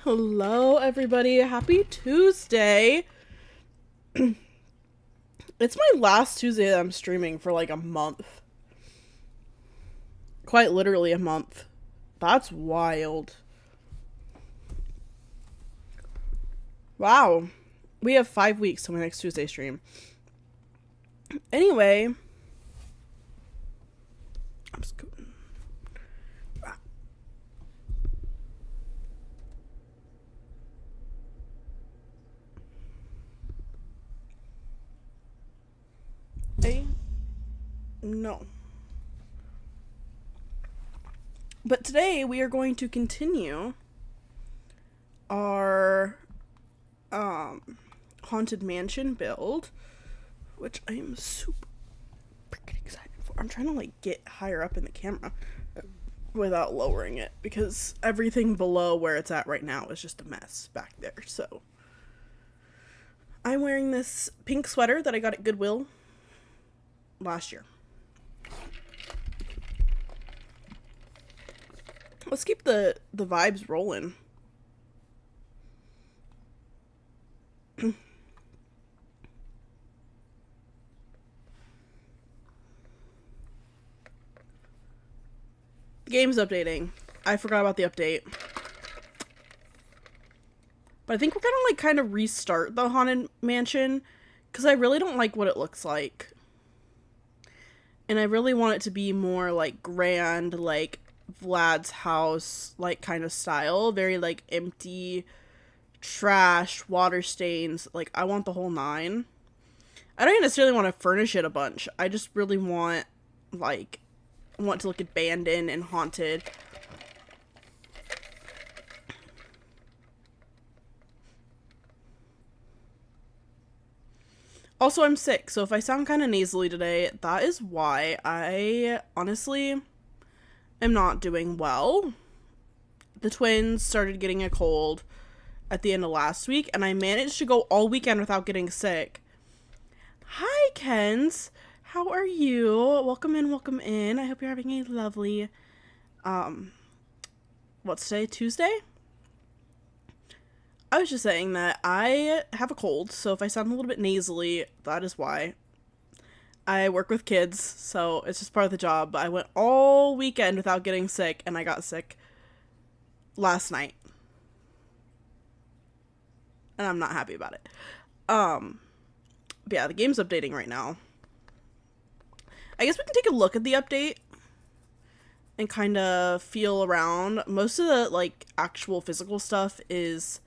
Hello, everybody. Happy Tuesday. It's my last Tuesday that I'm streaming for like a month. Quite literally a month. That's wild. Wow. We have 5 weeks till my next Tuesday stream. Anyway. I'm scooting. No. But today we are going to continue our haunted mansion build, which I am super freaking excited for. I'm trying to like get higher up in the camera without lowering it because everything below where it's at right now is just a mess back there. So I'm wearing this pink sweater that I got at Goodwill last year. Let's keep the vibes rolling. Game's updating. I forgot about the update. But I think we're gonna like kind of restart the Haunted Mansion because I really don't like what it looks like. And I really want it to be more like grand, like Vlad's house, like kind of style. Very like empty, trash, water stains. Like I want the whole nine. I don't necessarily want to furnish it a bunch. I just really want to look abandoned and haunted. Also, I'm sick, so if I sound kind of nasally today, that is why. I honestly am not doing well. The twins started getting a cold at the end of last week, and I managed to go all weekend without getting sick. Hi, Kens. How are you? Welcome in, welcome in. I hope you're having a lovely, what's today? Tuesday? I was just saying that I have a cold, so if I sound a little bit nasally, that is why. I work with kids, so it's just part of the job. I went all weekend without getting sick, and I got sick last night. And I'm not happy about it. But yeah, the game's updating right now. I guess we can take a look at the update and kind of feel around. Most of the, like, actual physical stuff is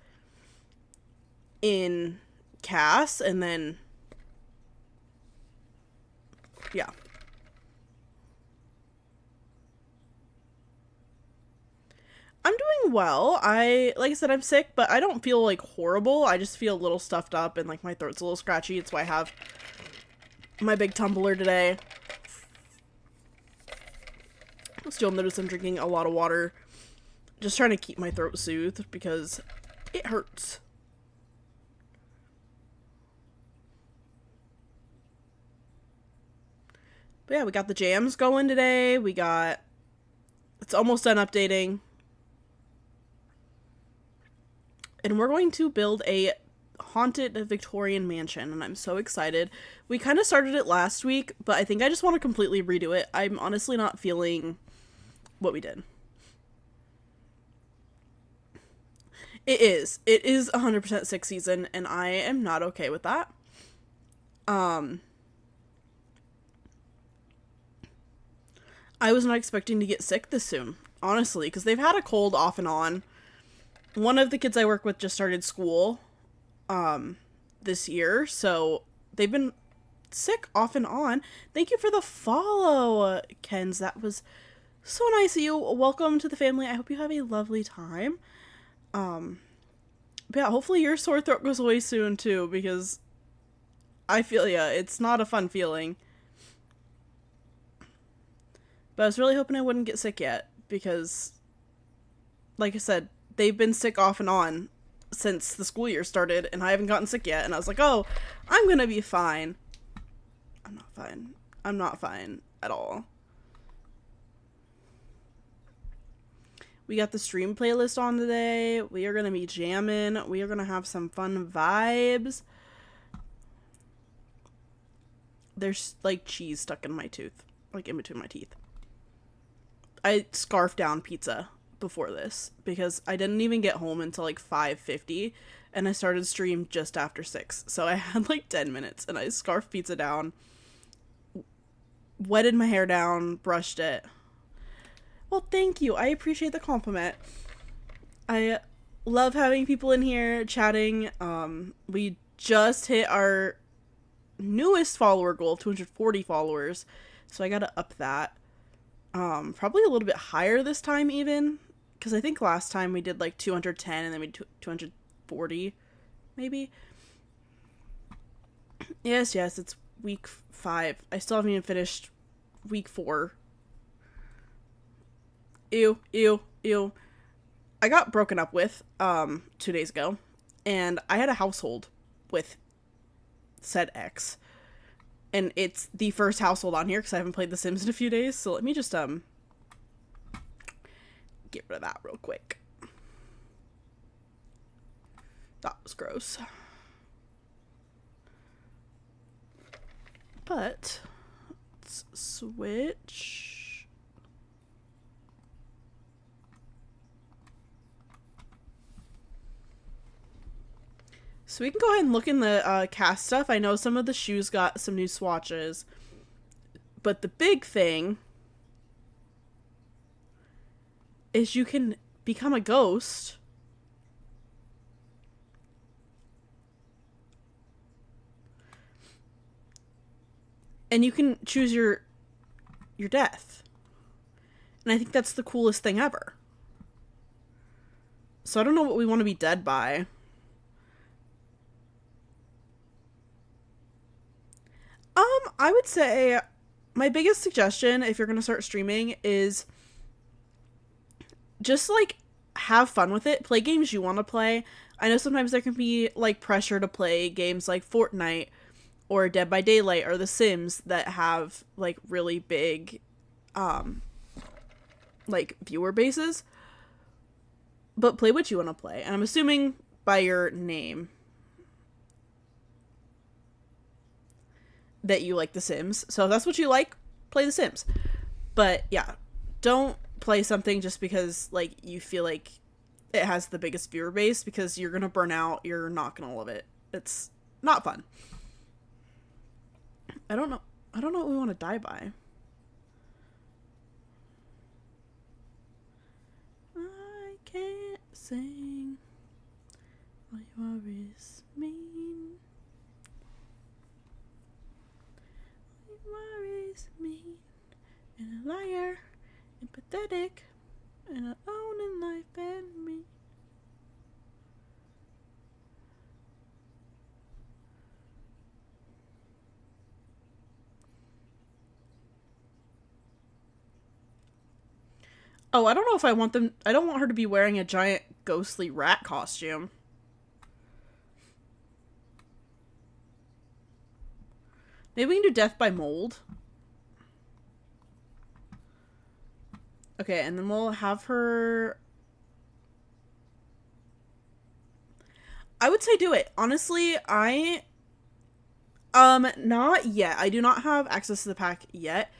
in CAS, and then, yeah. I'm doing well. Like I said, I'm sick, but I don't feel, like, horrible. I just feel a little stuffed up, and, like, my throat's a little scratchy. It's why I have my big tumbler today. Still notice I'm drinking a lot of water. Just trying to keep my throat soothed because it hurts. But yeah, we got the jams going today. It's almost done updating. And we're going to build a haunted Victorian mansion, and I'm so excited. We kind of started it last week, but I think I just want to completely redo it. I'm honestly not feeling what we did. It is 100% sick season, and I am not okay with that. I was not expecting to get sick this soon, honestly, because they've had a cold off and on. One of the kids I work with just started school this year, so they've been sick off and on. Thank you for the follow, Kens. That was so nice of you. Welcome to the family. I hope you have a lovely time. But yeah, hopefully your sore throat goes away soon too, because I feel ya. It's not a fun feeling. But I was really hoping I wouldn't get sick yet, because, like I said, they've been sick off and on since the school year started, and I haven't gotten sick yet, and I was like, oh, I'm gonna be fine. I'm not fine. I'm not fine at all. We got the stream playlist on today. We are going to be jamming. We are going to have some fun vibes. There's like cheese stuck in my tooth, like in between my teeth. I scarfed down pizza before this because I didn't even get home until like 5:50 and I started stream just after 6. So I had like 10 minutes and I scarfed pizza down, wetted my hair down, brushed it. Well, thank you. I appreciate the compliment. I love having people in here chatting. We just hit our newest follower goal of 240 followers. So I gotta up that. Probably a little bit higher this time even. Because I think last time we did like 210 and then we did 240, maybe. Yes, it's week 5. I still haven't even finished week 4. Ew. I got broken up with 2 days ago, and I had a household with said ex, and it's the first household on here because I haven't played The Sims in a few days. So let me just get rid of that real quick. That was gross. But let's switch. So we can go ahead and look in the cast stuff. I know some of the shoes got some new swatches. But the big thing is you can become a ghost. And you can choose your death. And I think that's the coolest thing ever. So I don't know what we want to be dead by. I would say my biggest suggestion if you're going to start streaming is just like have fun with it. Play games you want to play. I know sometimes there can be like pressure to play games like Fortnite or Dead by Daylight or The Sims that have like really big like viewer bases. But play what you want to play. And I'm assuming by your name that you like The Sims. So if that's what you like, play The Sims. But yeah, don't play something just because like you feel like it has the biggest viewer base, because you're gonna burn out. You're not gonna love it. It's not fun. I don't know what we want to die by. I can't sing. All you are is mean. Worries me, and a liar, and pathetic, and alone in life and me. Oh, I don't know if I want them. I don't want her to be wearing a giant ghostly rat costume. Maybe we can do death by mold. Okay, and then we'll have her... I would say do it. Honestly, not yet. I do not have access to the pack yet,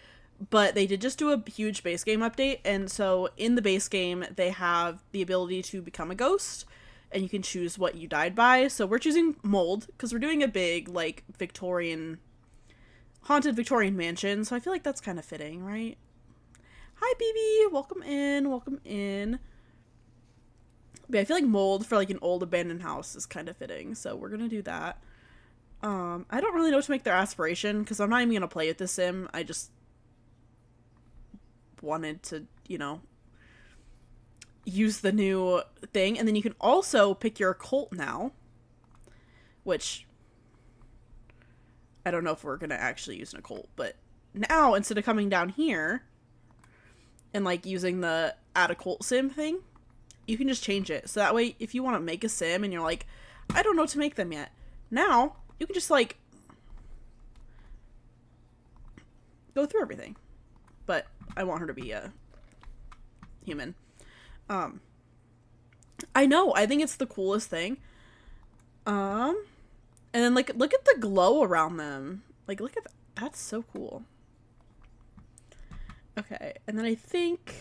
but they did just do a huge base game update, and so in the base game, they have the ability to become a ghost, and you can choose what you died by. So we're choosing mold, because we're doing a big, like, haunted Victorian mansion, so I feel like that's kind of fitting, right? Hi, BB! Welcome in. But I feel like mold for, like, an old abandoned house is kind of fitting, so we're gonna do that. I don't really know what to make their aspiration, because I'm not even gonna play with this sim. I just wanted to, use the new thing. And then you can also pick your occult now, which... I don't know if we're going to actually use an occult, but now instead of coming down here and like using the add occult sim thing, you can just change it. So that way, if you want to make a sim and you're like, I don't know what to make them yet, now you can just like go through everything. But I want her to be a human. Um, I know. I think it's the coolest thing. And then like look at the glow around them. Like look at that. That's so cool. Okay, and then I think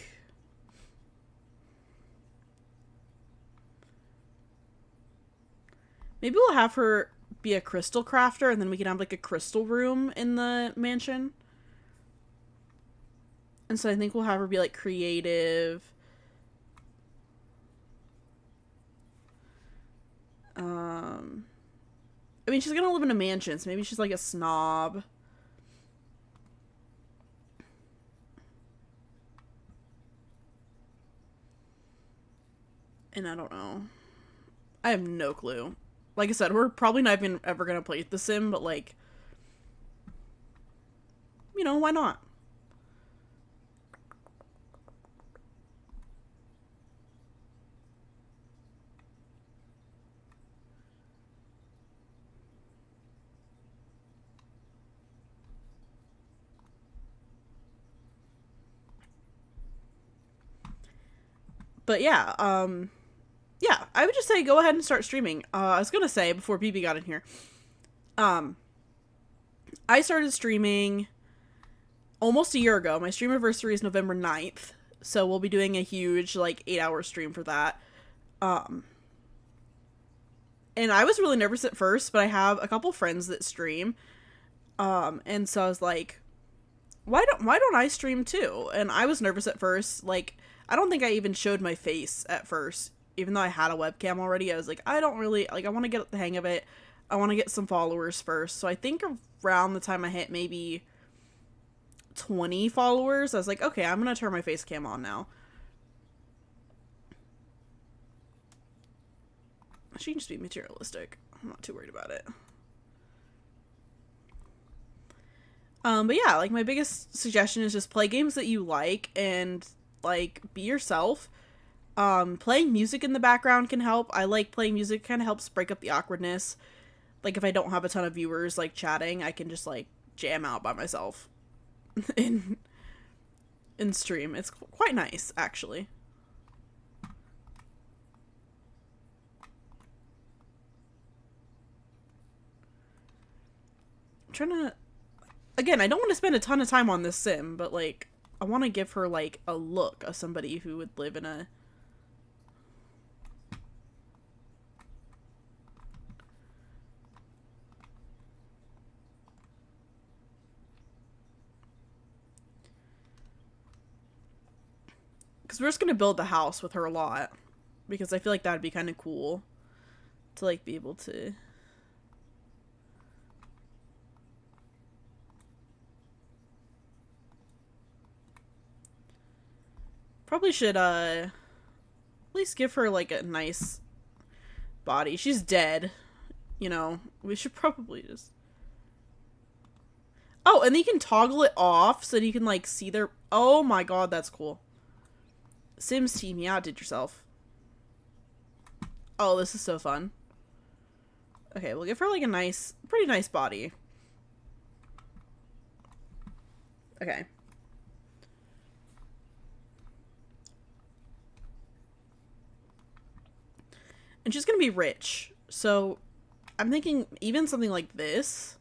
maybe we'll have her be a crystal crafter, and then we can have like a crystal room in the mansion. And so I think we'll have her be like creative. I mean, she's gonna live in a mansion, so maybe she's like a snob. And I don't know. I have no clue. Like I said, we're probably not even ever gonna play The Sim, but like, you know, why not? But yeah, yeah, I would just say go ahead and start streaming. I was gonna say before BB got in here, um, I started streaming almost a year ago. My stream anniversary is November 9th, so we'll be doing a huge like 8-hour stream for that. Um, and I was really nervous at first, but I have a couple friends that stream, and so I was like, why don't I stream too? And I was nervous at first. Like, I don't think I even showed my face at first, even though I had a webcam already. I was like, I don't really like. I want to get the hang of it. I want to get some followers first. So I think around the time I hit maybe 20 followers, I was like, okay, I'm gonna turn my face cam on now. She can just be materialistic. I'm not too worried about it. But yeah, like my biggest suggestion is just play games that you like and like be yourself. Playing music in the background can help. I like playing music, kind of helps break up the awkwardness. Like if I don't have a ton of viewers like chatting, I can just like jam out by myself in stream. It's quite nice actually. I'm trying to again, I don't want to spend a ton of time on this sim, but like I want to give her like a look of somebody who would live in a because we're just gonna build the house with her a lot because I feel like that'd be kind of cool to like be able to probably should at least give her like a nice body. She's dead, you know. We should probably just oh, and you can toggle it off so that you can like see their oh my god, that's cool. Sims team, you outdid yourself. Oh, this is so fun. Okay, we'll give her like a nice, pretty nice body. Okay. And she's gonna be rich. So I'm thinking even something like this.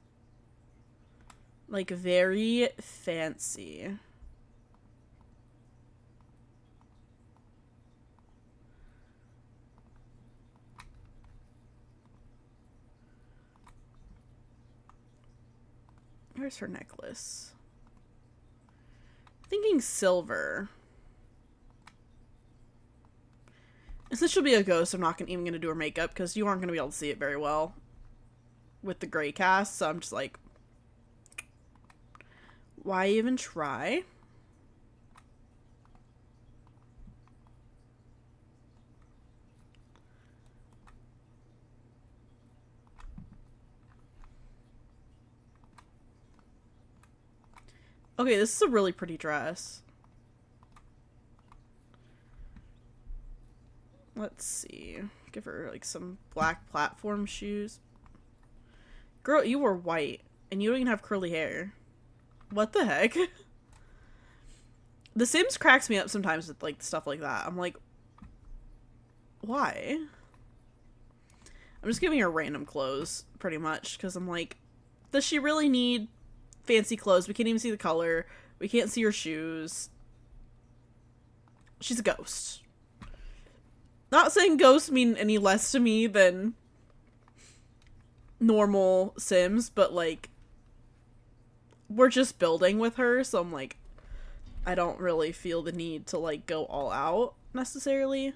Like very fancy. Where's her necklace? Thinking silver. And since she'll be a ghost, I'm not even going to do her makeup because you aren't going to be able to see it very well with the gray cast. So I'm just like, why even try? Okay, this is a really pretty dress. Let's see. Give her like some black platform shoes. Girl, you were white and you don't even have curly hair. What the heck? The Sims cracks me up sometimes with like stuff like that. I'm like, Why? I'm just giving her random clothes, pretty much, because I'm like, does she really need fancy clothes? We can't even see the color. We can't see her shoes. She's a ghost. Not saying ghosts mean any less to me than normal Sims, but like, we're just building with her, so I'm like, I don't really feel the need to like go all out necessarily.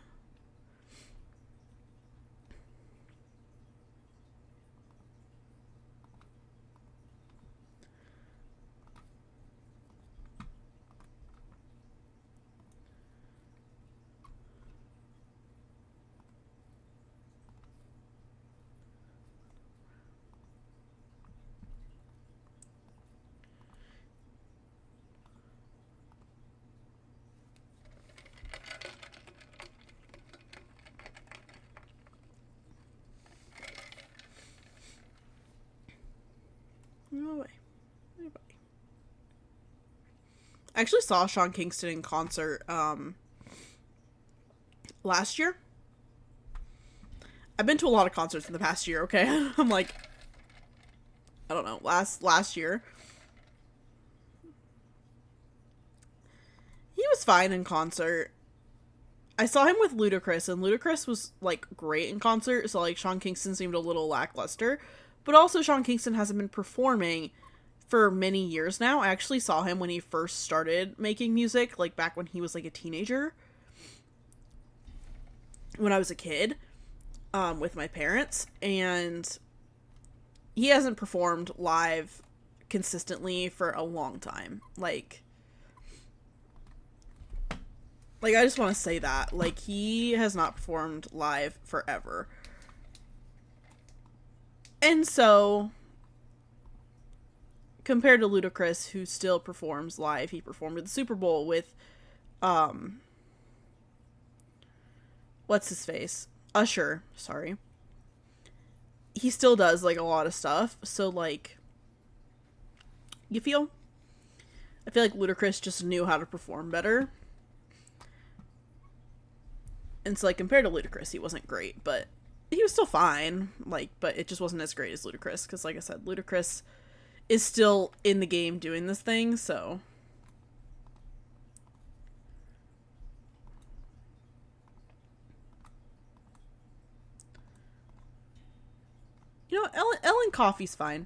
No way. Anybody. I actually saw Sean Kingston in concert last year. I've been to a lot of concerts in the past year, okay? I'm like, I don't know, last year. He was fine in concert. I saw him with Ludacris, and Ludacris was like great in concert, so like Sean Kingston seemed a little lackluster. But also Sean Kingston hasn't been performing for many years now. I actually saw him when he first started making music, like back when he was like a teenager. When I was a kid, with my parents, and he hasn't performed live consistently for a long time. Like I just want to say that. Like, he has not performed live forever. And so, compared to Ludacris, who still performs live, he performed at the Super Bowl with, what's his face? Usher, sorry. He still does, like, a lot of stuff. So, like, I feel like Ludacris just knew how to perform better. And so, like, compared to Ludacris, he wasn't great, but he was still fine. Like, but it just wasn't as great as Ludacris, because, like I said, Ludacris is still in the game doing this thing, so. You know, Ellen Coffey's fine.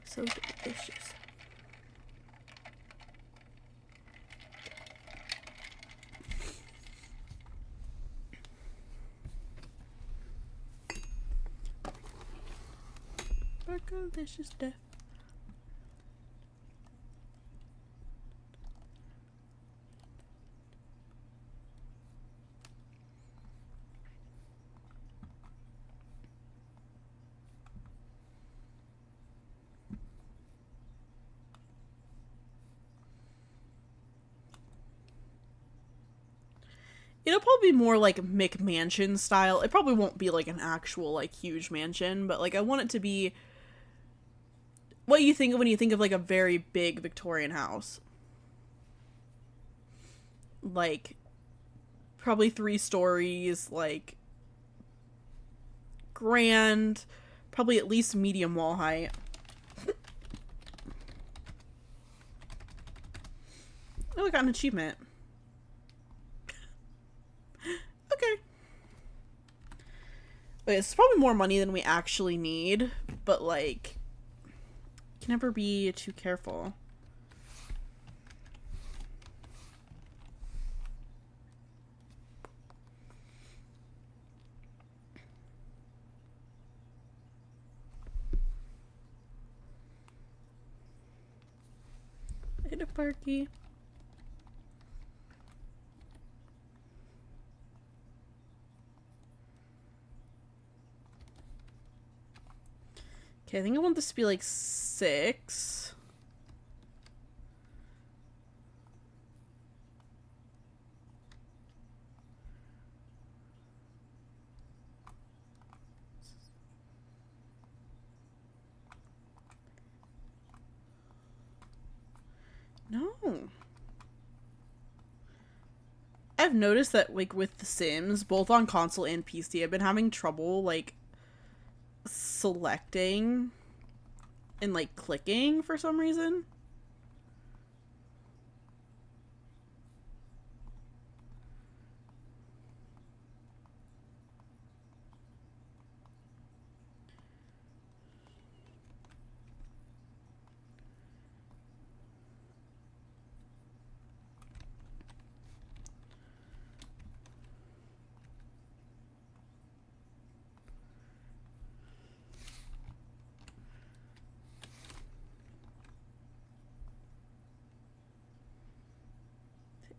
So delicious. Delicious death. It'll probably be more like McMansion style. It probably won't be like an actual like huge mansion, but like I want it to be what you think of when you think of like a very big Victorian house. Like probably 3 stories, like grand, probably at least medium wall height. Oh, I got an achievement. Okay. Wait, it's probably more money than we actually need, but like, can never be too careful. I hit a Parky. Okay, I think I want this to be like 6. No. I've noticed that, like, with The Sims, both on console and PC, I've been having trouble, like, selecting and, like, clicking for some reason.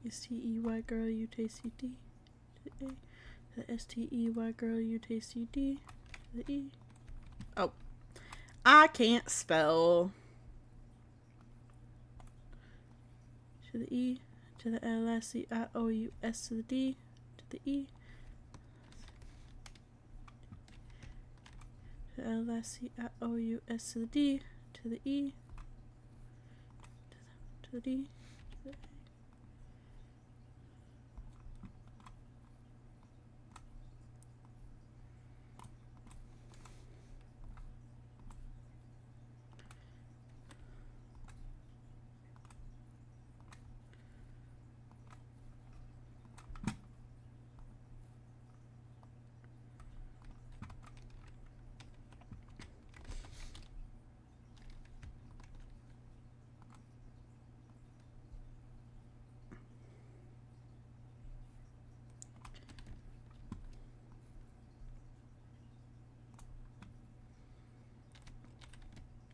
S-T-E-Y girl, you taste C-D. To A. The S-T-E-Y girl, you taste C-D. The E. Oh. I can't spell. To the E. To the L-S-C-I-O-U-S. To the D. To the E. To the L-S-C-I-O-U-S. To the D. To the E. To the D. To the A.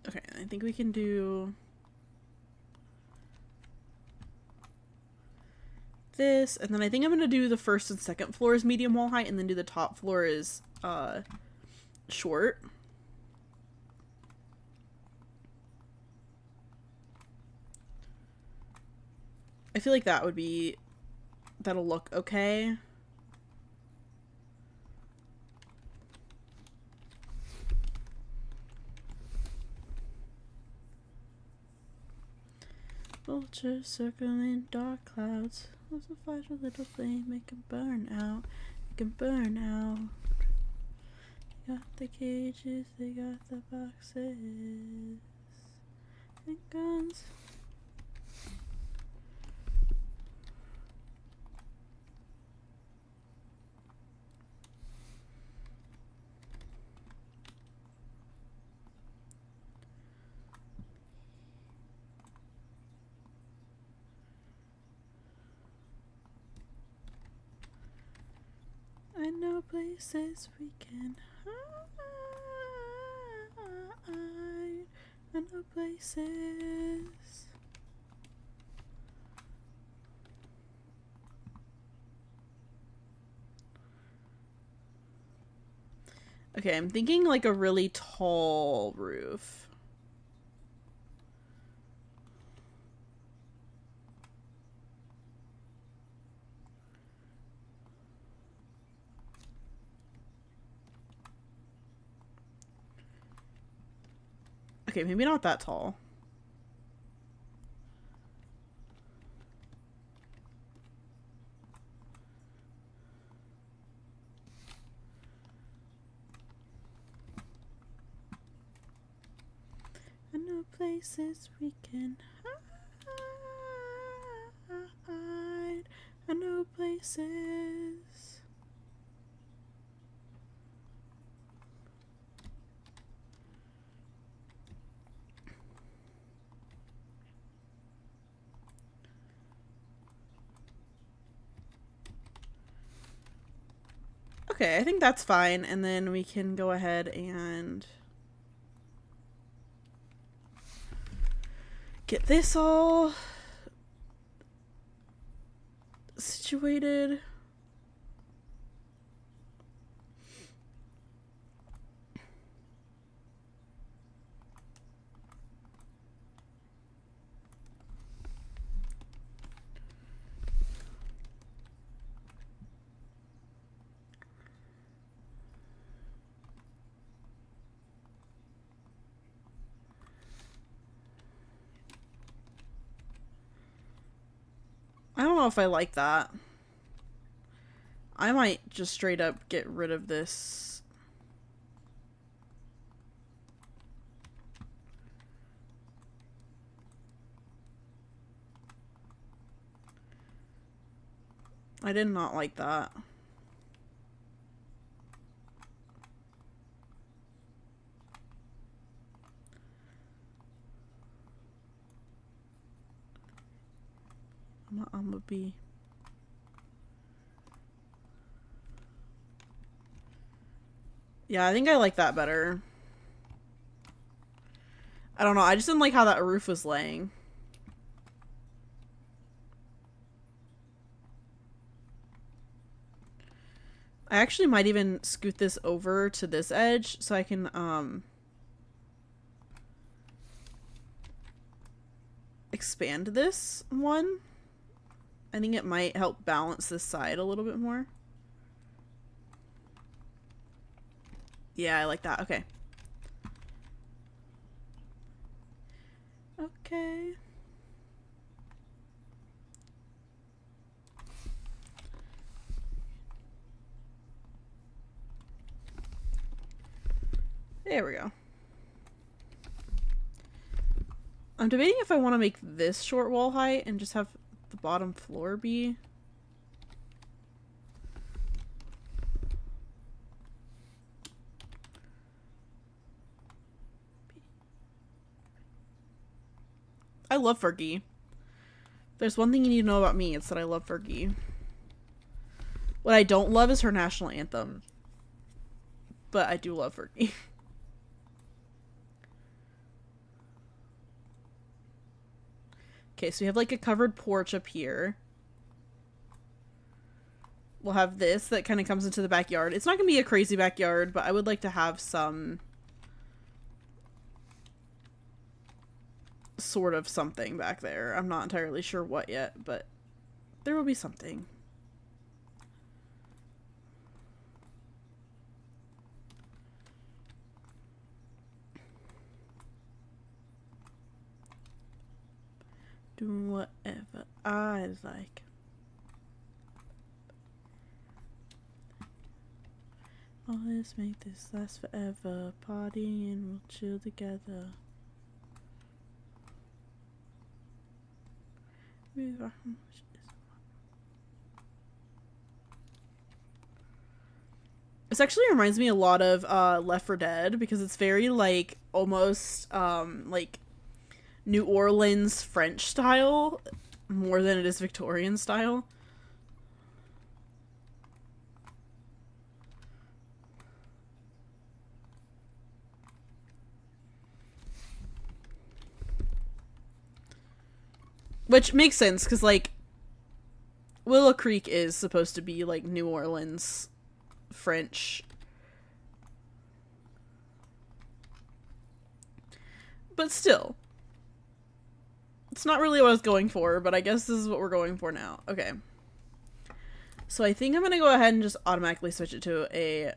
Okay, I think we can do this, and then I think I'm gonna do the first and second floor as medium wall height, and then do the top floor as short. I feel like that'll look okay. Vultures circling dark clouds. There's a flash, a little flame, make 'em burn out. Make 'em burn out. They got the cages, they got the boxes. And guns. I know places we can hide. I know places. Okay, I'm thinking like a really tall roof. Okay, maybe not that tall. I know places we can hide. I know places. Okay, I think that's fine, and then we can go ahead and get this all situated. know if I like that. I might just straight up get rid of this. I did not like that. I'm gonna be... Yeah, I think I like that better. I don't know, I just didn't like how that roof was laying. I actually might even scoot this over to this edge so I can, expand this one. I think it might help balance this side a little bit more. Yeah, I like that. Okay. Okay. There we go. I'm debating if I want to make this short wall height and just have the bottom floor be... I love Fergie. There's one thing you need to know about me, it's that I love Fergie. What I don't love is her national anthem. But I do love Fergie. Okay, so we have like a covered porch up here. We'll have this that kind of comes into the backyard. It's not going to be a crazy backyard, but I would like to have some sort of something back there. I'm not entirely sure what yet, but there will be something. Doing whatever I like. Oh, let's make this last forever. Party and we'll chill together. This actually reminds me a lot of Left 4 Dead because it's very like almost like New Orleans French style more than it is Victorian style. Which makes sense because like Willow Creek is supposed to be like New Orleans French. But still. It's not really what I was going for, but I guess this is what we're going for now. Okay. So I think I'm going to go ahead and just automatically switch it to a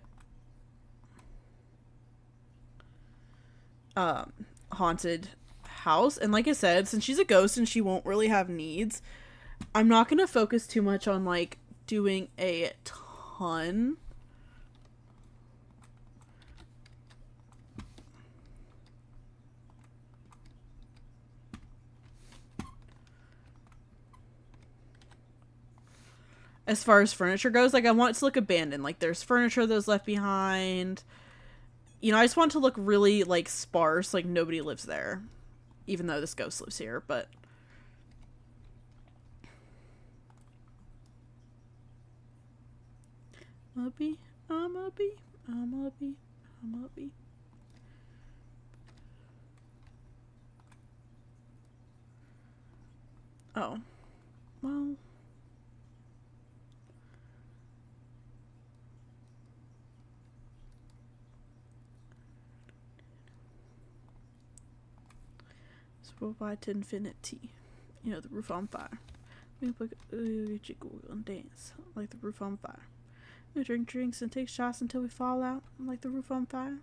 haunted house. And like I said, since she's a ghost and she won't really have needs, I'm not going to focus too much on like doing a ton. As far as furniture goes, like I want it to look abandoned. Like there's furniture that was left behind. You know, I just want it to look really like sparse, like nobody lives there. Even though this ghost lives here, but I'm a bee. Oh. Well. Robot to infinity. You know, the roof on fire. We and dance like the roof on fire. We drink drinks and take shots until we fall out like the roof on fire.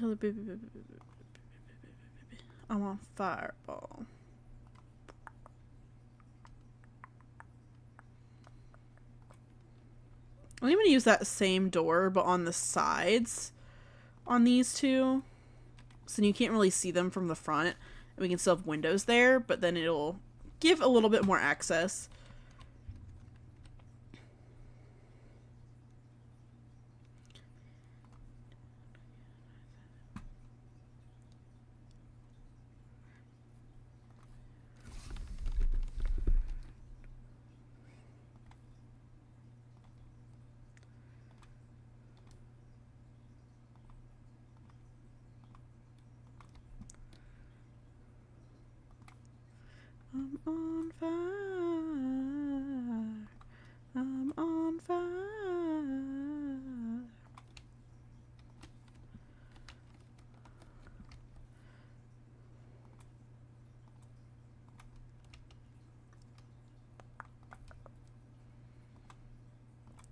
Until the baby. I want fireball. I'm going to use that same door, but on the sides on these two. So you can't really see them from the front. And we can still have windows there, but then it'll give a little bit more access. I'm on fire. I'm on fire.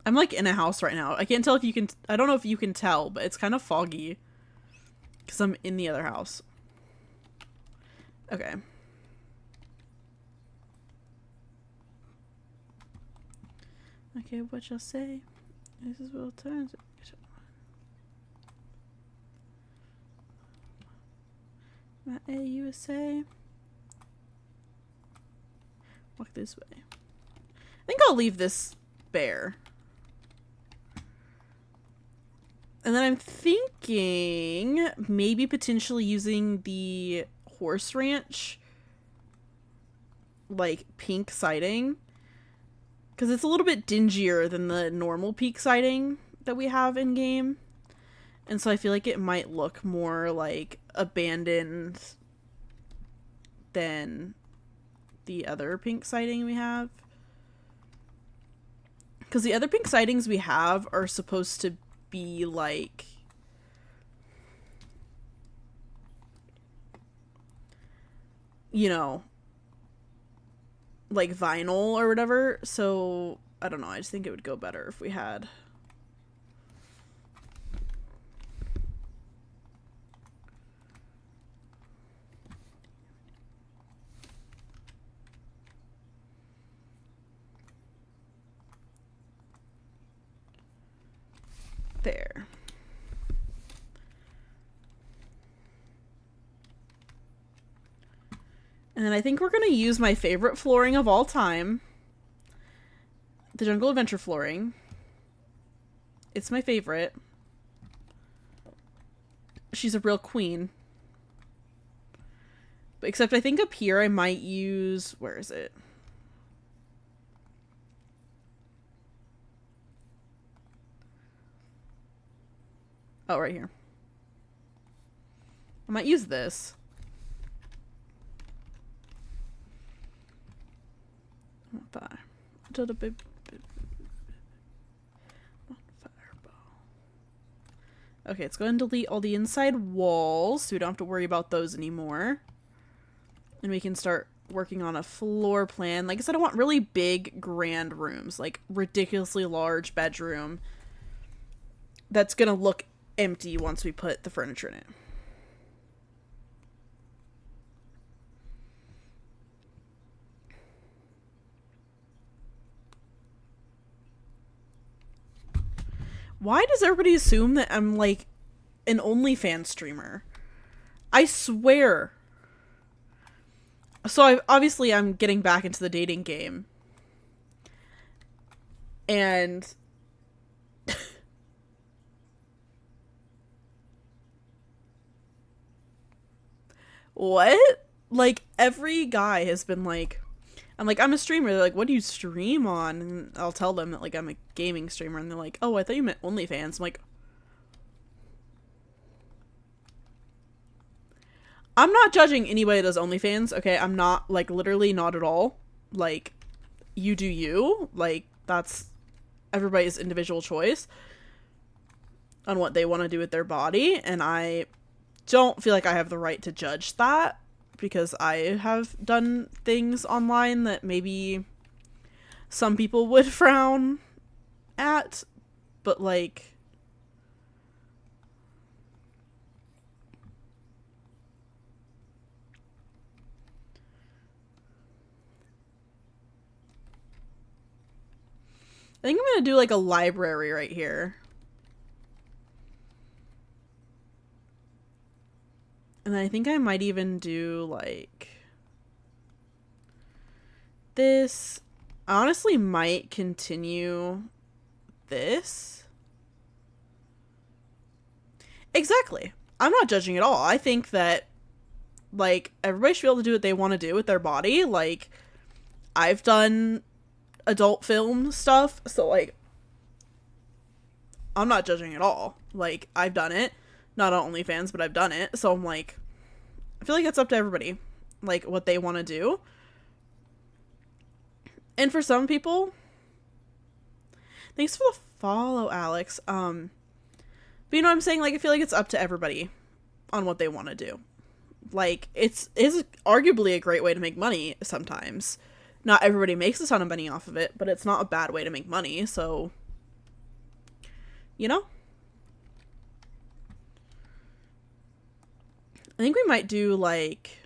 I'm like in a house right now. I can't tell if you can, I don't know if you can tell, but it's kind of foggy because I'm in the other house. Okay. Okay, what y'all say? This is what turns it. My AUSA. Walk this way. I think I'll leave this bare. And then I'm thinking maybe potentially using the horse ranch, like, pink siding. Because it's a little bit dingier than the normal peak siding that we have in game. And so I feel like it might look more like abandoned than the other pink siding we have. Because the other pink sidings we have are supposed to be like, you know, like vinyl or whatever. So I don't know, I just think it would go better if we had there. And then I think we're going to use my favorite flooring of all time. The Jungle Adventure flooring. It's my favorite. She's a real queen. But except I think up here I might use... Where is it? Oh, right here. I might use this. Fire. Until the big fireball. Okay, let's go ahead and delete all the inside walls so we don't have to worry about those anymore. And we can start working on a floor plan. Like I said, I want really big, grand rooms. Like, ridiculously large bedroom that's gonna look empty once we put the furniture in it. Why does everybody assume that I'm, like, an OnlyFans streamer? I swear. So, obviously, I'm getting back into the dating game. And... what? Like, every guy has been like... I'm like, I'm a streamer. They're like, what do you stream on? And I'll tell them that, like, I'm a gaming streamer. And they're like, oh, I thought you meant OnlyFans. I'm like, I'm not judging anybody that does OnlyFans, okay? I'm not, like, literally not at all. Like, you do you. Like, that's everybody's individual choice on what they want to do with their body. And I don't feel like I have the right to judge that. Because I have done things online that maybe some people would frown at, but like, I think I'm gonna do like a library right here. And I think I might even do like this. I honestly might continue this. Exactly. I'm not judging at all. I think that like everybody should be able to do what they want to do with their body. Like I've done adult film stuff, so like I'm not judging at all. Like I've done it. Not on OnlyFans, but I've done it. So I'm like I feel like it's up to everybody. Like what they want to do. And for some people, thanks for the follow, Alex. But you know what I'm saying? Like I feel like it's up to everybody on what they want to do. Like it's arguably a great way to make money sometimes. Not everybody makes a ton of money off of it, but it's not a bad way to make money, so you know? I think we might do like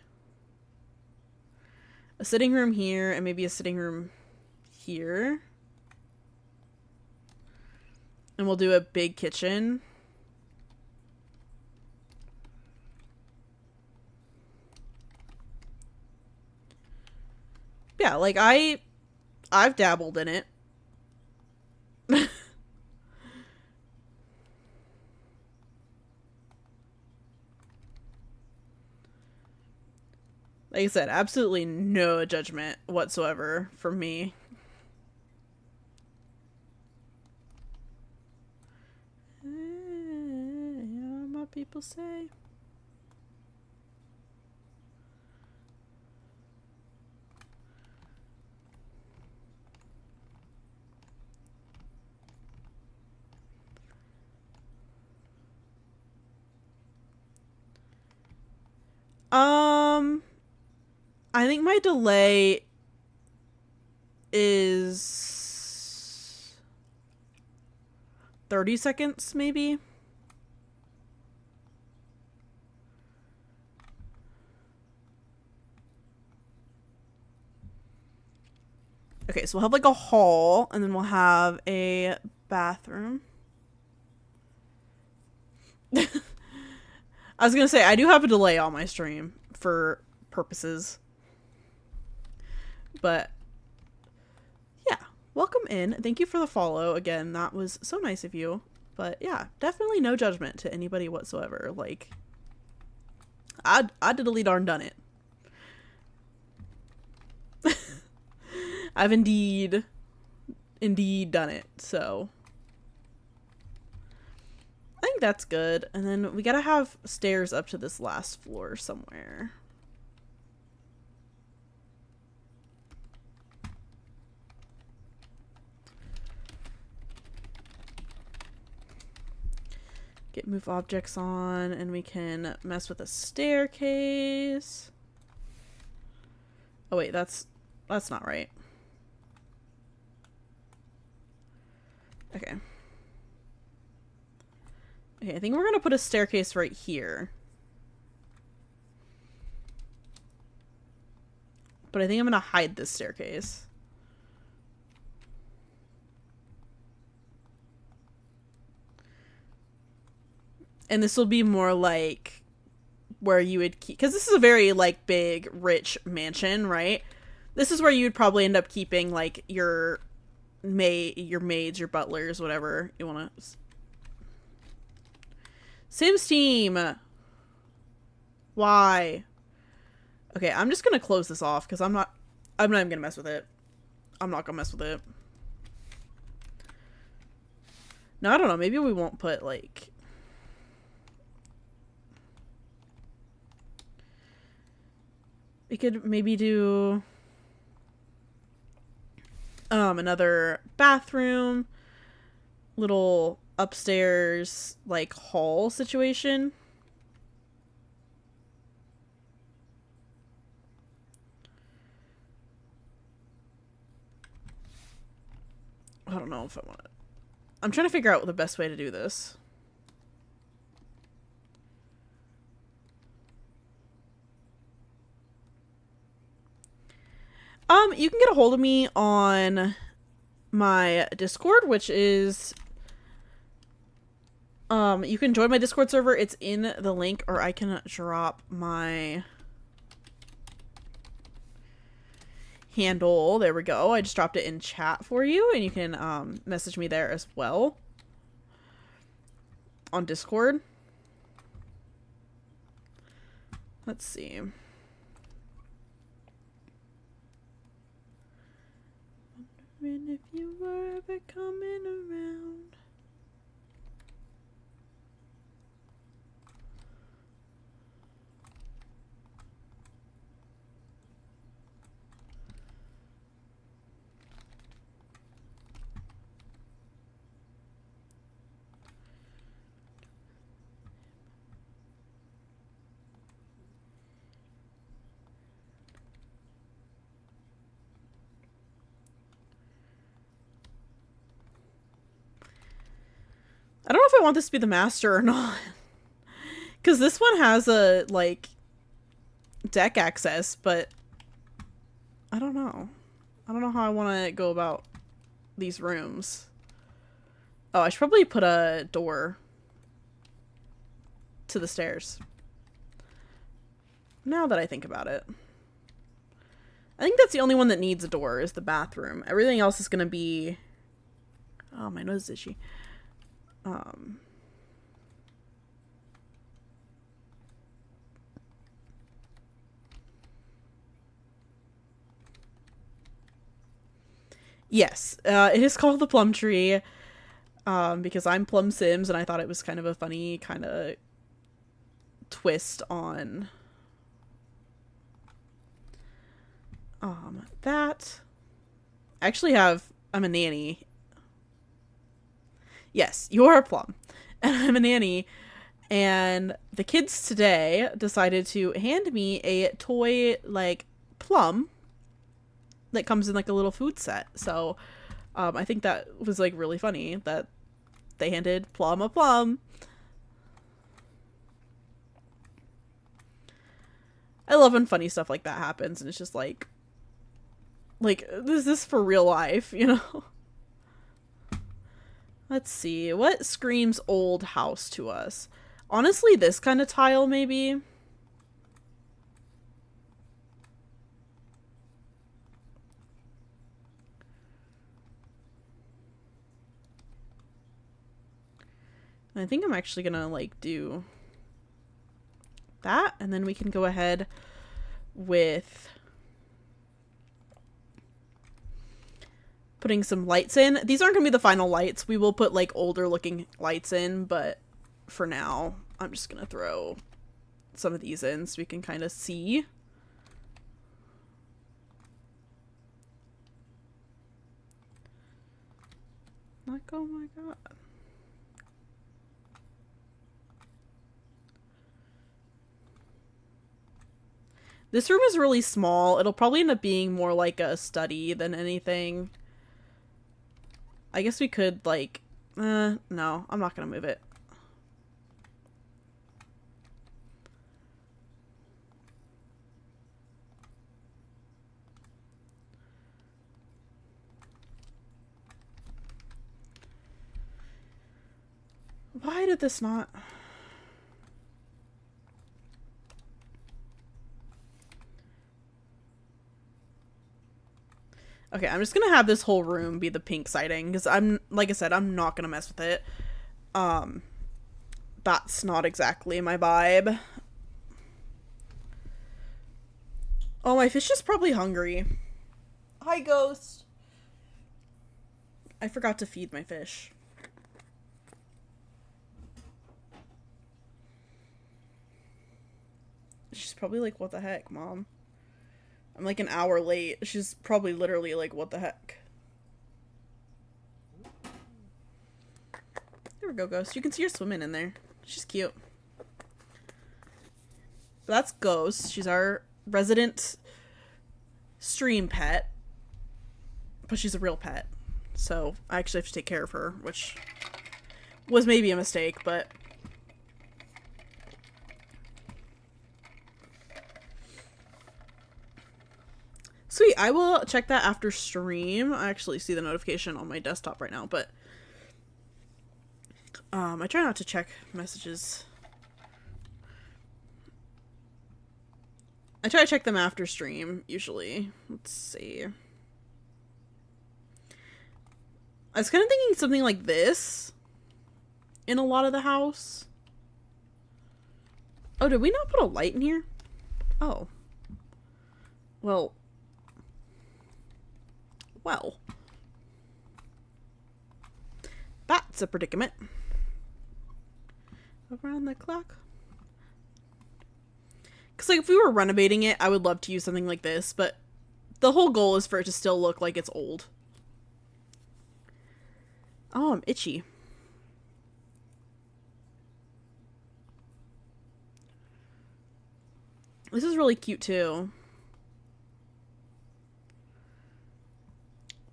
a sitting room here and maybe a sitting room here. And we'll do a big kitchen. Yeah, like I've dabbled in it. Like I said, absolutely no judgment whatsoever from me. Yeah, my people say. I think my delay is 30 seconds, maybe. Okay, so we'll have like a hall, and then we'll have a bathroom. I was gonna say, I do have a delay on my stream for purposes. But yeah, welcome in. Thank you for the follow again. That was so nice of you. But yeah, definitely no judgment to anybody whatsoever. Like I diddly darn done it. I've indeed done it. So I think that's good. And then we gotta have stairs up to this last floor somewhere. Get move objects on, and we can mess with a staircase. Oh wait, that's not right. Okay. Okay, I think we're gonna put a staircase right here. But I think I'm gonna hide this staircase. And this will be more like where you would keep, because this is a very like big rich mansion, right? This is where you'd probably end up keeping like your maids, your butlers, whatever you want to. Sims team, why? Okay, I'm just gonna close this off because I'm not even gonna mess with it. I'm not gonna mess with it. No, I don't know, maybe we won't put like we could maybe do another bathroom, little upstairs like hall situation. I don't know if I want it. I'm trying to figure out the best way to do this. You can get a hold of me on my Discord, which is you can join my Discord server. It's in the link, or I can drop my handle. There we go. I just dropped it in chat for you, and you can message me there as well on Discord. Let's see. Wondering if you were ever coming around. I don't know if I want this to be the master or not. Because this one has a, like, deck access, but I don't know. I don't know how I want to go about these rooms. Oh, I should probably put a door to the stairs. Now that I think about it. I think that's the only one that needs a door, is the bathroom. Everything else is going to be... Oh, my nose is itchy. Yes, it is called the Plum Tree, because I'm Plum Sims, and I thought it was kind of a funny kind of twist on that. I actually have... I'm a nanny. Yes, you're a plum. And I'm a nanny. And the kids today decided to hand me a toy, like, plum that comes in, like, a little food set. So, I think that was, like, really funny that they handed Plum a plum. I love when funny stuff like that happens, and it's just like, is this for real life, you know? Let's see. What screams old house to us? Honestly, this kind of tile, maybe? I think I'm actually gonna, like, do that, and then we can go ahead with putting some lights in. These aren't gonna be the final lights. We will put, like, older looking lights in, but for now, I'm just gonna throw some of these in so we can kind of see. Like, oh my god. This room is really small. It'll probably end up being more like a study than anything. I guess we could, like... no, I'm not gonna move it. Why did this not... Okay, I'm just gonna have this whole room be the pink siding, because like I said, I'm not gonna mess with it. That's not exactly my vibe. Oh, my fish is probably hungry. Hi, Ghost. I forgot to feed my fish. She's probably like, what the heck, Mom? I'm like an hour late. She's probably literally like, what the heck? There we go, Ghost. You can see her swimming in there. She's cute. But that's Ghost. She's our resident stream pet. But she's a real pet. So I actually have to take care of her, which was maybe a mistake, but... So sweet. I will check that after stream. I actually see the notification on my desktop right now, but I try not to check messages. I try to check them after stream, usually. Let's see. I was kind of thinking something like this in a lot of the house. Oh, did we not put a light in here? Oh. Well. That's a predicament. Around the clock. Because, like, if we were renovating it, I would love to use something like this, but the whole goal is for it to still look like it's old. Oh, I'm itchy. This is really cute, too.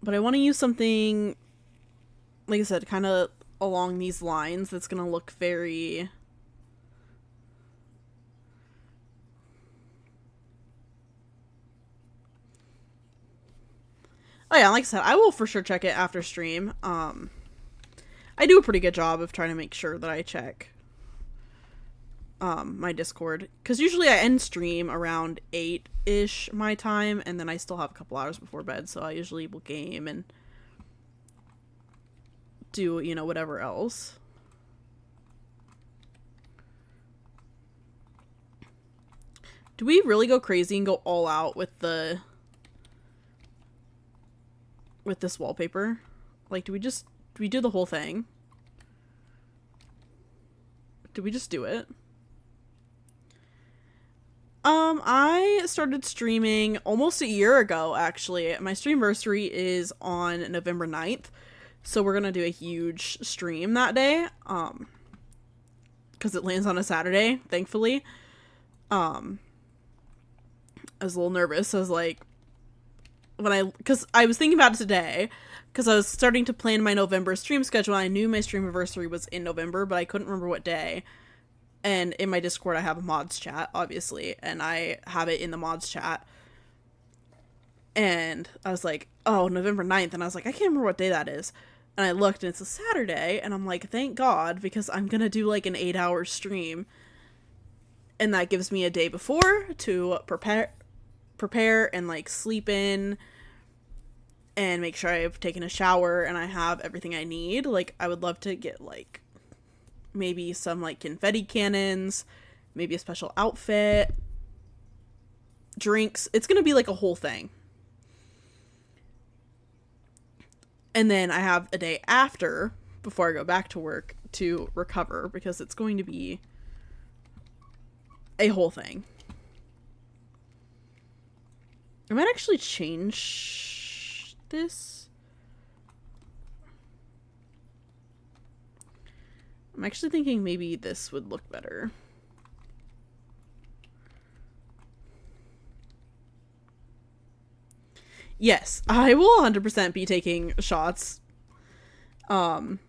But I want to use something, like I said, kind of along these lines that's going to look very... Oh yeah, like I said, I will for sure check it after stream. I do a pretty good job of trying to make sure that I check my Discord. Because usually I end stream around 8-ish my time, and then I still have a couple hours before bed, so I usually will game and do, you know, whatever else. Do we really go crazy and go all out with the... with this wallpaper? Like, do we do the whole thing? Did we just do it? I started streaming almost a year ago, actually. My streamversary is on November 9th, so we're gonna do a huge stream that day, because it lands on a Saturday, thankfully. I was a little nervous. I was like, because I was thinking about it today, because I was starting to plan my November stream schedule, and I knew my stream anniversary was in November, but I couldn't remember what day. And in my Discord, I have a mods chat, obviously, and I have it in the mods chat. And I was like, oh, November 9th, and I was like, I can't remember what day that is. And I looked, and it's a Saturday, and I'm like, thank God, because I'm gonna do, like, an 8-hour stream. And that gives me a day before to prepare and, like, sleep in and make sure I've taken a shower and I have everything I need. Like, I would love to get, like, maybe some, like, confetti cannons, maybe a special outfit, drinks. It's gonna be, like, a whole thing. And then I have a day after, before I go back to work, to recover, because it's going to be a whole thing. I might actually change this. I'm actually thinking maybe this would look better. Yes, I will 100% be taking shots in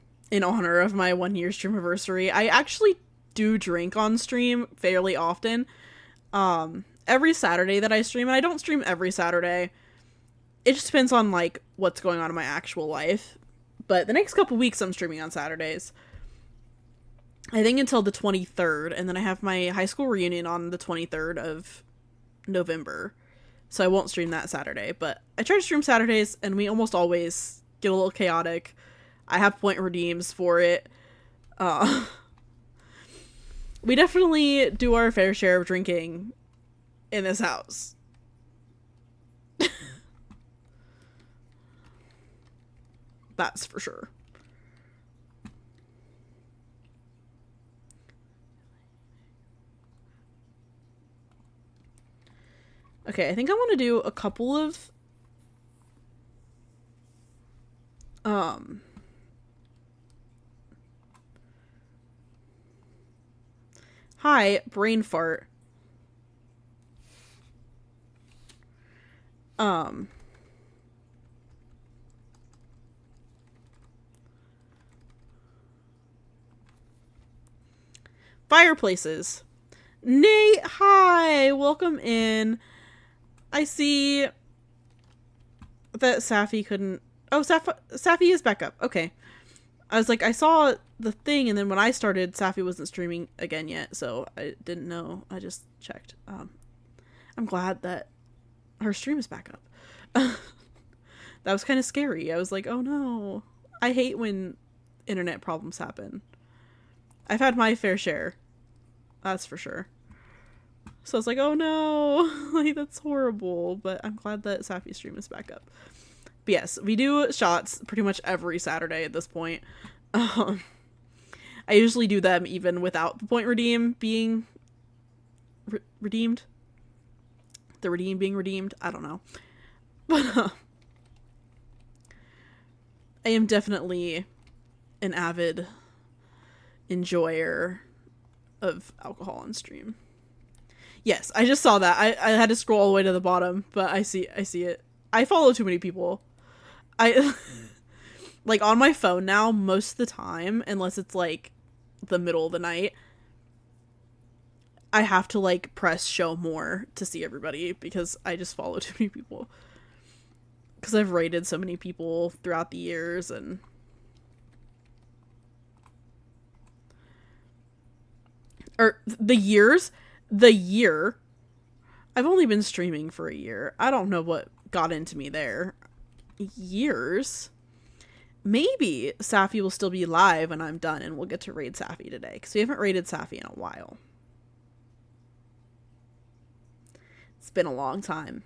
honor of my 1-year stream anniversary. I actually do drink on stream fairly often. Every Saturday that I stream, and I don't stream every Saturday. It just depends on, like, what's going on in my actual life. But the next couple weeks I'm streaming on Saturdays. I think until the 23rd, and then I have my high school reunion on the 23rd of November. So I won't stream that Saturday, but I try to stream Saturdays, and we almost always get a little chaotic. I have point redeems for it. We definitely do our fair share of drinking in this house. That's for sure. Okay, I think I want to do a couple of hi, brain fart. Fireplaces. Nate, hi! Welcome in. I see that Safi couldn't... Oh, Safi is back up. Okay. I was like, I saw the thing, and then when I started, Safi wasn't streaming again yet, so I didn't know. I just checked. I'm glad that her stream is back up. That was kind of scary. I was like, oh no. I hate when internet problems happen. I've had my fair share. That's for sure. So I was like, oh no. Like, that's horrible. But I'm glad that Safi's stream is back up. But yes, we do shots pretty much every Saturday at this point. I usually do them even without the point redeem being redeemed. The redeem being redeemed. I don't know. But I am definitely an avid enjoyer of alcohol on stream. Yes, I just saw that. I had to scroll all the way to the bottom, but I see it. I follow too many people. I like on my phone now most of the time, unless it's like the middle of the night, I have to like press show more to see everybody because I just follow too many people. Because I've rated so many people throughout the years, and or the year. I've only been streaming for a year. I don't know what got into me there. Years. Maybe Safi will still be live when I'm done and we'll get to raid Safi today, because we haven't raided Safi in a while. It's been a long time.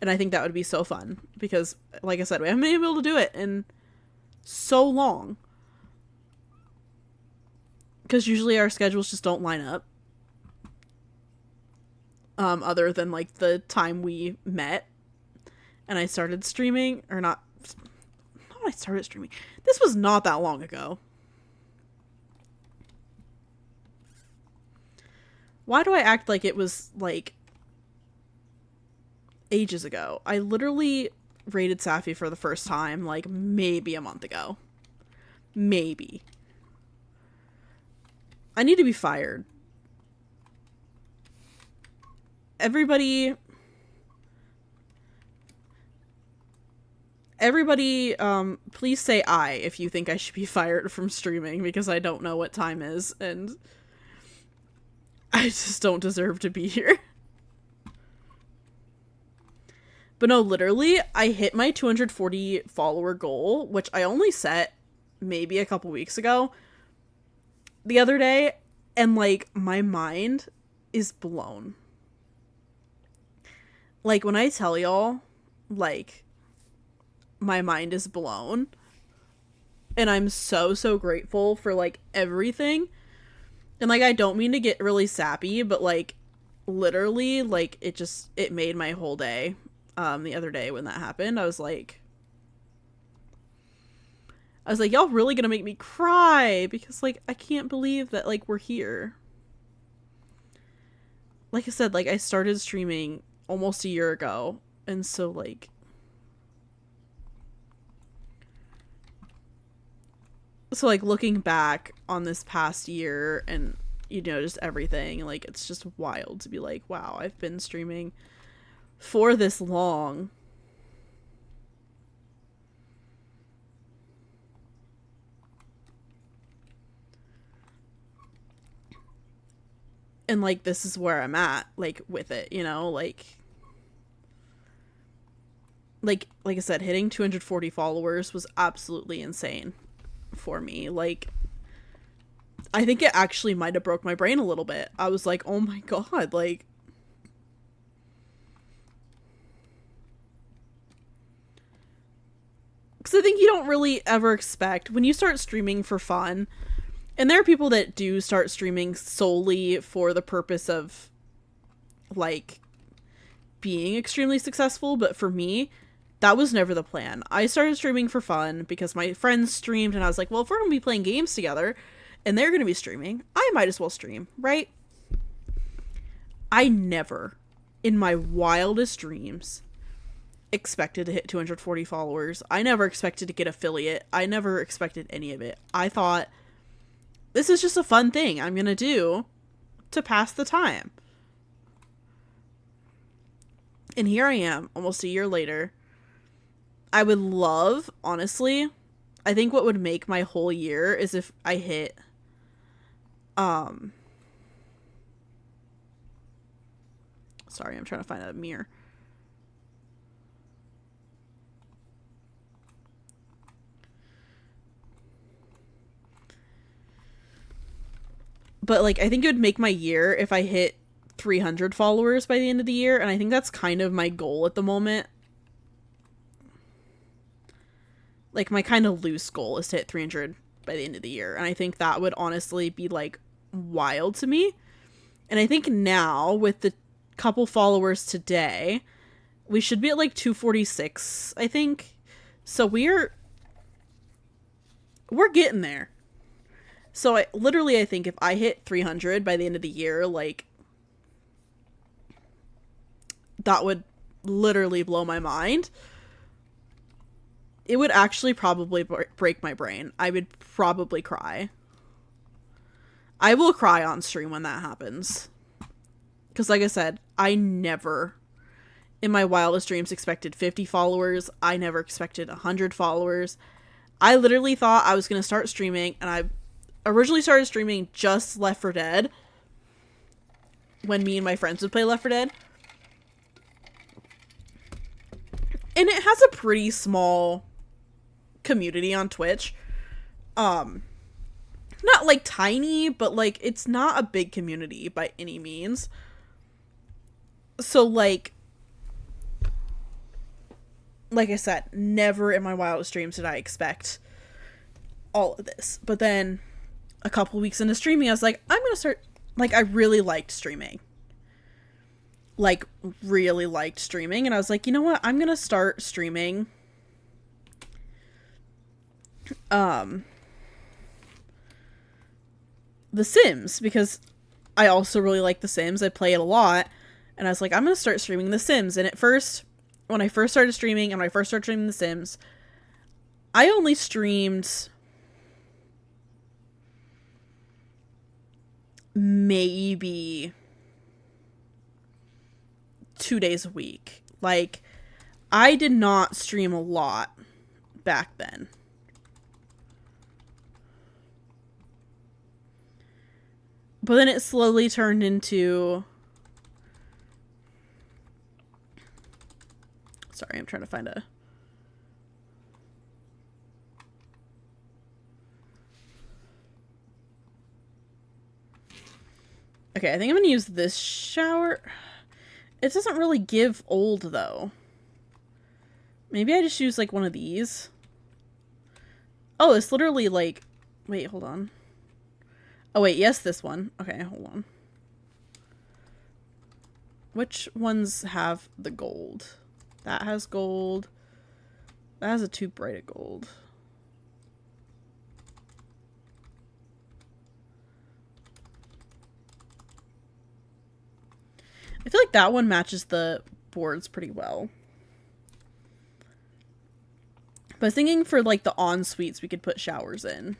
And I think that would be so fun because, like I said, we haven't been able to do it in so long. Because usually our schedules just don't line up. Other than, like, the time we met and I started streaming. Or not I started streaming. This was not that long ago. Why do I act like it was, like, ages ago? I literally rated Safi for the first time, like, maybe a month ago. Maybe. I need to be fired. Everybody, please say I if you think I should be fired from streaming, because I don't know what time is, and I just don't deserve to be here. But no, literally, I hit my 240 follower goal, which I only set maybe a couple weeks ago, the other day, and, like, my mind is blown. Like, when I tell y'all, like, my mind is blown, and I'm so, so grateful for, like, everything, and, like, I don't mean to get really sappy, but, like, literally, like, it made my whole day. The other day when that happened, I was like, y'all really gonna make me cry, because, like, I can't believe that, like, we're here. Like I said, like, I started streaming almost a year ago, and so, like, looking back on this past year and, you know, just everything, like, it's just wild to be like, wow, I've been streaming for this long. And, like, this is where I'm at, like, with it, you know, like I said, hitting 240 followers was absolutely insane for me. Like, I think it actually might have broke my brain a little bit. I was like, oh my god, like, because I think you don't really ever expect, when you start streaming for fun, and there are people that do start streaming solely for the purpose of, like, being extremely successful, but for me, that was never the plan. I started streaming for fun because my friends streamed, and I was like, well, if we're going to be playing games together, and they're going to be streaming, I might as well stream, right? I never, in my wildest dreams, expected to hit 240 followers. I never expected to get affiliate. I never expected any of it. I thought, this is just a fun thing I'm gonna do to pass the time. And here I am, almost a year later. I would love, honestly, I think what would make my whole year is if I hit, sorry, I'm trying to find a mirror. But, like, I think it would make my year if I hit 300 followers by the end of the year, and I think that's kind of my goal at the moment. Like, my kind of loose goal is to hit 300 by the end of the year, and I think that would honestly be, like, wild to me. And I think now, with the couple followers today, we should be at, like, 246, I think. So we're getting there. So I think if I hit 300 by the end of the year, like, that would literally blow my mind. It would actually probably break my brain. I would probably cry. I will cry on stream when that happens. Because, like I said, I never, in my wildest dreams, expected 50 followers. I never expected 100 followers. I literally thought I was going to start streaming, and I originally started streaming just Left 4 Dead when me and my friends would play Left 4 Dead. And it has a pretty small community on Twitch. Not, like, tiny, but, like, it's not a big community by any means. So, like I said, never in my wildest dreams did I expect all of this. But then, a couple weeks into streaming, I was like, I'm gonna start, like, I really liked streaming. Like, really liked streaming, and I was like, you know what, I'm gonna start streaming The Sims, because I also really like The Sims. I play it a lot, and I was like, I'm gonna start streaming The Sims. And at first, when I first started streaming, The Sims, I only streamed maybe 2 days a week. Like, I did not stream a lot back then. But then it slowly turned into... Sorry, I'm trying to find a... Okay, I think I'm gonna use this shower. It doesn't really give old, though. Maybe I just use, like, one of these. Oh, it's literally, like... Wait, hold on. Oh, wait, yes, this one. Okay, hold on. Which ones have the gold? That has gold. That has a too bright a gold. I feel like that one matches the boards pretty well. But I was thinking for, like, the en-suites we could put showers in.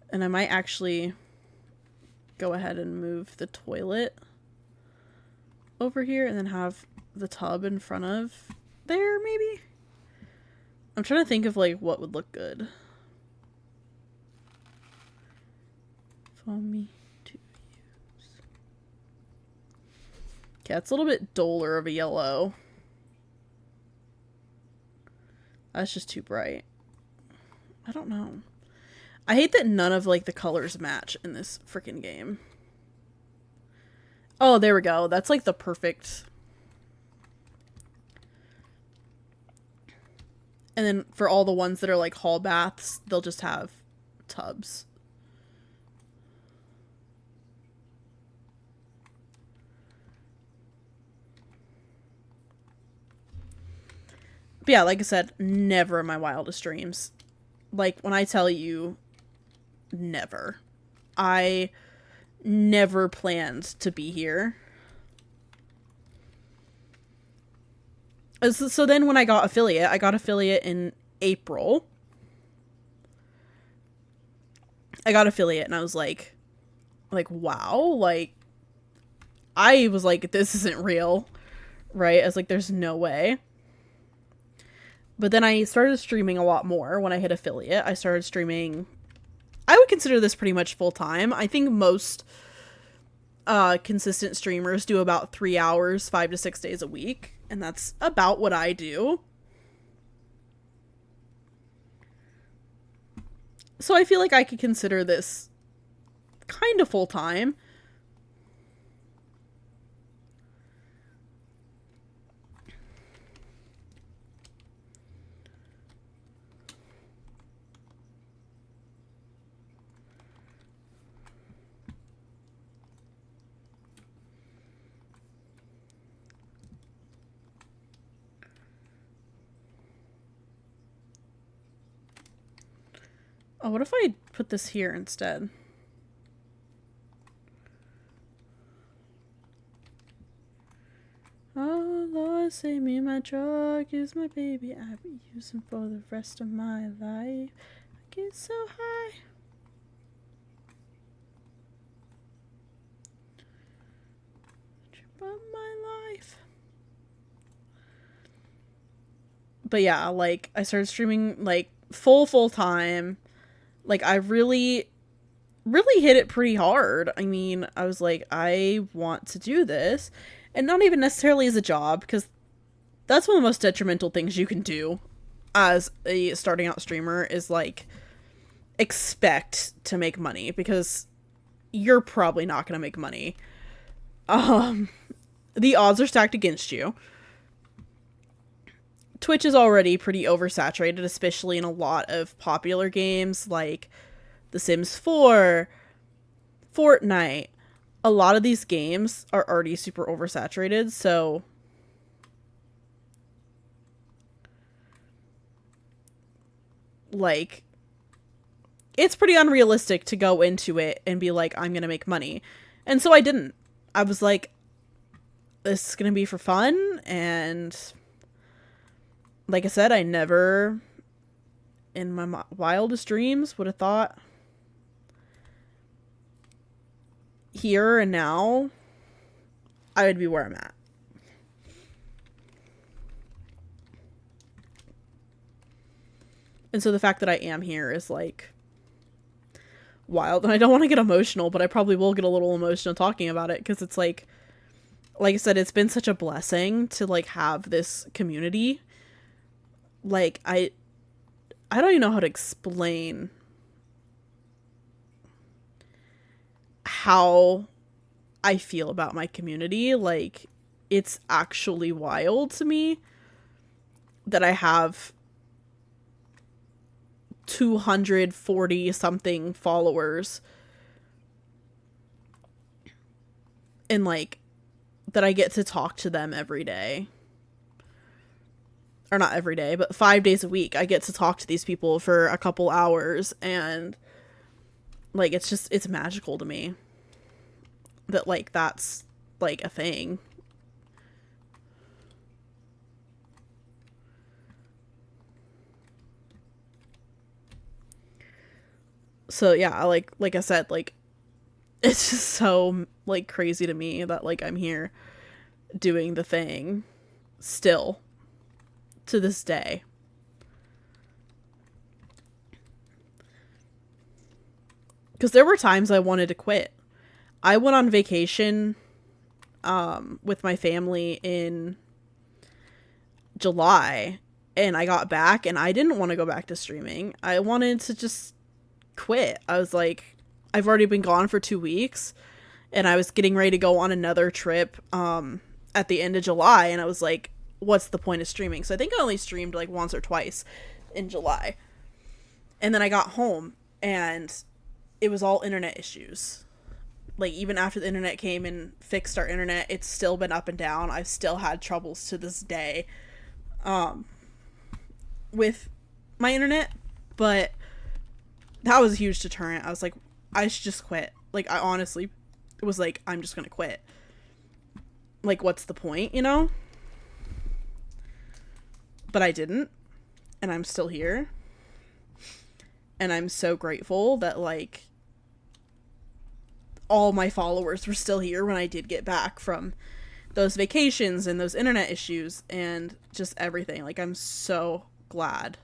And I might actually go ahead and move the toilet over here and then have the tub in front of there, maybe? I'm trying to think of, like, what would look good. For me to use. Okay, it's a little bit duller of a yellow. That's just too bright. I don't know. I hate that none of, like, the colors match in this freaking game. Oh, there we go. That's, like, the perfect... And then for all the ones that are, like, hall baths, they'll just have tubs. But yeah, like I said, never in my wildest dreams. Like, when I tell you... Never. I never planned to be here. So then when I got affiliate in April. I got affiliate and I was like, like, wow, like, I was like, this isn't real, right? I was like, there's no way. But then I started streaming a lot more when I hit affiliate. I started streaming, I would consider this pretty much full time. I think most consistent streamers do about 3 hours, 5 to 6 days a week. And that's about what I do. So I feel like I could consider this kind of full time. Oh, what if I put this here instead? Oh, Lord, save me, my drug is my baby. I'll be using for the rest of my life. I get so high. Trip up my life. But yeah, like, I started streaming, like, full time. Like, I really hit it pretty hard. I mean, I was like, I want to do this. And not even necessarily as a job, because that's one of the most detrimental things you can do as a starting out streamer is, like, expect to make money, because you're probably not going to make money. The odds are stacked against you. Twitch is already pretty oversaturated, especially in a lot of popular games like The Sims 4, Fortnite. A lot of these games are already super oversaturated, so like it's pretty unrealistic to go into it and be like, I'm gonna make money. And so I didn't. I was like, this is gonna be for fun, and like I said, I never in my wildest dreams would have thought here and now I would be where I'm at. And so the fact that I am here is like wild. And I don't want to get emotional, but I probably will get a little emotional talking about it, because it's like I said, it's been such a blessing to like have this community. Like I don't even know how to explain how I feel about my community. Like, it's actually wild to me that I have 240 something followers, and like that I get to talk to them every day. Or not every day, but 5 days a week I get to talk to these people for a couple hours, and like it's magical to me that like that's like a thing. So yeah, like I said, like it's just so like crazy to me that like I'm here doing the thing still to this day. Because there were times I wanted to quit. I went on vacation with my family in July, and I got back and I didn't want to go back to streaming. I wanted to just quit. I was like, I've already been gone for 2 weeks, and I was getting ready to go on another trip at the end of July, and I was like, what's the point of streaming? So I think I only streamed like once or twice in July. And then I got home and it was all internet issues. Like, even after the internet came and fixed our internet, it's still been up and down. I've still had troubles to this day with my internet, but that was a huge deterrent. I was like, I should just quit. Like, I honestly was like, I'm just gonna quit. Like, what's the point, you know? But I didn't, and I'm still here. And I'm so grateful that, like, all my followers were still here when I did get back from those vacations and those internet issues and just everything. Like, I'm so glad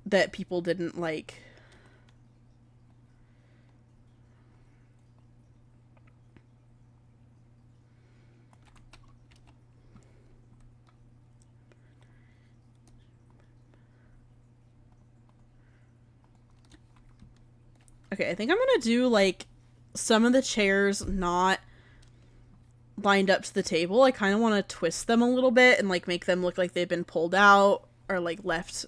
that people didn't, like... Okay, I think I'm gonna do, like, some of the chairs not lined up to the table. I kind of want to twist them a little bit and, like, make them look like they've been pulled out or, like, left.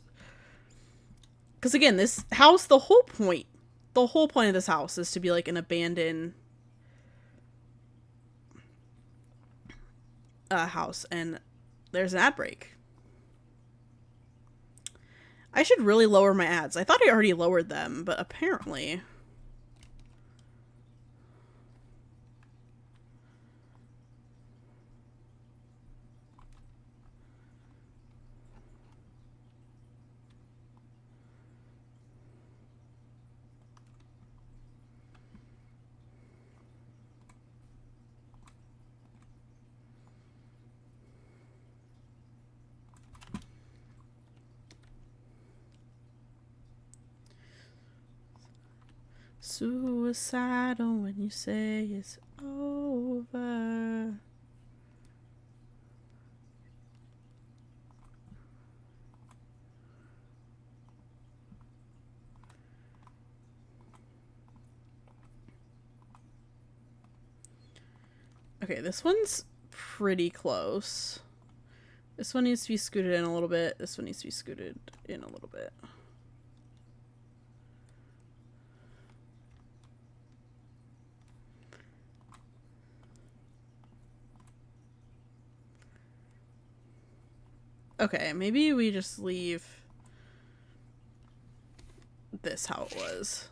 Because, again, this house, the whole point of this house is to be, like, an abandoned house. And there's an ad break. I should really lower my ads. I thought I already lowered them, but apparently... Suicidal when you say it's over. Okay, this one's pretty close. This one needs to be scooted in a little bit. This one needs to be scooted in a little bit. Okay, maybe we just leave this how it was.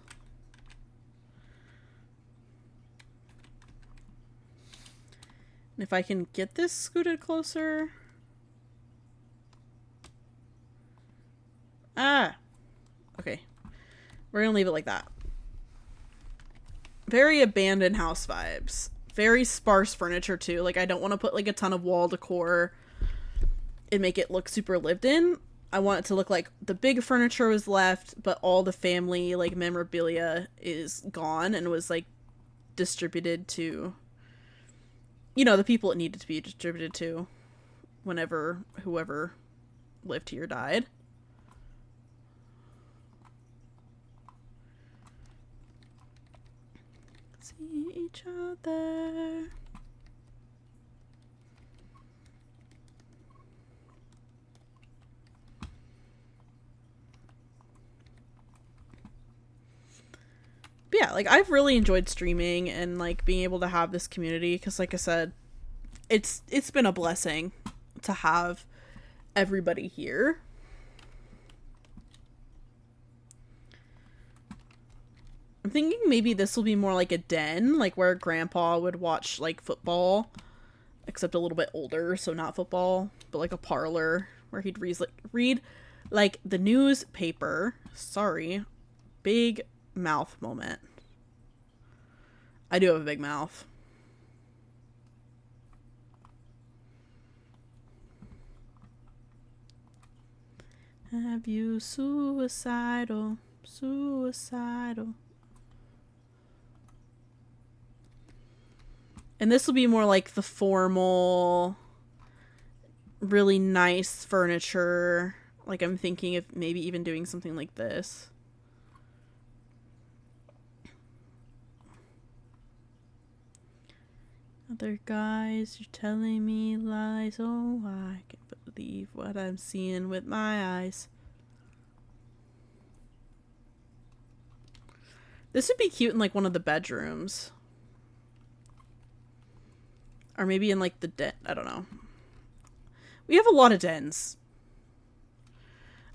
And if I can get this scooted closer... Ah! Okay. We're gonna leave it like that. Very abandoned house vibes. Very sparse furniture, too. Like, I don't want to put, like, a ton of wall decor and make it look super lived in. I want it to look like the big furniture was left, but all the family, like, memorabilia is gone and was, like, distributed to, you know, the people it needed to be distributed to whenever whoever lived here died. See each other. But yeah, like, I've really enjoyed streaming and, like, being able to have this community, because, like I said, it's been a blessing to have everybody here. I'm thinking maybe this will be more like a den, like where Grandpa would watch, like, football, except a little bit older, so not football, but like a parlor where he'd read like the newspaper. Sorry, big mouth moment. I do have a big mouth. Have you suicidal? And this will be more like the formal, really nice furniture. Like, I'm thinking of maybe even doing something like this. Other guys, you're telling me lies. Oh, I can't believe what I'm seeing with my eyes. This would be cute in, like, one of the bedrooms. Or maybe in, like, the den. I don't know. We have a lot of dens.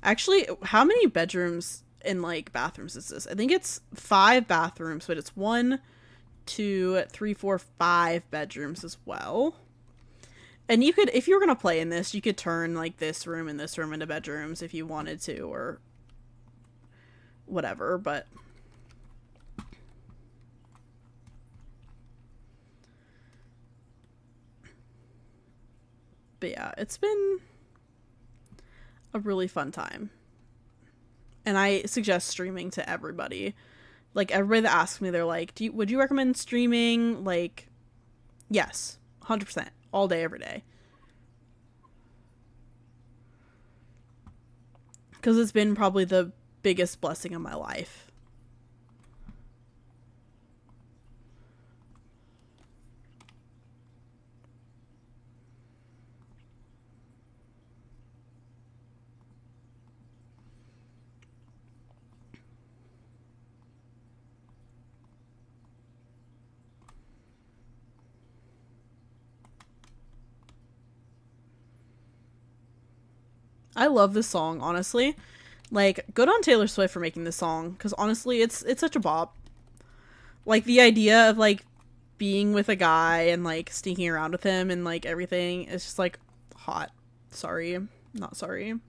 Actually, how many bedrooms and, like, bathrooms is this? I think it's 5 bathrooms, but it's 1, 2, 3, 4, 5 bedrooms as well. And you could, if you were going to play in this, you could turn, like, this room and this room into bedrooms if you wanted to, or whatever, but... But yeah, it's been a really fun time. And I suggest streaming to everybody. Like, everybody that asks me, they're like, would you recommend streaming? Like, yes, 100%. All day, every day. Because it's been probably the biggest blessing of my life. I love this song, honestly. Like, good on Taylor Swift for making this song, because honestly, it's such a bop. Like, the idea of, like, being with a guy and, like, sneaking around with him and, like, everything is just, like, hot. Sorry. Not sorry.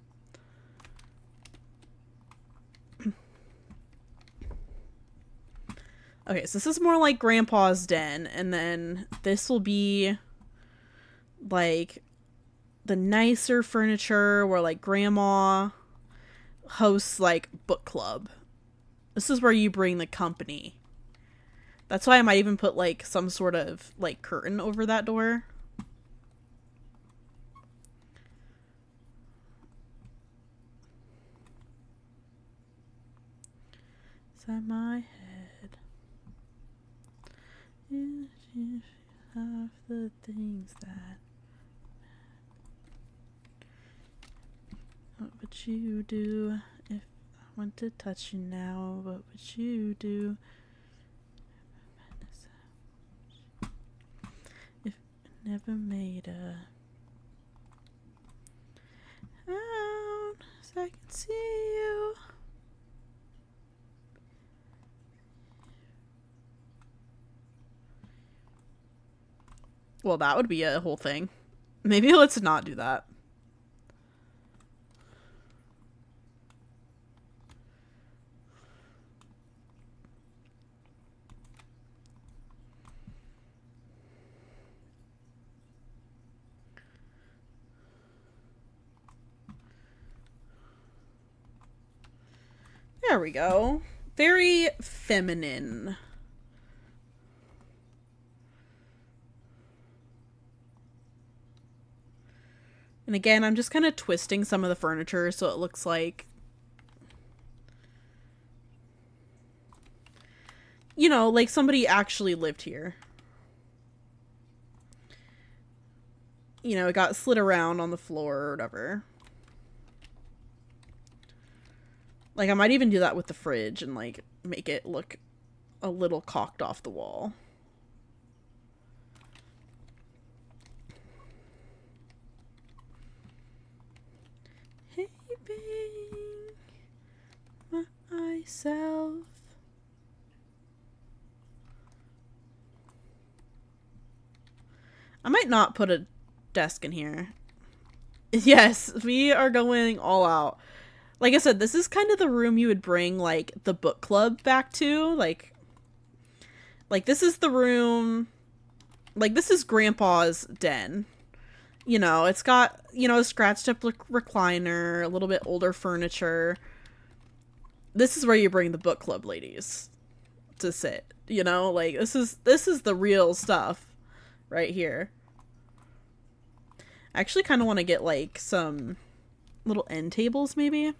Okay, so this is more like Grandpa's den, and then this will be, like, the nicer furniture where, like, Grandma hosts, like, book club. This is where you bring the company. That's why I might even put, like, some sort of, like, curtain over that door. Inside my head. You have the things that... What would you do if I want to touch you now? What would you do? If I never made a sound so I can see you. Well, that would be a whole thing. Maybe let's not do that. There we go. Very feminine. And again, I'm just kind of twisting some of the furniture so it looks like, you know, like somebody actually lived here. You know, it got slid around on the floor or whatever. Like, I might even do that with the fridge and, like, make it look a little cocked off the wall. Hey, babe, myself. I might not put a desk in here. Yes, we are going all out. Like I said, this is kind of the room you would bring, like, the book club back to. Like this is the room, like, this is Grandpa's den. You know, it's got, you know, a scratched up recliner, a little bit older furniture. This is where you bring the book club ladies to sit, you know? Like, this is the real stuff right here. I actually kind of want to get, like, some little end tables, maybe.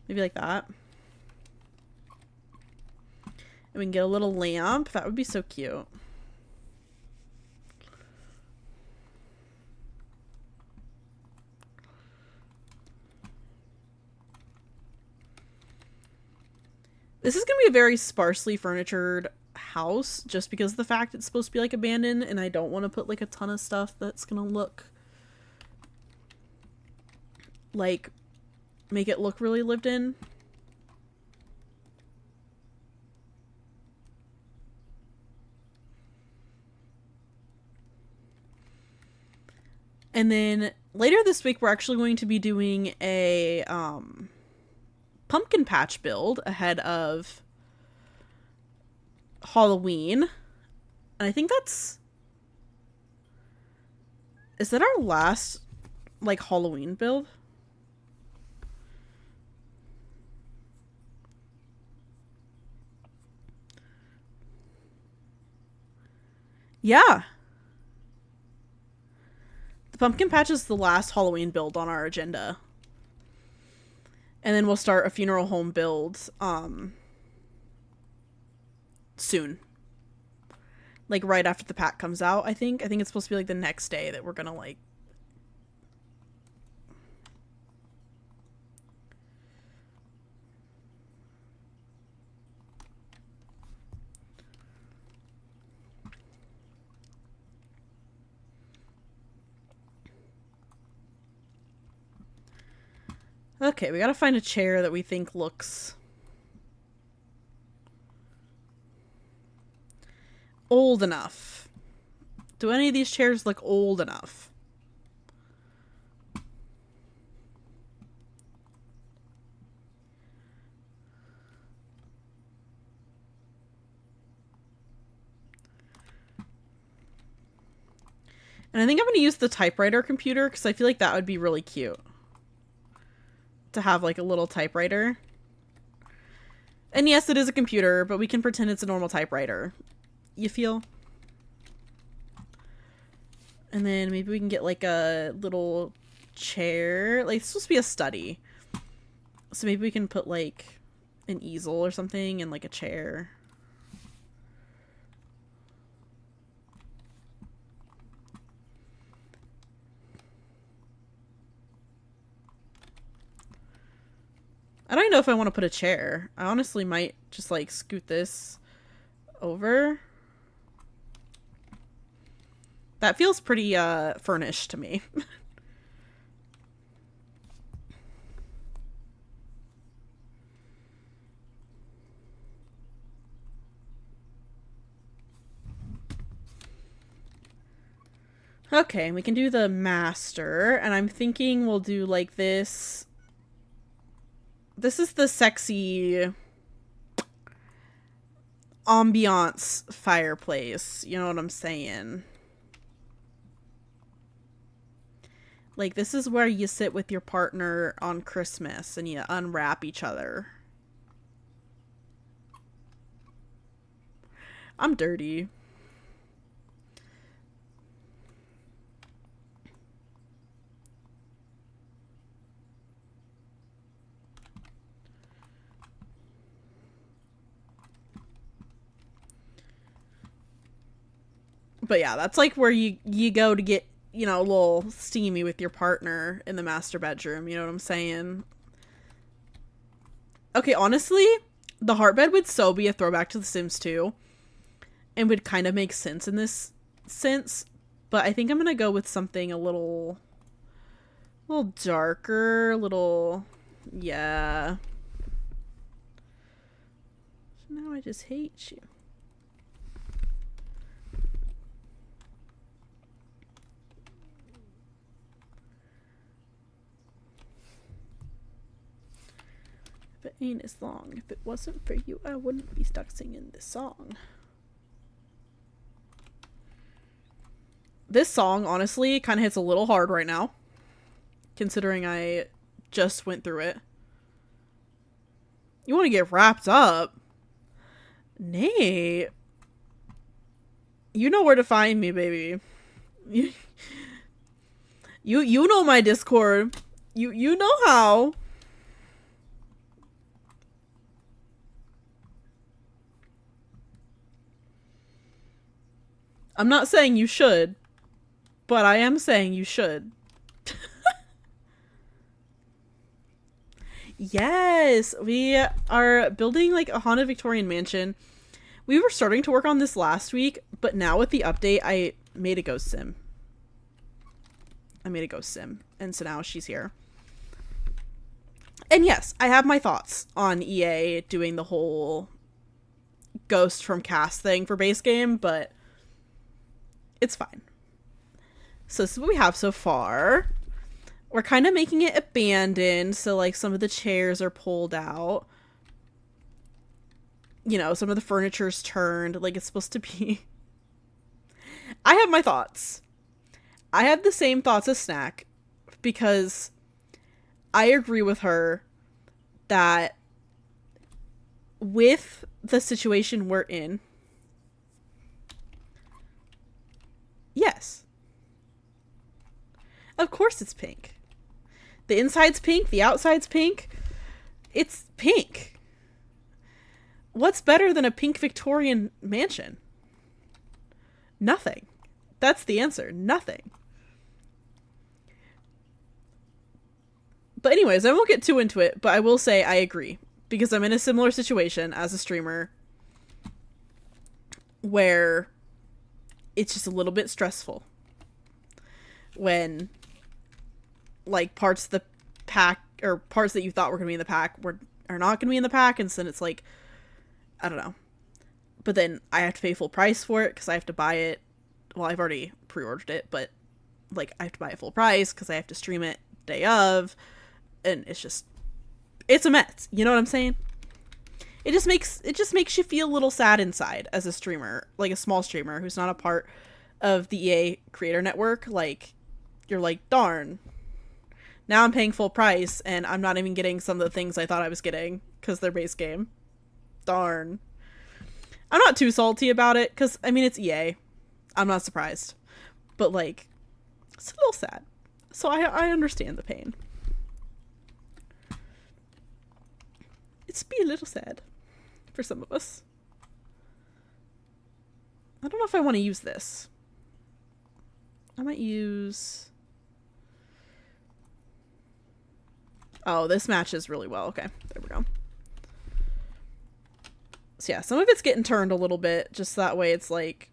Maybe like that. And we can get a little lamp. That would be so cute. This is going to be a very sparsely furnitured house just because of the fact it's supposed to be, like, abandoned, and I don't want to put, like, a ton of stuff that's going to look like, make it look really lived in. And then later this week, we're actually going to be doing a pumpkin patch build ahead of Halloween. And I think is that our last, like, Halloween build? Yeah. The pumpkin patch is the last Halloween build on our agenda. And then we'll start a funeral home build, soon. Like, right after the pack comes out, I think. I think it's supposed to be, like, the next day that we're gonna, like... Okay, we gotta find a chair that we think looks... old enough. Do any of these chairs look old enough? And I think I'm going to use the typewriter computer because I feel like that would be really cute. To have, like, a little typewriter. And yes, it is a computer, but we can pretend it's a normal typewriter. You feel? And then maybe we can get, like, a little chair. Like, it's supposed to be a study. So maybe we can put, like, an easel or something and, like, a chair. I don't know if I want to put a chair. I honestly might just, like, scoot this over. That feels pretty, furnished to me. Okay, we can do the master, and I'm thinking we'll do, like, this... This is the sexy ambiance fireplace. You know what I'm saying? Like, this is where you sit with your partner on Christmas and you unwrap each other. I'm dirty. But yeah, that's like where you go to get, you know, a little steamy with your partner in the master bedroom. You know what I'm saying? Okay, honestly, the heartbed would so be a throwback to The Sims 2. And would kind of make sense in this sense. But I think I'm going to go with something a little darker, yeah. Now I just hate you. If it ain't as long, if it wasn't for you, I wouldn't be stuck singing this song. This song, honestly, kind of hits a little hard right now. Considering I just went through it. You want to get wrapped up? Nate. You know where to find me, baby. You know my Discord. You know how. I'm not saying you should, but I am saying you should. Yes, we are building like a haunted Victorian mansion. We were starting to work on this last week, but now with the update, I made a ghost sim. And so now she's here. And yes, I have my thoughts on EA doing the whole ghost from cast thing for base game, but it's fine. So this is what we have so far. We're kind of making it abandoned, so like some of the chairs are pulled out. You know, some of the furniture's turned, like it's supposed to be I have my thoughts. I have the same thoughts as Snack because I agree with her that with the situation we're in, yes, of course it's pink. The inside's pink, the outside's pink. It's pink. What's better than a pink Victorian mansion? Nothing. That's the answer. Nothing. But anyways, I won't get too into it, but I will say I agree. Because I'm in a similar situation as a streamer where it's just a little bit stressful when like parts of the pack or parts that you thought were going to be in the pack are not going to be in the pack, and then it's like, I don't know. But then I have to pay full price for it because I have to buy it. Well, I've already pre-ordered it, but like I have to buy it full price because I have to stream it day of, and it's a mess. You know what I'm saying? It just makes you feel a little sad inside as a streamer, like a small streamer who's not a part of the EA creator network. Like, you're like, darn, now I'm paying full price and I'm not even getting some of the things I thought I was getting because they're base game. Darn. I'm not too salty about it because, I mean, it's EA. I'm not surprised. But, like, it's a little sad. So I understand the pain. It's be a little sad for some of us. I don't know if I want to use this. I might use... Oh, this matches really well. Okay, there we go. So yeah, some of it's getting turned a little bit, just that way it's like...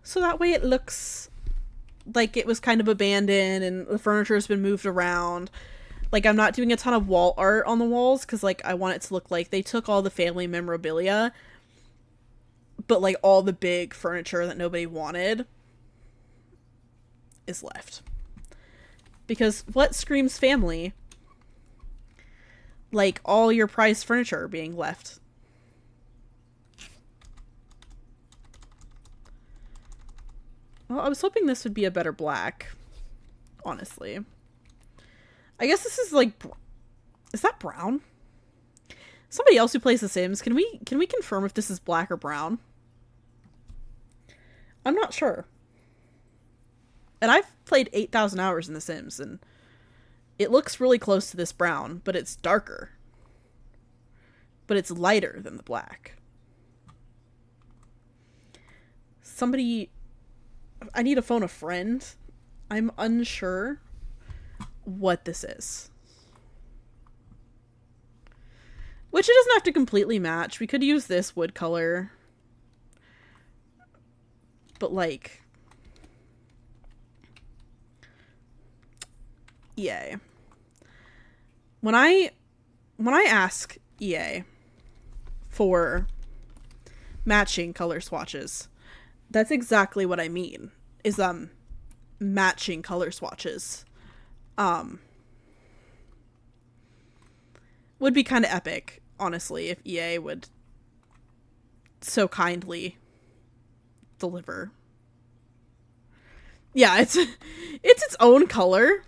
So that way it looks like it was kind of abandoned and the furniture has been moved around. Like, I'm not doing a ton of wall art on the walls because, like, I want it to look like they took all the family memorabilia, but, like, all the big furniture that nobody wanted is left. Because what screams family? Like, all your prized furniture being left. Well, I was hoping this would be a better black, honestly. I guess this is like... Is that brown? Somebody else who plays The Sims, can we confirm if this is black or brown? I'm not sure. And I've played 8,000 hours in The Sims, and it looks really close to this brown, but it's darker. But it's lighter than the black. Somebody... I need to phone a friend. I'm unsure what this is. Which it doesn't have to completely match. We could use this wood color. But like... EA. When I ask EA for matching color swatches, that's exactly what I mean, is matching color swatches. Would be kind of epic, honestly, if EA would so kindly deliver. Yeah, it's its own color.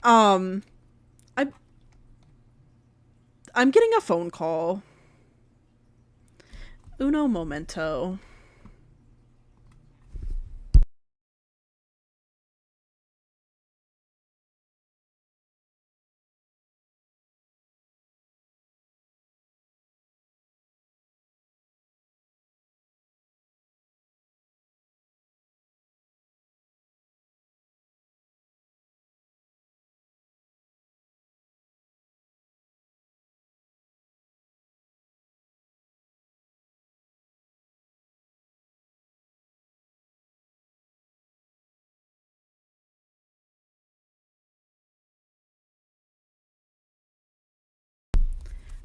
I'm getting a phone call. Uno momento.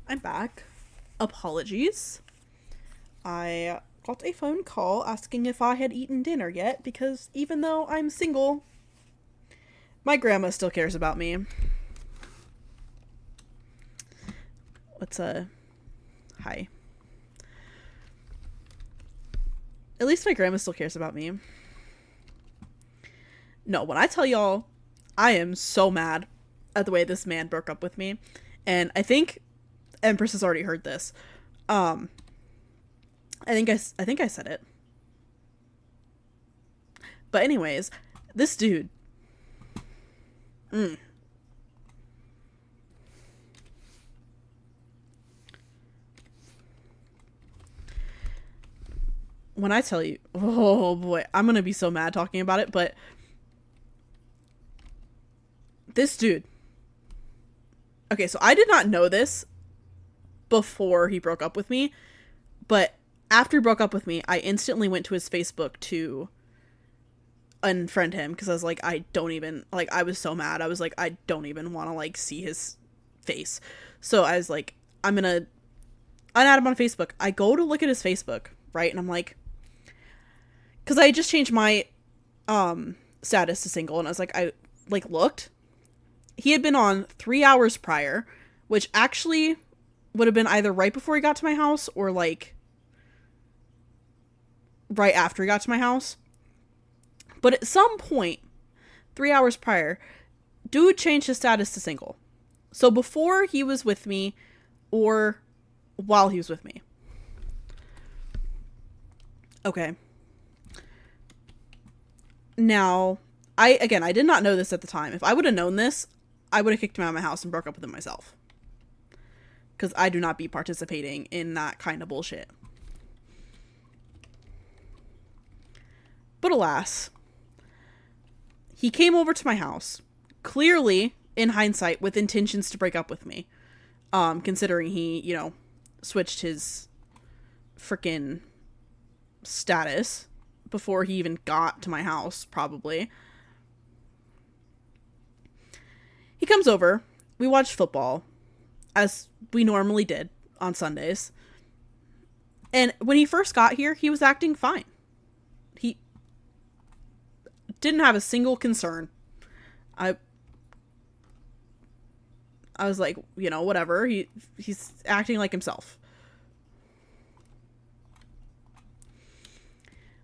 I'm back. Apologies. I got a phone call asking if I had eaten dinner yet, because even though I'm single, my grandma still cares about me. what's a hi. At least my grandma still cares about me. No, when I tell y'all, I am so mad at the way this man broke up with me. And I think Empress has already heard this. I think I said it. But anyways, this dude. When I tell you, oh boy, I'm gonna be so mad talking about it, but this dude. Okay, so I did not know this before he broke up with me, but after he broke up with me, I instantly went to his Facebook to unfriend him because I was like, I don't even, like, I was so mad. I was like, I don't even want to, like, see his face. So I was like, I'm gonna unadd him on Facebook. I go to look at his Facebook, right? And I'm like, because I had just changed my status to single, and I was like, I, like, looked. He had been on 3 hours prior, which actually would have been either right before he got to my house or, like, right after he got to my house. But at some point, 3 hours prior, dude changed his status to single. So before he was with me or while he was with me. Okay. Now, I did not know this at the time. If I would have known this, I would have kicked him out of my house and broke up with him myself. Because I do not be participating in that kind of bullshit. But alas, he came over to my house, clearly, in hindsight, with intentions to break up with me. Considering he, you know, switched his freaking status before he even got to my house, probably. He comes over, we watch football, as we normally did on Sundays. And when he first got here, he was acting fine. He didn't have a single concern. I was like, you know, whatever. He's acting like himself.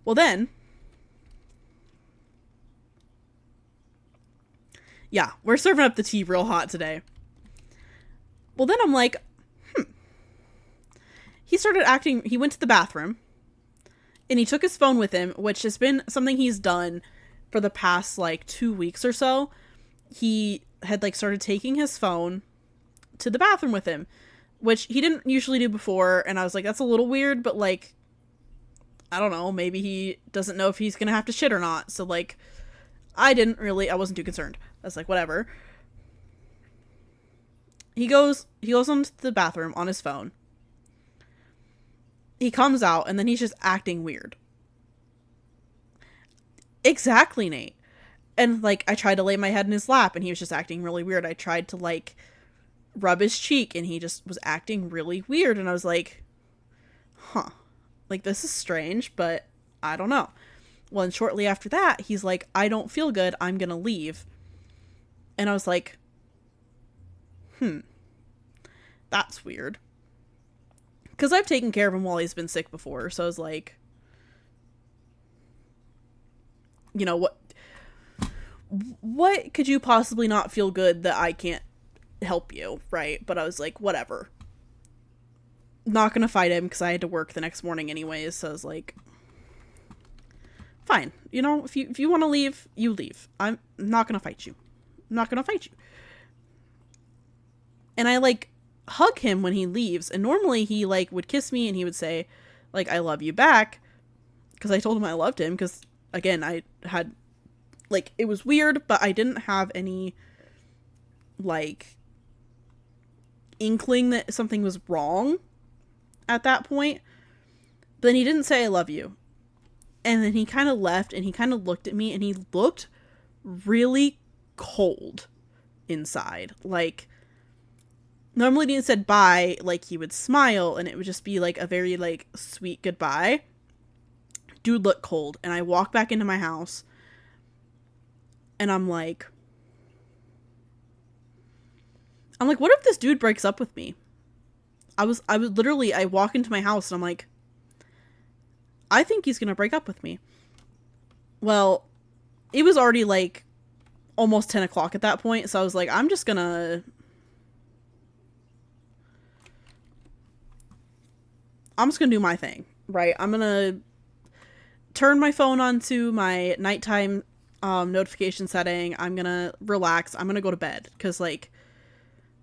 Well then, yeah, we're serving up the tea real hot today. Well then I'm like, He started acting, he went to the bathroom, and he took his phone with him, which has been something he's done for the past, like, 2 weeks or so. He had, like, started taking his phone to the bathroom with him, which he didn't usually do before, and I was like, that's a little weird, but, like, I don't know, maybe he doesn't know if he's gonna have to shit or not, so, like, I wasn't too concerned. I was like, whatever. He goes into the bathroom on his phone. He comes out, and then he's just acting weird. Exactly, Nate. And, like, I tried to lay my head in his lap, and he was just acting really weird. I tried to, like, rub his cheek, and he just was acting really weird, and I was like, huh. Like, this is strange, but I don't know. Well, and shortly after that, he's like, I don't feel good, I'm gonna leave. And I was like, that's weird. Because I've taken care of him while he's been sick before, so I was like, you know, what could you possibly not feel good that I can't help you, right? But I was like, whatever. Not gonna fight him because I had to work the next morning anyways, so I was like, fine. You know, if you want to leave, you leave. I'm not gonna fight you. I'm not gonna fight you. And I, like, hug him when he leaves, and normally he, like, would kiss me and he would say, like, I love you back, because I told him I loved him, because, again, I had, like, it was weird, but I didn't have any, like, inkling that something was wrong at that point. But then he didn't say I love you. And then he kind of left, and he kind of looked at me, and he looked really cold inside. Like, normally when he said bye, like, he would smile, and it would just be, like, a very, like, sweet goodbye. Dude looked cold, and I walk back into my house, and I'm like, what if this dude breaks up with me? I would literally, I walk into my house and I'm like, I think he's gonna break up with me. Well, it was already like almost 10 o'clock at that point, so I was like, I'm just gonna do my thing, right? I'm gonna turn my phone onto my nighttime notification setting. I'm gonna relax. I'm gonna go to bed because like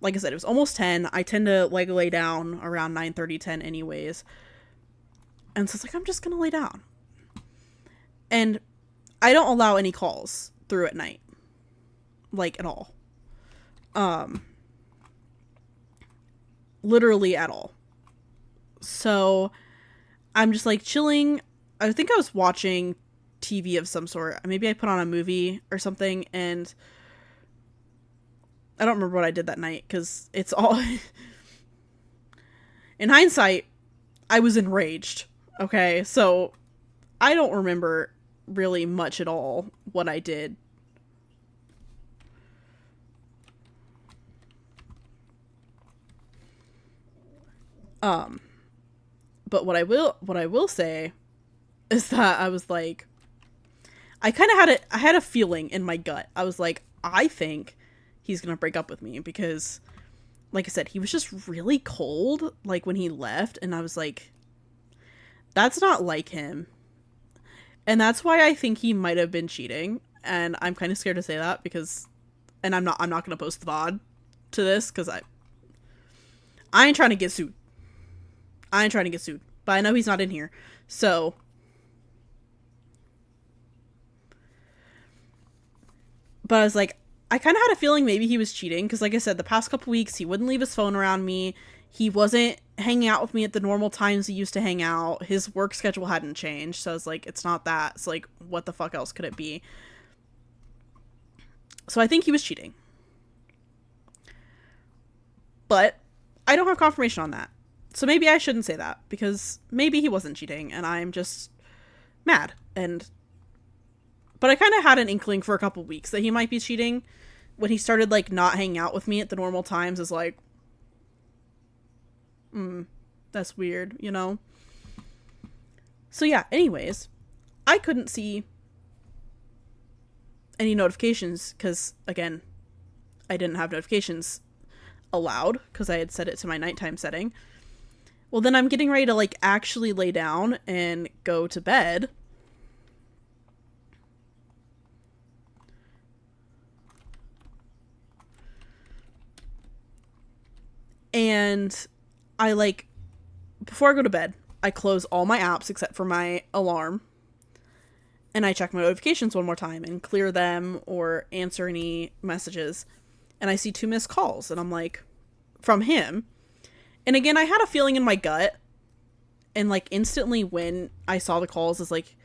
I said, it was almost 10. I tend to like lay down around 9:30, 10 anyways. And so it's like, I'm just gonna lay down. And I don't allow any calls through at night. Like, at all. Literally at all. So I'm just like chilling. I think I was watching TV of some sort. Maybe I put on a movie or something, and I don't remember what I did that night because it's all in hindsight, I was enraged. Okay, so I don't remember really much at all what I did. But what I will say is that I was like, I kind of had a feeling in my gut. I was like, I think he's gonna break up with me because, like I said, he was just really cold, like when he left, and I was like, that's not like him. And that's why I think he might have been cheating. And I'm kind of scared to say that because, and I'm not gonna post the VOD to this because I ain't trying to get sued. But I know he's not in here. So but I was like, I kind of had a feeling maybe he was cheating because, like I said, the past couple weeks he wouldn't leave his phone around me. He wasn't hanging out with me at the normal times he used to hang out. His work schedule hadn't changed, so I was like, it's not that. It's like, what the fuck else could it be? So I think he was cheating. But I don't have confirmation on that. So maybe I shouldn't say that because maybe he wasn't cheating and I'm just mad. But I kind of had an inkling for a couple weeks that he might be cheating. When he started like not hanging out with me at the normal times, is like, that's weird, you know? So yeah, anyways, I couldn't see any notifications because, again, I didn't have notifications allowed because I had set it to my nighttime setting. Well, then I'm getting ready to like actually lay down and go to bed. And I like, before I go to bed, I close all my apps except for my alarm. And I check my notifications one more time and clear them or answer any messages. And I see 2 missed calls. And I'm like, from him. And again, I had a feeling in my gut. And like instantly when I saw the calls, is like,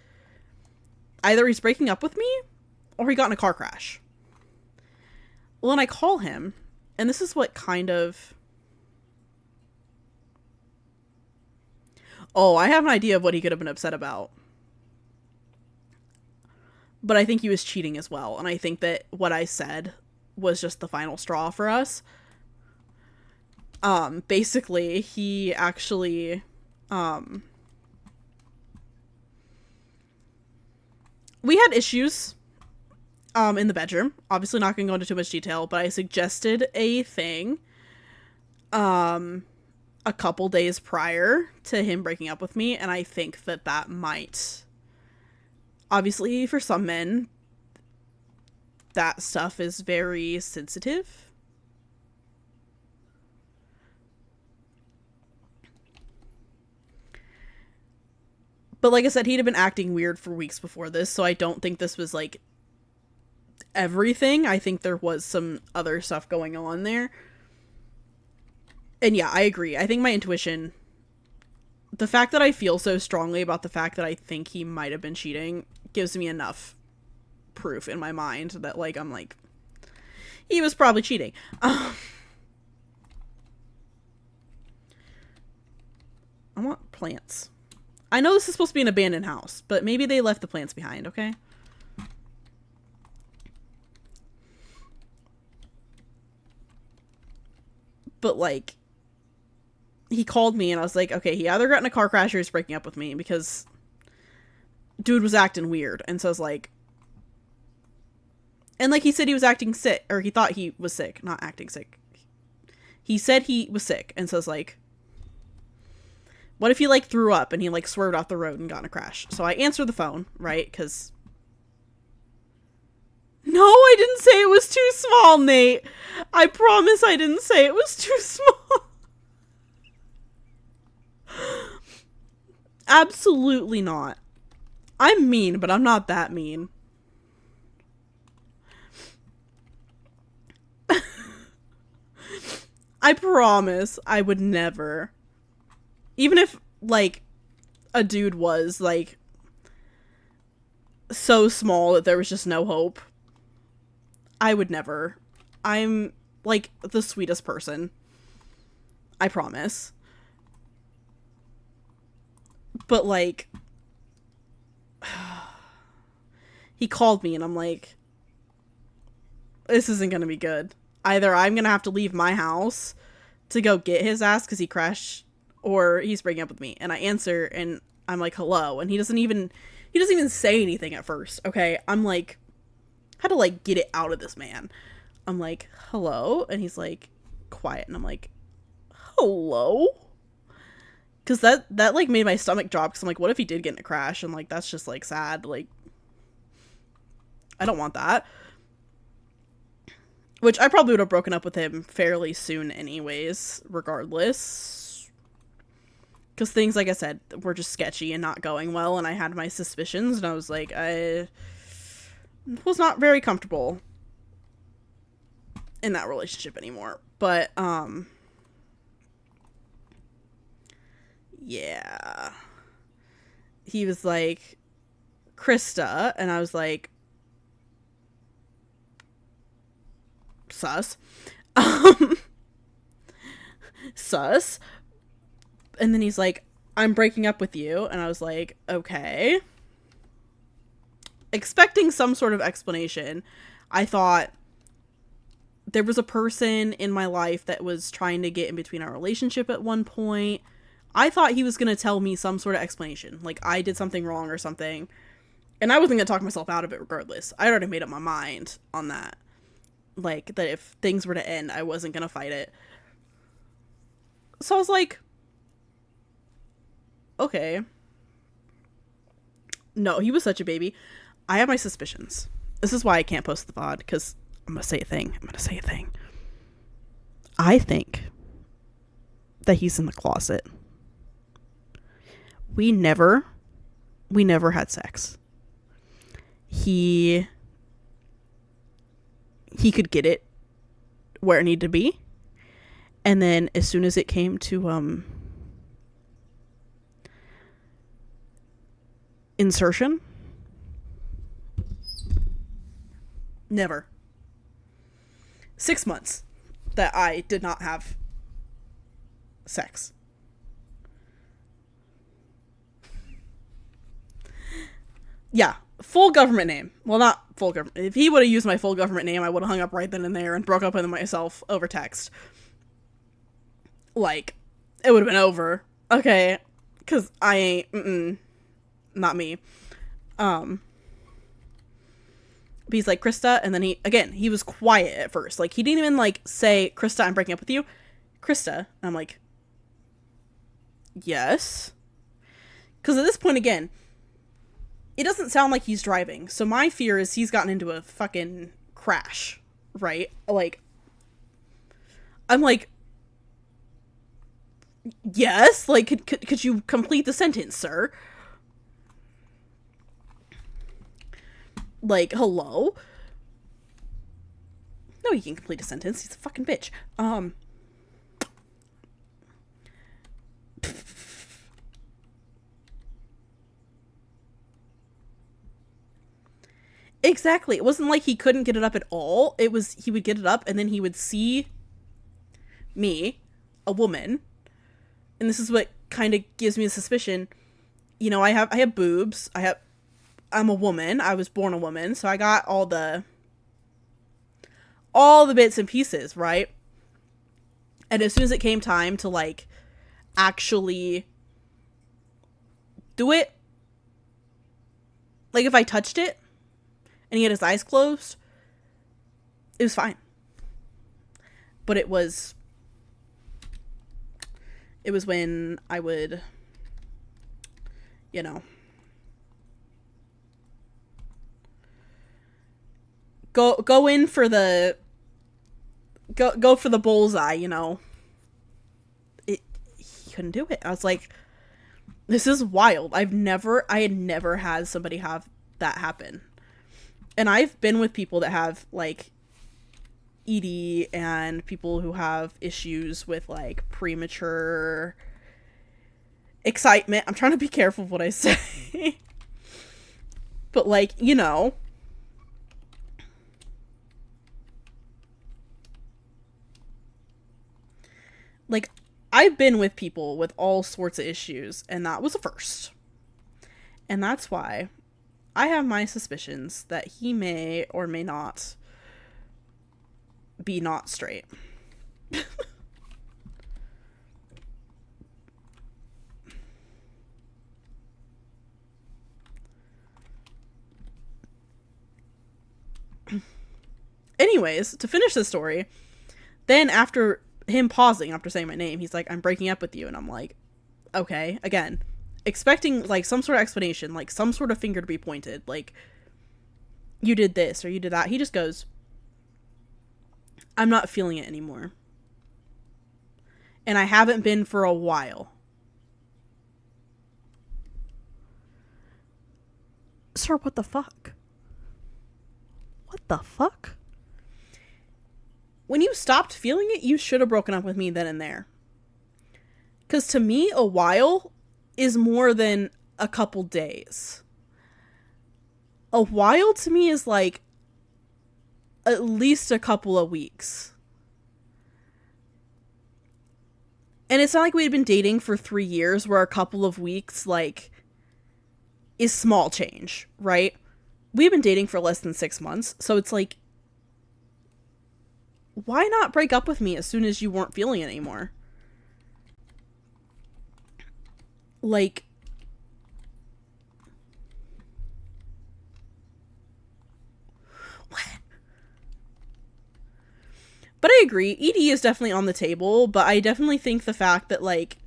either he's breaking up with me or he got in a car crash. Well, then I call him. And this is what kind of... Oh, I have an idea of what he could have been upset about. But I think he was cheating as well. And I think that what I said was just the final straw for us. Basically, he actually, we had issues, in the bedroom. Obviously not gonna go into too much detail, but I suggested a thing, a couple days prior to him breaking up with me, and I think that that might... Obviously, for some men, that stuff is very sensitive. But like I said, he'd have been acting weird for weeks before this, so I don't think this was, like, everything. I think there was some other stuff going on there. And yeah, I agree. I think my intuition... The fact that I feel so strongly about the fact that I think he might have been cheating gives me enough proof in my mind that, like, I'm like, he was probably cheating. I want plants. I know this is supposed to be an abandoned house, but maybe they left the plants behind, okay? But, like, he called me and I was like, okay, he either got in a car crash or he's breaking up with me because dude was acting weird. And so I was like, and like he said he was acting sick, or he thought he was sick, not acting sick. He said he was sick. And so I was like, what if he like threw up and he like swerved off the road and got in a crash? So I answered the phone, right? Because no, I didn't say it was too small, Nate. I promise I didn't say it was too small. Absolutely not. I'm mean, but I'm not that mean. I promise I would never. Even if, like, a dude was, like, so small that there was just no hope, I would never. I'm, like, the sweetest person. I promise. But, like, he called me and I'm like, this isn't gonna be good. Either I'm gonna have to leave my house to go get his ass because he crashed, or he's breaking up with me. And I answer and I'm like, hello. And he doesn't even say anything at first. Okay. I'm like, had to like get it out of this man. I'm like, hello. And he's like, quiet. And I'm like, hello. Cause that like made my stomach drop. Cause I'm like, what if he did get in a crash? And like, that's just like sad. Like, I don't want that. Which I probably would have broken up with him fairly soon anyways, regardless. Because things, like I said, were just sketchy and not going well, and I had my suspicions, and I was like, I was not very comfortable in that relationship anymore. But, yeah. He was like, Krista, and I was like, sus. Sus. And then he's like, I'm breaking up with you. And I was like, okay. Expecting some sort of explanation. I thought there was a person in my life that was trying to get in between our relationship at one point. I thought he was going to tell me some sort of explanation. Like I did something wrong or something. And I wasn't going to talk myself out of it regardless. I already made up my mind on that. Like, that if things were to end, I wasn't gonna fight it. So I was like, okay. No, he was such a baby. I have my suspicions. This is why I can't post the VOD, because I'm gonna say a thing. I think that he's in the closet. We never had sex. He could get it where it needed to be. And then as soon as it came to insertion, never. 6 months that I did not have sex. Yeah. Full government name. Well, not full government. If he would have used my full government name, I would have hung up right then and there and broke up with myself over text. Like, it would have been over. Okay. Because I ain't, not me. But he's like, Krista, and then he was quiet at first. Like, he didn't even, like, say, Krista, I'm breaking up with you. Krista. And I'm like, yes. Because at this point, again, it doesn't sound like he's driving. So my fear is he's gotten into a fucking crash, right? Like, I'm like, yes? Like, could you complete the sentence, sir? Like, hello? No, he can complete a sentence. He's a fucking bitch. Exactly. It wasn't like he couldn't get it up at all. It was, he would get it up and then he would see me, a woman, and this is what kind of gives me a suspicion. You know, I have boobs. I'm a woman. I was born a woman, so I got all the bits and pieces, right? And as soon as it came time to, like, actually do it. Like, if I touched it and he had his eyes closed, it was fine. But it was when I would, you know, go in for the go for the bullseye, you know. He couldn't do it. I was like, this is wild. I had never had somebody have that happen. And I've been with people that have, like, ED and people who have issues with, like, premature excitement. I'm trying to be careful of what I say. But, like, you know. Like, I've been with people with all sorts of issues, and that was a first. And that's why I have my suspicions that he may or may not be not straight. Anyways, to finish the story, then after him pausing, after saying my name, he's like, I'm breaking up with you. And I'm like, okay, again, expecting, like, some sort of explanation, like, some sort of finger to be pointed, like, you did this or you did that. He just goes, I'm not feeling it anymore. And I haven't been for a while. Sir, what the fuck? What the fuck? When you stopped feeling it, you should have broken up with me then and there. Because to me, a while is more than a couple days. A while to me is like at least a couple of weeks. And it's not like we'd been dating for 3 years where a couple of weeks, like, is small change, right? We've been dating for less than 6 months. So it's like, why not break up with me as soon as you weren't feeling it anymore? Like, what? But I agree, ED is definitely on the table, but I definitely think the fact that, like,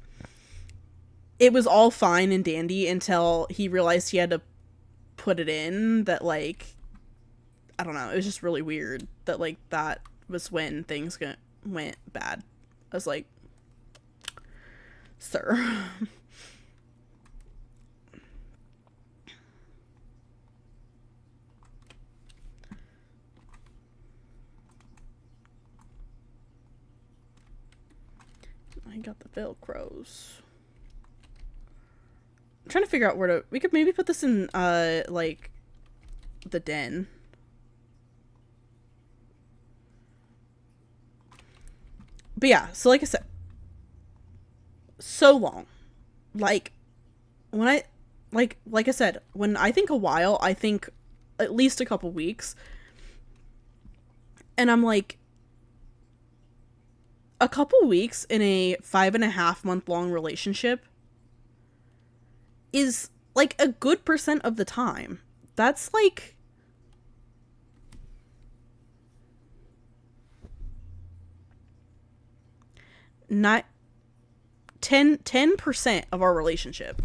it was all fine and dandy until he realized he had to put it in, that, like, I don't know, it was just really weird that, like, that was when things went bad. I was like, sir. I got the Velcros. I'm trying to figure out where to... We could maybe put this in, like, the den. But yeah, so like I said, so long. Like, when I... Like I said, when I think a while, I think at least a couple weeks. And I'm like... A couple weeks in a 5.5-month long relationship is, like, a good % of the time. That's, like... Not... 10% of our relationship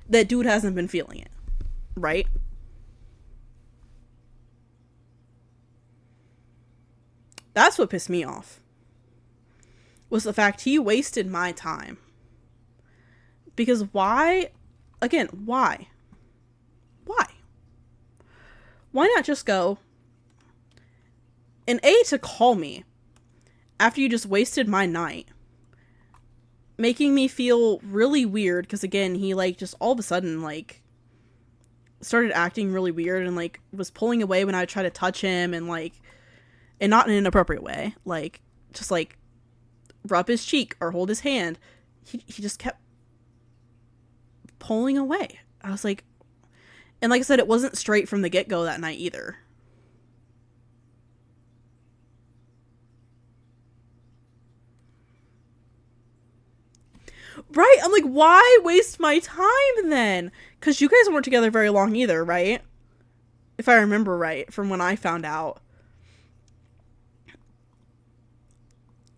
that dude hasn't been feeling it. Right? That's what pissed me off. Was the fact he wasted my time. Because why? Again, why? Why? Why not just go and to call me after you just wasted my night, making me feel really weird, because again, he, like, just all of a sudden, like, started acting really weird and, like, was pulling away when I would try to touch him, and, like, and not in an inappropriate way, like, just, like, rub his cheek or hold his hand. He just kept pulling away. I was like, and like I said, it wasn't straight from the get-go that night either. Right? I'm like, why waste my time then? Because you guys weren't together very long either, right? If I remember right from when I found out.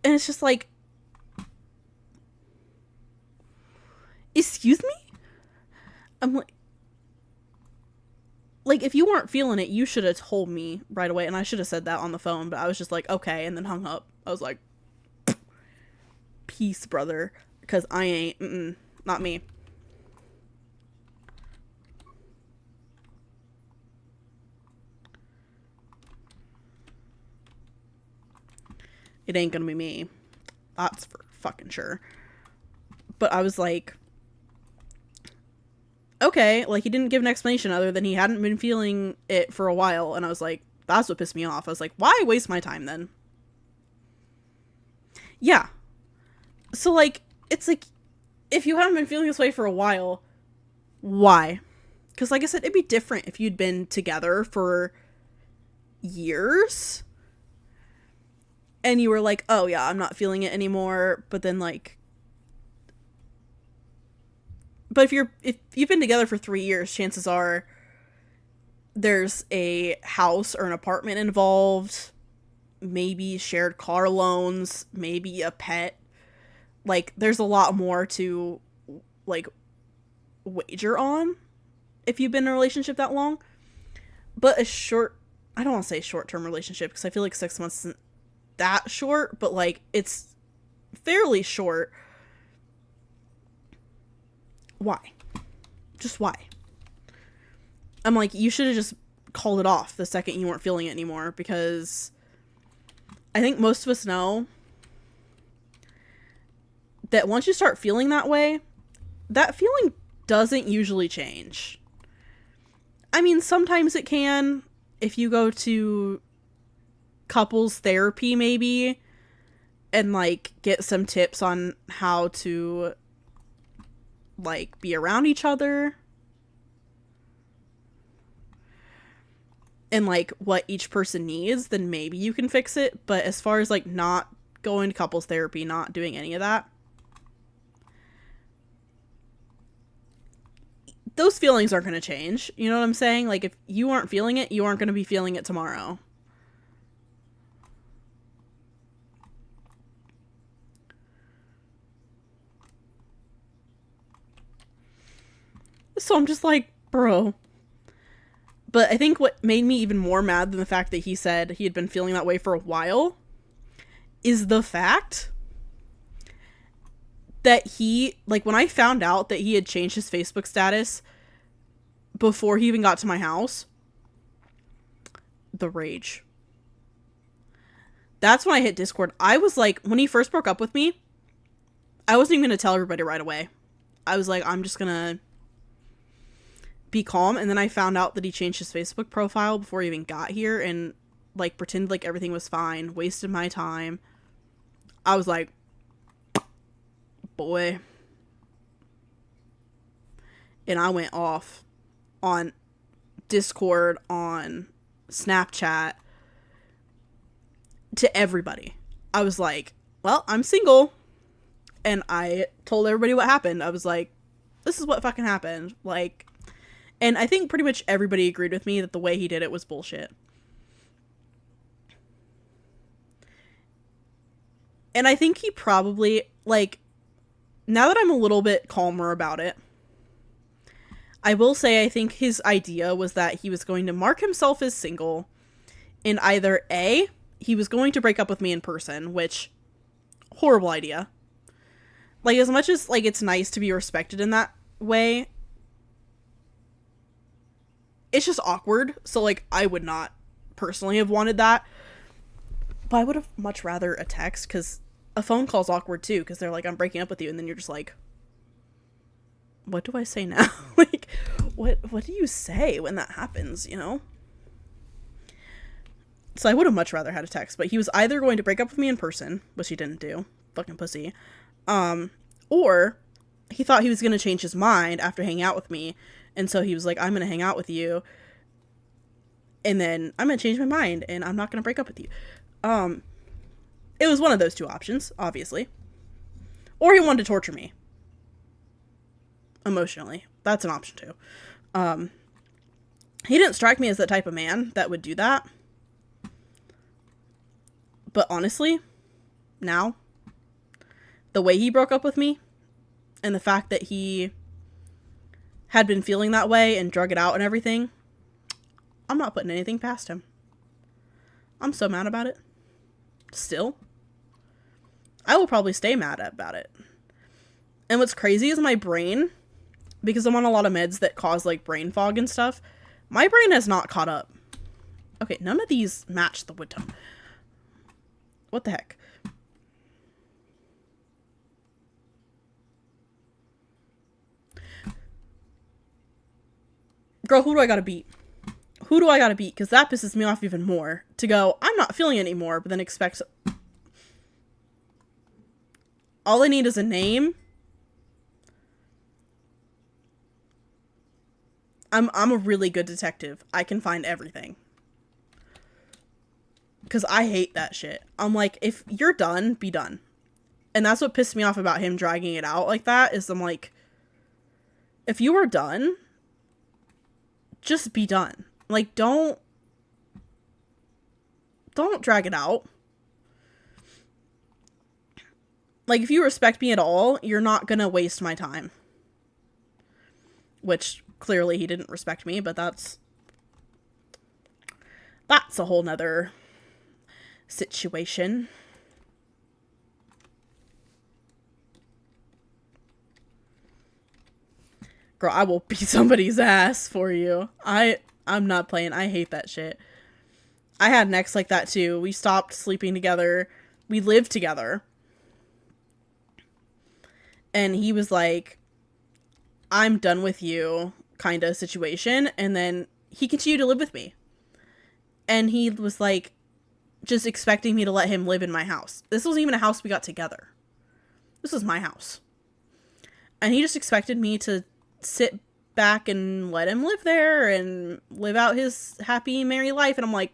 And it's just like, excuse me? I'm like, if you weren't feeling it, you should have told me right away. And I should have said that on the phone, but I was just like, okay, and then hung up. I was like, peace, brother. Because I ain't, not me. It ain't gonna be me. That's for fucking sure. But I was like, okay, like, he didn't give an explanation other than he hadn't been feeling it for a while. And I was like, that's what pissed me off. I was like, why waste my time then? Yeah. So, like, it's like, if you haven't been feeling this way for a while, why? Because, like I said, it'd be different if you'd been together for years and you were like, oh yeah, I'm not feeling it anymore. But then, like, but if you've been together for 3 years, chances are there's a house or an apartment involved, maybe shared car loans, maybe a pet. Like, there's a lot more to, like, wager on if you've been in a relationship that long. But I don't want to say short-term relationship, because I feel like 6 months isn't that short, but, like, it's fairly short. Why? Just why? I'm like, you should have just called it off the second you weren't feeling it anymore, because I think most of us know that once you start feeling that way, that feeling doesn't usually change. I mean, sometimes it can if you go to couples therapy maybe and, like, get some tips on how to, like, be around each other and, like, what each person needs, then maybe you can fix it. But as far as, like, not going to couples therapy, not doing any of that, those feelings aren't going to change. You know what I'm saying? Like, if you aren't feeling it, you aren't going to be feeling it tomorrow. So I'm just like, bro. But I think what made me even more mad than the fact that he said he had been feeling that way for a while is the fact that he, like, when I found out that he had changed his Facebook status before he even got to my house, the rage. That's when I hit Discord. I was like, when he first broke up with me, I wasn't even going to tell everybody right away. I was like, I'm just going to be calm. And then I found out that he changed his Facebook profile before he even got here and, like, pretended like everything was fine, wasted my time. I was like, boy. And I went off on Discord, on Snapchat, to everybody. I was like, well, I'm single. And I told everybody what happened. I was like, this is what fucking happened. Like, and I think pretty much everybody agreed with me that the way he did it was bullshit. And I think he probably, like, now that I'm a little bit calmer about it, I will say I think his idea was that he was going to mark himself as single, and either A, he was going to break up with me in person, which, horrible idea. Like, as much as, like, it's nice to be respected in that way, it's just awkward. So, like, I would not personally have wanted that. But I would have much rather a text, because a phone call's awkward too, because they're like, I'm breaking up with you, and then you're just like, what do I say now? Like, what do you say when that happens, you know? So I would have much rather had a text, but he was either going to break up with me in person, which he didn't do, fucking pussy, or he thought he was going to change his mind after hanging out with me, and so he was like, I'm going to hang out with you, and then I'm going to change my mind, and I'm not going to break up with you. It was one of those two options, obviously. Or he wanted to torture me. emotionally. That's an option too. He didn't strike me as the type of man that would do that. But honestly, now, the way he broke up with me, and the fact that he had been feeling that way and drug it out and everything, I'm not putting anything past him. I'm so mad about it. Still. I will probably stay mad about it. And what's crazy is my brain, because I'm on a lot of meds that cause like brain fog and stuff, my brain has not caught up. Okay, none of these match the wood tone. What the heck? Girl, who do I gotta beat? Who do I gotta beat? Because that pisses me off even more. To go, I'm not feeling anymore, but then expect... All I need is a name. I'm a really good detective. I can find everything. Because I hate that shit. I'm like, if you're done, be done. And that's what pissed me off about him dragging it out like that, is I'm like, if you are done, just be done. Like, don't drag it out. Like, if you respect me at all, you're not gonna waste my time. Which, clearly he didn't respect me, but that's a whole nother situation. Girl, I will beat somebody's ass for you. I'm not playing. I hate that shit. I had an ex like that too. We stopped sleeping together. We lived together. And he was like, I'm done with you, kind of situation. And then he continued to live with me. And he was like, just expecting me to let him live in my house. This wasn't even a house we got together. This was my house. And he just expected me to sit back and let him live there and live out his happy, merry life. And I'm like,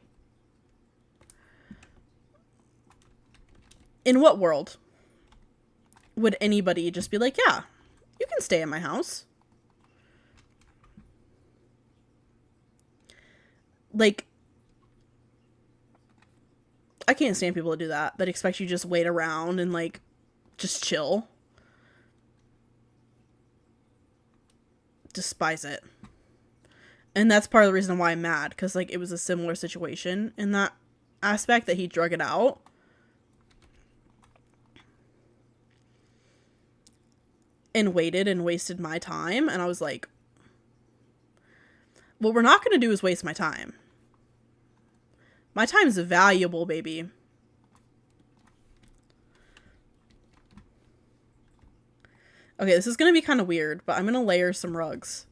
in what world would anybody just be like, yeah, you can stay in my house? Like, I can't stand people that do that expect you to just wait around and, like, just chill. Despise it. And that's part of the reason why I'm mad, because, like, it was a similar situation in that aspect that he drug it out. And waited and wasted my time, and I was like, what we're not going to do is waste my time. My time is valuable, baby. Okay, this is going to be kind of weird, but I'm going to layer some rugs.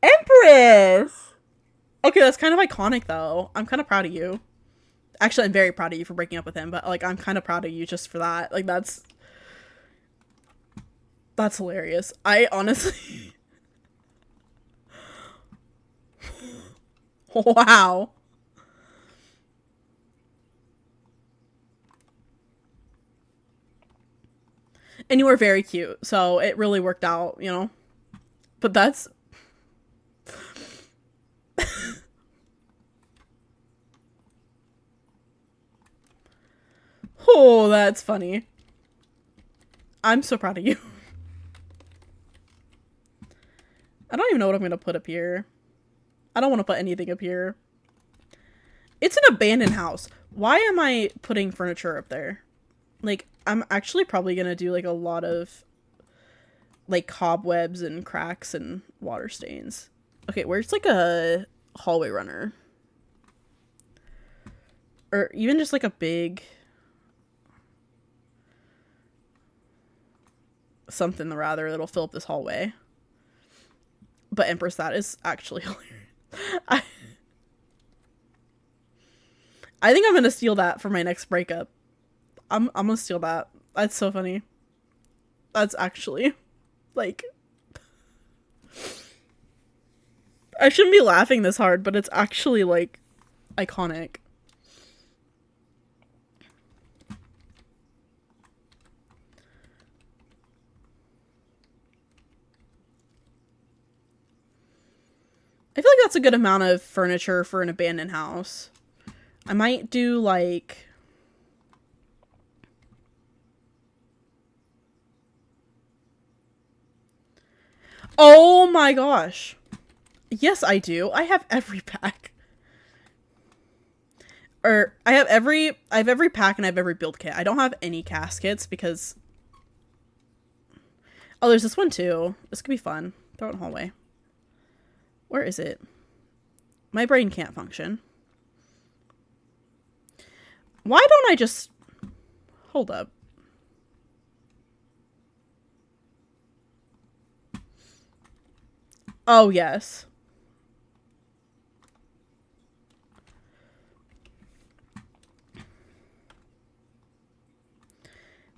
Empress! Okay, that's kind of iconic, though. I'm kind of proud of you. Actually, I'm very proud of you for breaking up with him, but, like, I'm kind of proud of you just for that. Like, that's hilarious. I honestly... Wow. And you were very cute, so it really worked out, you know? But that's... Oh, that's funny. I'm so proud of you. I don't even know what I'm going to put up here. I don't want to put anything up here. It's an abandoned house. Why am I putting furniture up there? Like, I'm actually probably going to do, like, a lot of, like, cobwebs and cracks and water stains. Okay, where's, like, a hallway runner? Or even just, like, a big... something rather that'll fill up this hallway. But Empress, that is actually hilarious. I think I'm gonna steal that for my next breakup. I'm gonna steal that. That's so funny. That's actually, like, I shouldn't be laughing this hard, but it's actually, like, iconic. I feel like that's a good amount of furniture for an abandoned house. I might do like... Oh my gosh. Yes, I do. I have every pack. Or I have every pack and I have every build kit. I don't have any caskets because... Oh, there's this one too. This could be fun. Throw it in the hallway. Where is it? My brain can't function. Why don't I just... Hold up. Oh, yes.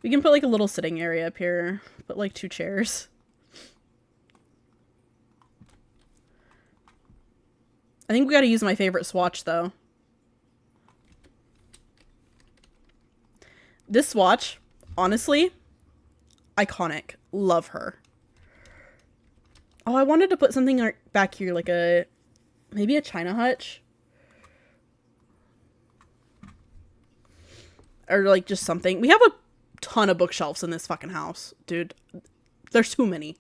We can put like a little sitting area up here. Put like 2 chairs. I think we gotta use my favorite swatch though. This swatch, honestly, iconic. Love her. Oh, I wanted to put something back here, like maybe a china hutch. Or like just something. We have a ton of bookshelves in this fucking house, dude. There's too many.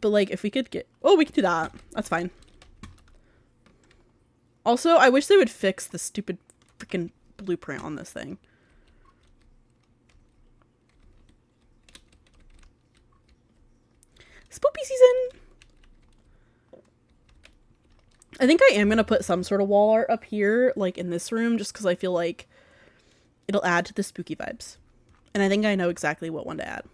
But like if we could get... Oh, we could do that. That's fine. Also, I wish they would fix the stupid freaking blueprint on this thing. Spoopy season! I think I am going to put some sort of wall art up here, like in this room, just because I feel like it'll add to the spooky vibes. And I think I know exactly what one to add.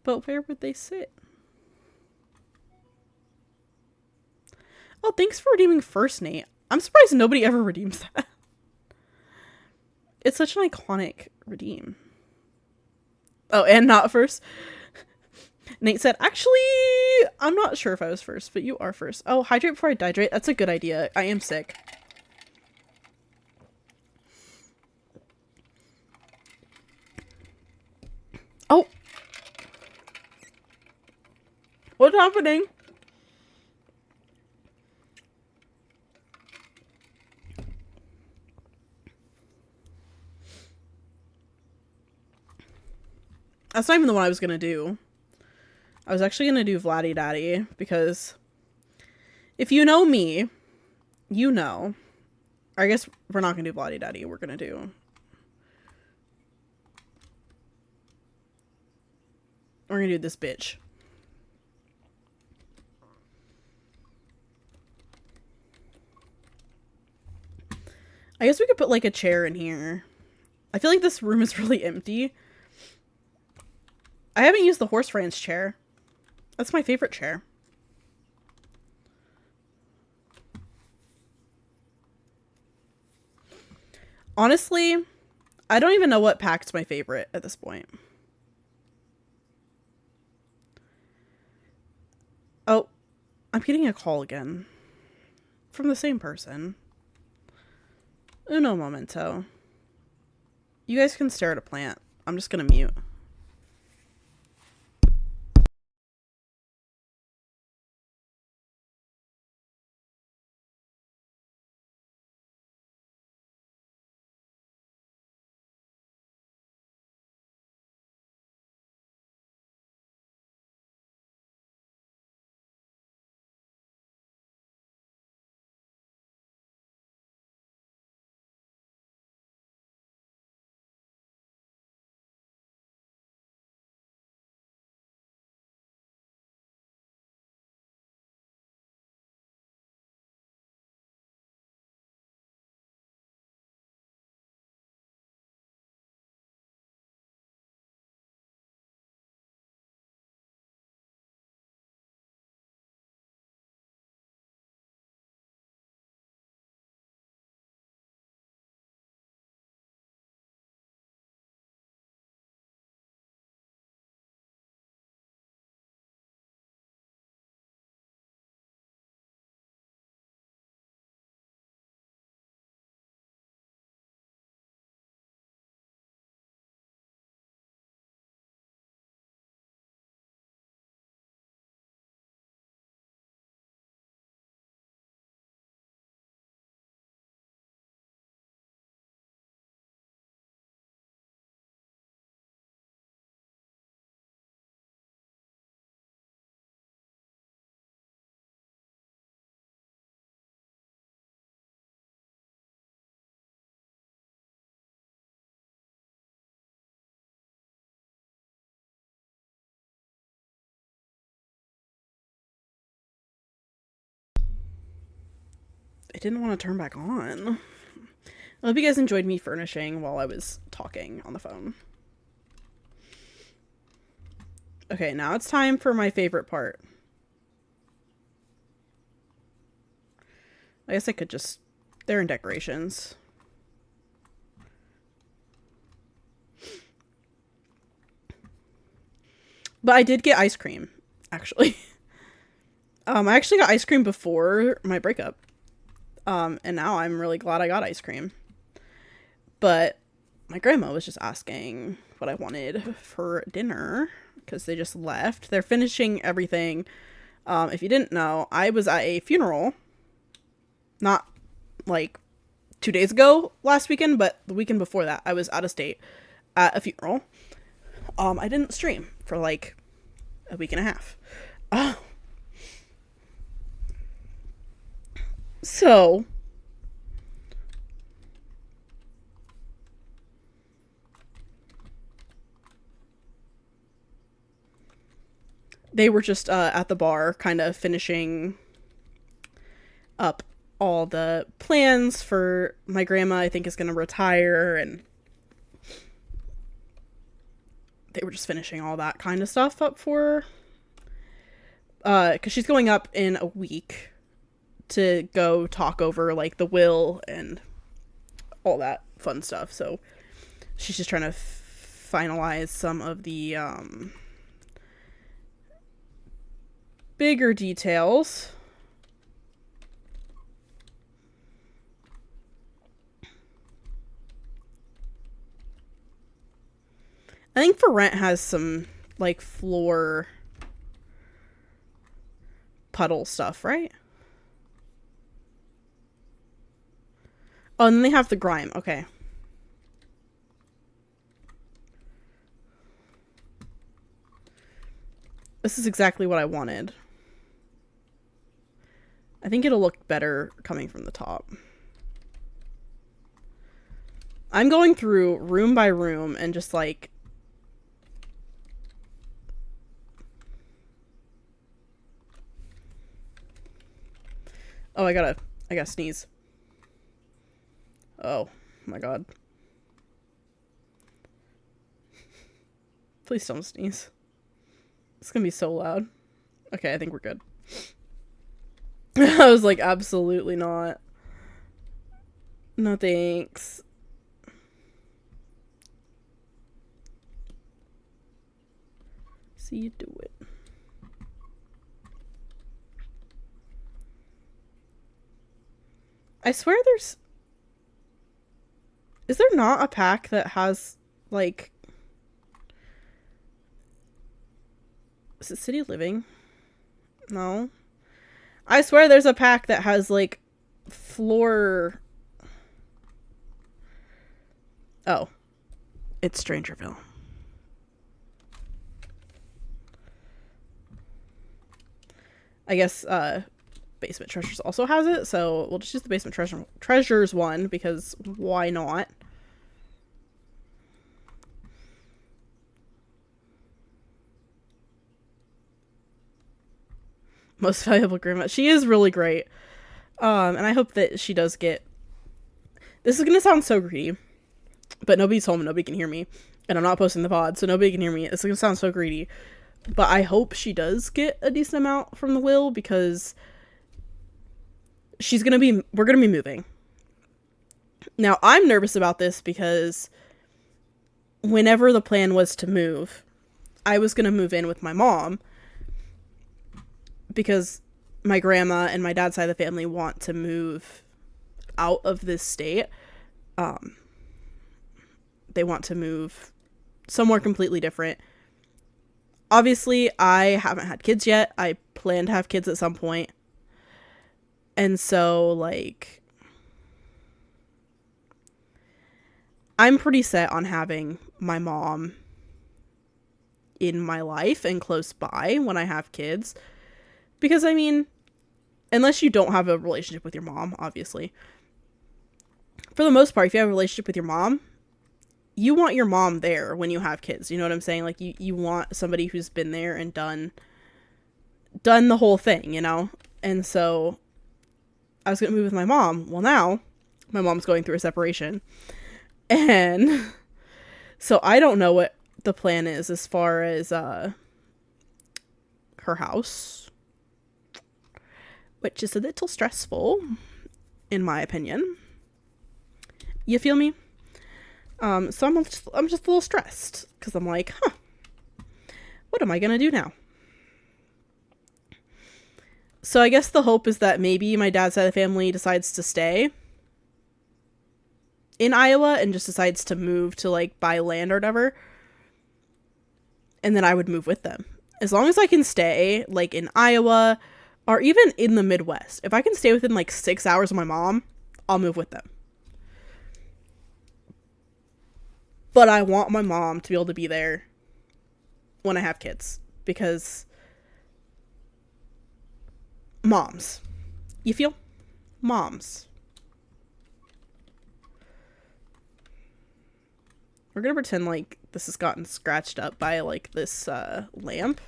But where would they sit? Oh, thanks for redeeming first, Nate. I'm surprised nobody ever redeems that. It's such an iconic redeem. Oh, and not first. Nate said, actually, I'm not sure if I was first, but you are first. Oh, hydrate before I dehydrate. That's a good idea. I am sick. Oh. What's happening? That's not even the one I was going to do. I was actually going to do Vladdy Daddy because if you know me, you know. I guess we're not going to do Vladdy Daddy. We're going to do... We're going to do this bitch. I guess we could put like a chair in here. I feel like this room is really empty. I haven't used the horse ranch chair. That's my favorite chair. Honestly, I don't even know what pack's my favorite at this point. Oh, I'm getting a call again. From the same person. Uno momento. You guys can stare at a plant. I'm just gonna mute. I didn't want to turn back on. I hope you guys enjoyed me furnishing while I was talking on the phone. Okay, now it's time for my favorite part. I guess I could just... They're in decorations. But I did get ice cream, actually. I actually got ice cream before my breakup. And now I'm really glad I got ice cream. But my grandma was just asking what I wanted for dinner because they just left. They're finishing everything. If you didn't know, I was at a funeral. Not like 2 days ago last weekend, but the weekend before that, I was out of state at a funeral. I didn't stream for like a week and a half. So they were just at the bar kind of finishing up all the plans for my grandma. I think is going to retire, and they were just finishing all that kind of stuff up for because she's going up in a week to go talk over like the will and all that fun stuff. So she's just trying to finalize some of the bigger details. I think For Rent has some like floor puddle stuff, right? Oh, and then they have the grime. Okay. This is exactly what I wanted. I think it'll look better coming from the top. I'm going through room by room and just like... Oh, I gotta sneeze. Oh my god. Please don't sneeze. It's gonna be so loud. Okay, I think we're good. I was like, absolutely not. No thanks. See you do it. I swear there's... Is there not a pack that has, like... Is it City Living? No. I swear there's a pack that has, like, floor... Oh. It's Strangerville. I guess, Basement Treasures also has it, so we'll just use the Basement Treasures one, because why not? Most valuable grandma. She is really great. And I hope that she does get... This is gonna sound so greedy, but nobody's home, nobody can hear me. And I'm not posting the pod, so nobody can hear me. It's gonna sound so greedy. But I hope she does get a decent amount from the will, because... we're gonna be moving. Now, I'm nervous about this because whenever the plan was to move, I was gonna move in with my mom because my grandma and my dad's side of the family want to move out of this state. They want to move somewhere completely different. Obviously, I haven't had kids yet. I plan to have kids at some point. And so, like, I'm pretty set on having my mom in my life and close by when I have kids. Because, I mean, unless you don't have a relationship with your mom, obviously. For the most part, if you have a relationship with your mom, you want your mom there when you have kids. You know what I'm saying? Like, you want somebody who's been there and done the whole thing, you know? And so... I was going to move with my mom. Well, now my mom's going through a separation. And so I don't know what the plan is as far as her house, which is a little stressful, in my opinion. You feel me? So I'm just a little stressed because I'm like, what am I gonna do now? So I guess the hope is that maybe my dad's side of the family decides to stay in Iowa and just decides to move to like buy land or whatever. And then I would move with them. As long as I can stay like in Iowa or even in the Midwest. If I can stay within like 6 hours of my mom, I'll move with them. But I want my mom to be able to be there when I have kids. Because moms. You feel? Moms. We're gonna pretend like this has gotten scratched up by like this lamp.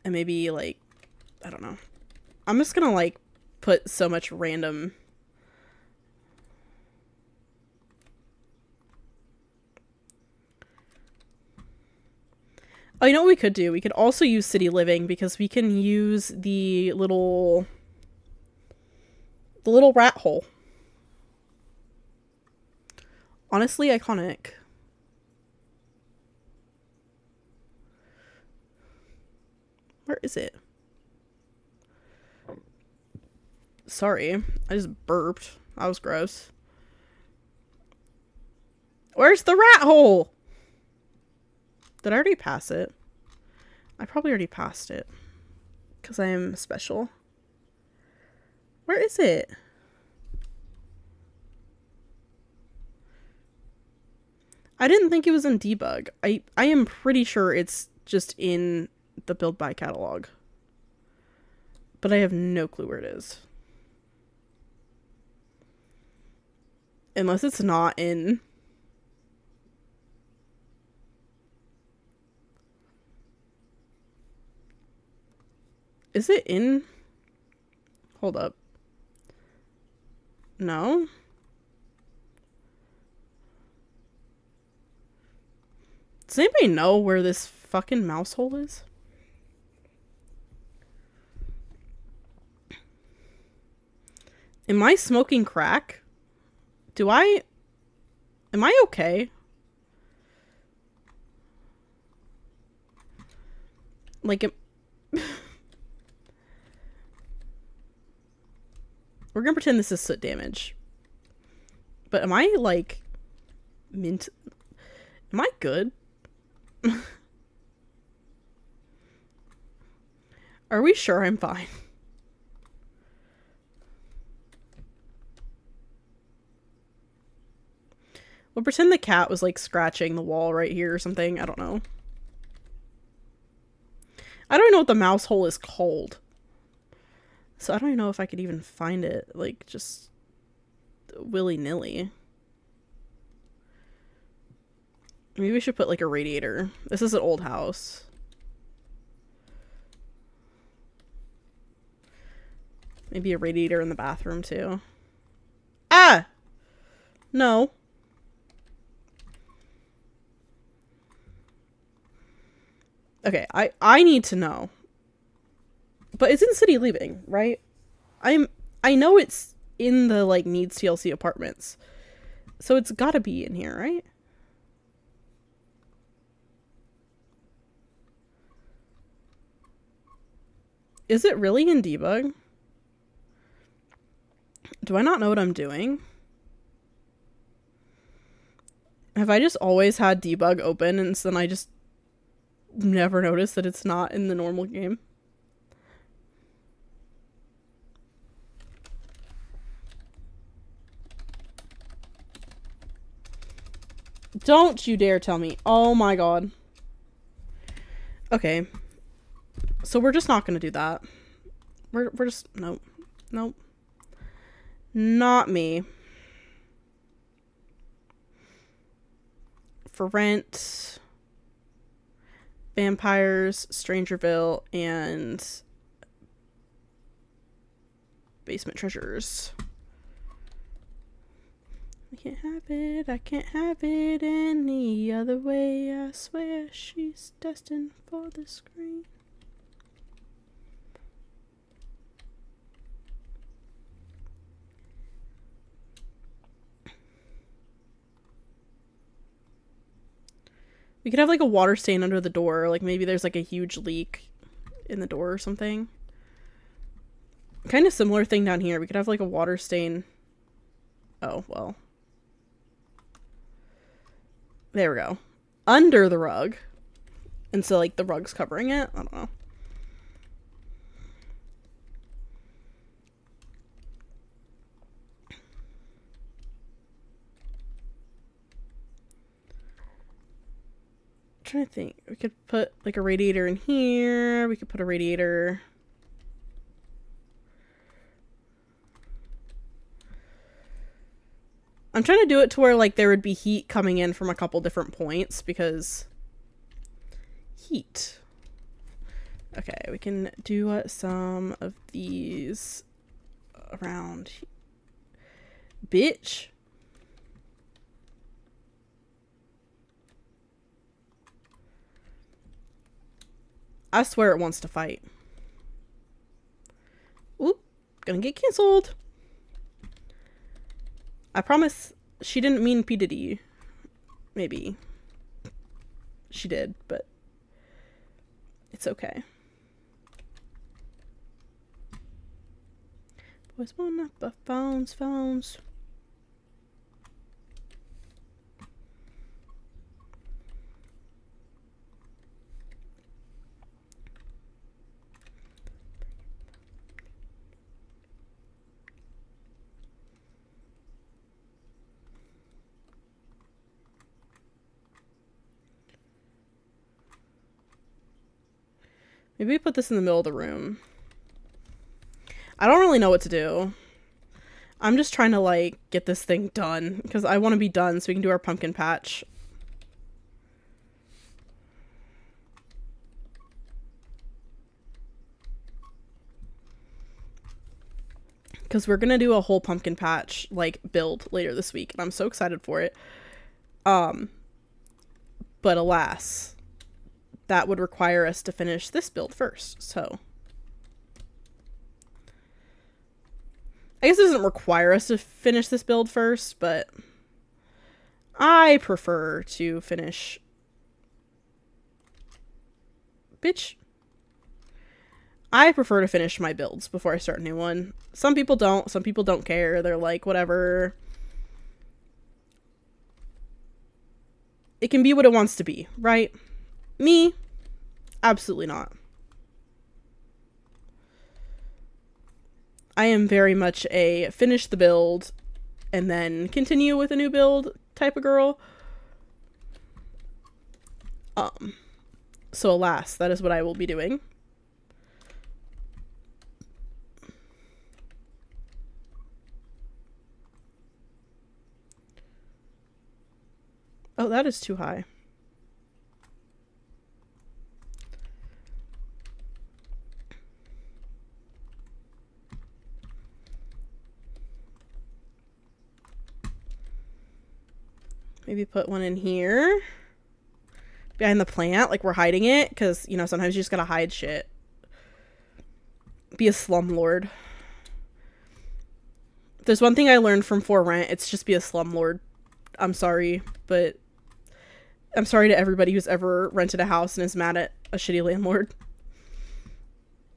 And maybe like, I don't know. I'm just gonna like put so much random... Oh, you know what we could do? We could also use City Living because we can use the little rat hole. Honestly, iconic. Where is it? Sorry, I just burped. That was gross. Where's the rat hole? Did I already pass it? I probably already passed it. Because I am special. Where is it? I didn't think it was in debug. I am pretty sure it's just in the build by catalog. But I have no clue where it is. Unless it's not in... Is it in... Hold up. No? Does anybody know where this fucking mouse hole is? Am I smoking crack? Am I okay? Like, we're gonna pretend this is soot damage. But am I, like, am I good? Are we sure I'm fine? We'll pretend the cat was, like, scratching the wall right here or something. I don't know. I don't know what the mouse hole is called. So I don't even know if I could even find it, like, just willy-nilly. Maybe we should put, like, a radiator. This is an old house. Maybe a radiator in the bathroom, too. Ah! No. Okay, I need to know. But it's in City Living, right? I know it's in the, like, Needs TLC apartments. So it's gotta be in here, right? Is it really in debug? Do I not know what I'm doing? Have I just always had debug open and then I just never noticed that it's not in the normal game? Don't you dare tell me. Oh my god. Okay. So we're just not gonna do that. We're just... Nope. Nope. Not me. For Rent, Vampires, Strangerville, and Basement treasures. I can't have it. I can't have it any other way. I swear she's destined for the screen. We could have like a water stain under the door. Like maybe there's like a huge leak in the door or something. Kind of similar thing down here. We could have like a water stain. Oh, well. There we go. Under the rug. And so like the rug's covering it. I don't know. Trying to think. We could put like a radiator in here. We could put a radiator. I'm trying to do it to where like there would be heat coming in from a couple different points because heat. Okay, we can do some of these around. Bitch. I swear it wants to fight. Oop, gonna get canceled. I promise she didn't mean P. Diddy. Maybe. She did, but it's okay. Boys want up a phones. Maybe we put this in the middle of the room. I don't really know what to do. I'm just trying to, like, get this thing done. Because I want to be done so we can do our pumpkin patch. Because we're going to do a whole pumpkin patch, like, build later this week. And I'm so excited for it. But alas, that would require us to finish this build first, so. I guess it doesn't require us to finish this build first, but I prefer to finish. Bitch. I prefer to finish my builds before I start a new one. Some people don't. Some people don't care. They're like, whatever. It can be what it wants to be, right? Me? Absolutely not. I am very much a finish the build and then continue with a new build type of girl. So alas, that is what I will be doing. Oh, that is too high. Maybe put one in here. Behind the plant, like we're hiding it. Because, you know, sometimes you just gotta hide shit. Be a slumlord. If there's one thing I learned from For Rent, it's just be a slumlord. I'm sorry, but I'm sorry to everybody who's ever rented a house and is mad at a shitty landlord.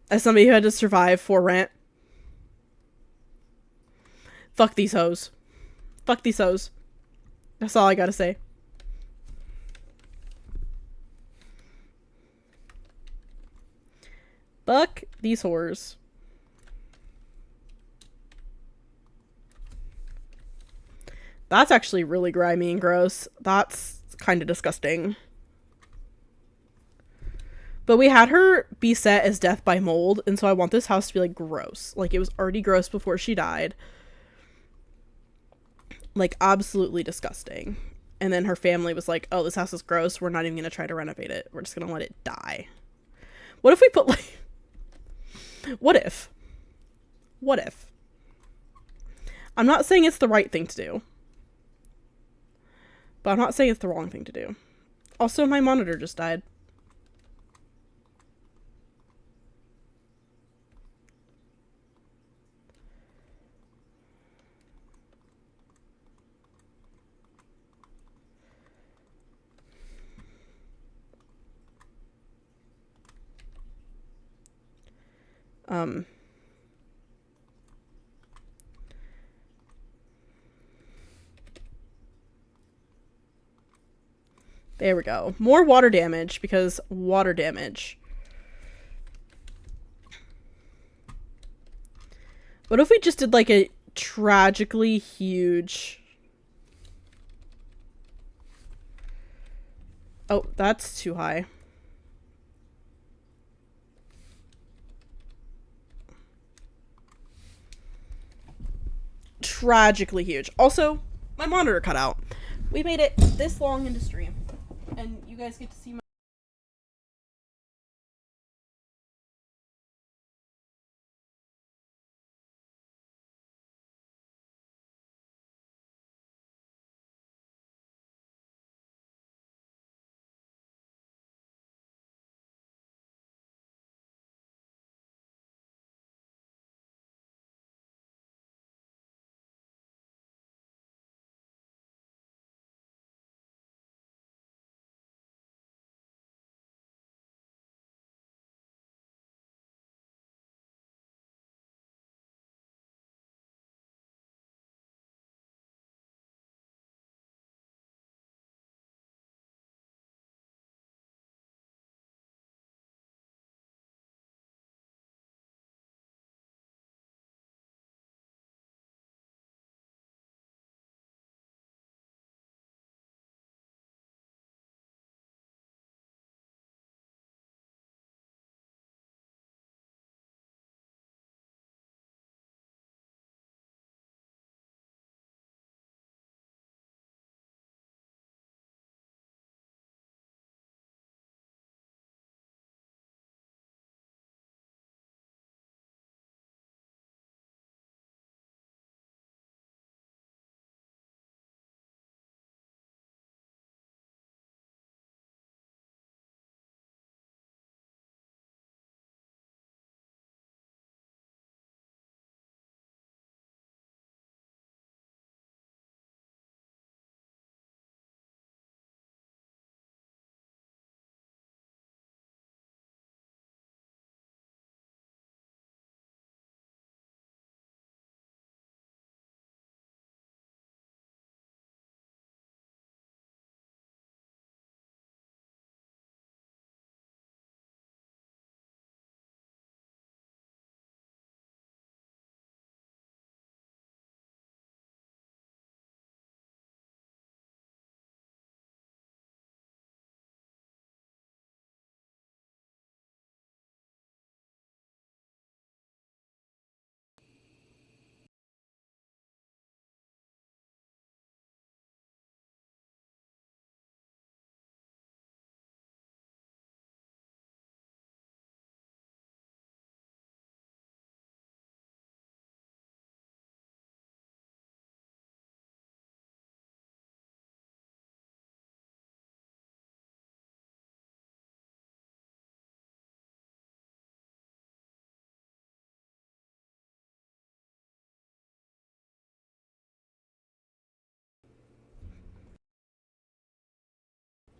As somebody who had to survive For Rent. Fuck these hoes. Fuck these hoes. That's all I gotta say. Fuck these whores. That's actually really grimy and gross. That's kind of disgusting. But we had her be set as death by mold, and so I want this house to be, like, gross. Like, it was already gross before she died. Like, absolutely disgusting. And then her family was like, oh, this house is gross. We're not even going to try to renovate it. We're just going to let it die. What if we put, like... What if I'm not saying it's the right thing to do. But I'm not saying it's the wrong thing to do. Also, my monitor just died. There we go. More water damage, because water damage. What if we just did like a tragically huge... Oh, that's too high. Tragically huge. Also, my monitor cut out. We made it this long into stream. And you guys get to see my...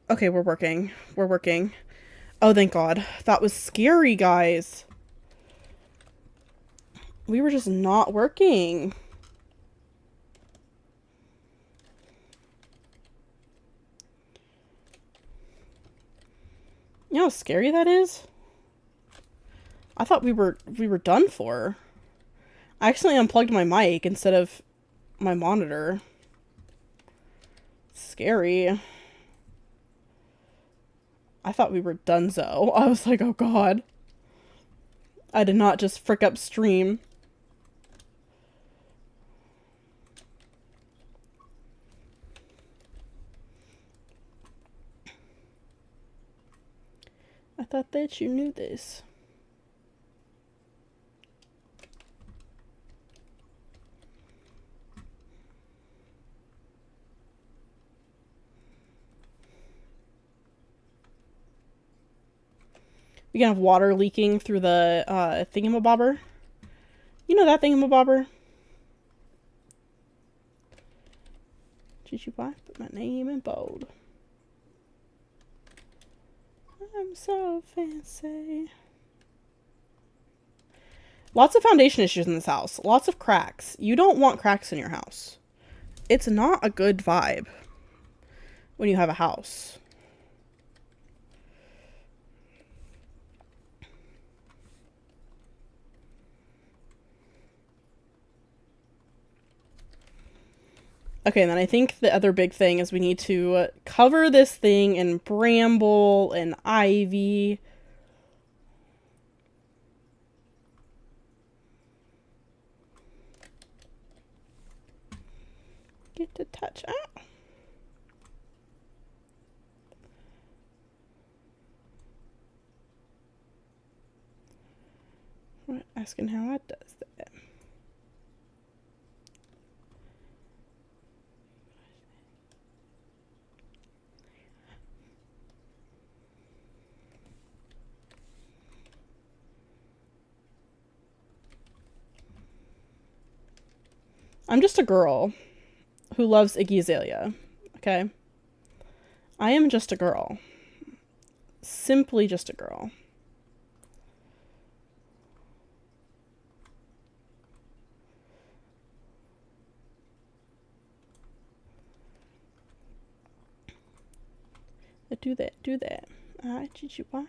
Okay, we're working. We're working. Oh, thank God. That was scary, guys. We were just not working. You know how scary that is? I thought we were done for. I accidentally unplugged my mic instead of my monitor. Scary. I thought we were donezo. I was like, oh God. I did not just frick up stream. I thought that you knew this. We can have water leaking through the thingamabobber. You know that thingamabobber? Did you buy? Put my name in bold. I'm so fancy. Lots of foundation issues in this house. Lots of cracks. You don't want cracks in your house. It's not a good vibe when you have a house. Okay, and then I think the other big thing is we need to cover this thing in bramble and ivy. Get to touch out. We're asking how I does that. I'm just a girl who loves Iggy Azalea, okay? I am just a girl. Simply just a girl. Do that, do that. Alright, chichupa.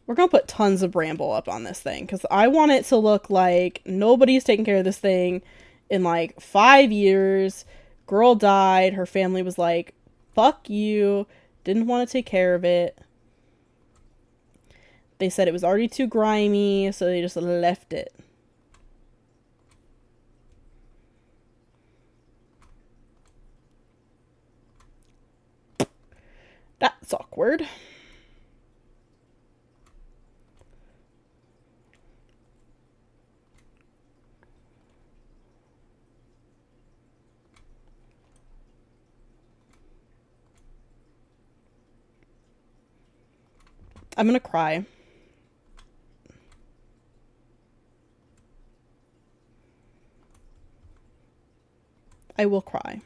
We're going to put tons of bramble up on this thing because I want it to look like nobody's taking care of this thing in like 5 years. Girl died. Her family was like, fuck you. Didn't want to take care of it. They said it was already too grimy, so they just left it. That's awkward. I'm gonna cry. I will cry.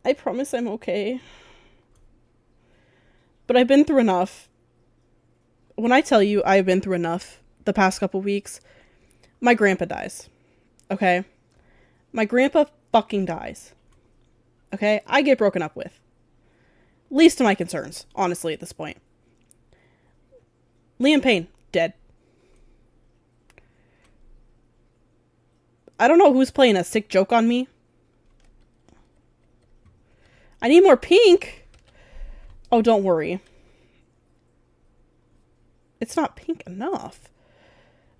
I promise I'm okay. But I've been through enough. When I tell you I've been through enough the past couple weeks, my grandpa dies. Okay? My grandpa fucking dies. Okay? I get broken up with. Least of my concerns, honestly, at this point. Liam Payne, dead. I don't know who's playing a sick joke on me. I need more pink. Oh, don't worry. It's not pink enough.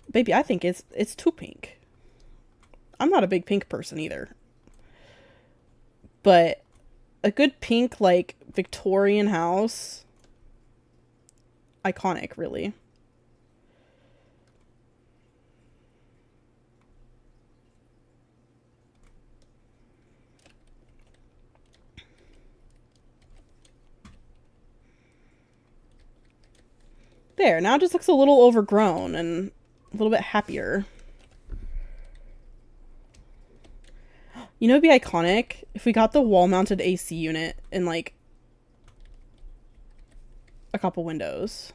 Baby, I think it's too pink. I'm not a big pink person either. But a good pink, like, Victorian house. Iconic, really. There, now it just looks a little overgrown and a little bit happier. You know, it'd be iconic if we got the wall-mounted AC unit in, like, a couple windows.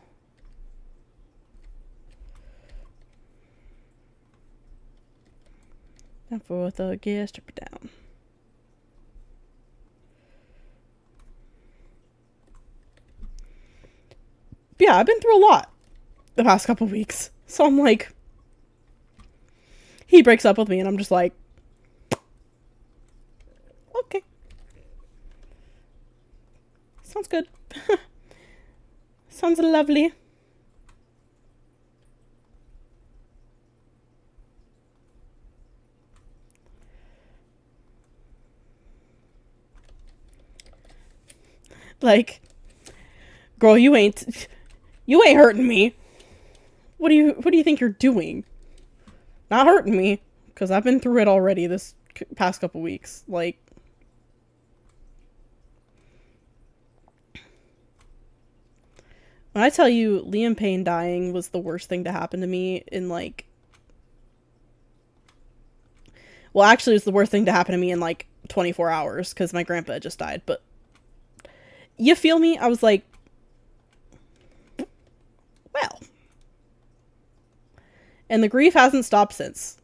Down for the gear, strip it down. But yeah, I've been through a lot the past couple weeks. So I'm like, he breaks up with me and I'm just like, okay. Sounds good. Sounds lovely. Like, girl, you ain't hurting me. What do you think you're doing? Not hurting me, because I've been through it already this past couple weeks. Like, when I tell you Liam Payne dying was the worst thing to happen to me in, like, well, actually, it was the worst thing to happen to me in, like, 24 hours, because my grandpa just died, but you feel me? I was like, well. And the grief hasn't stopped since.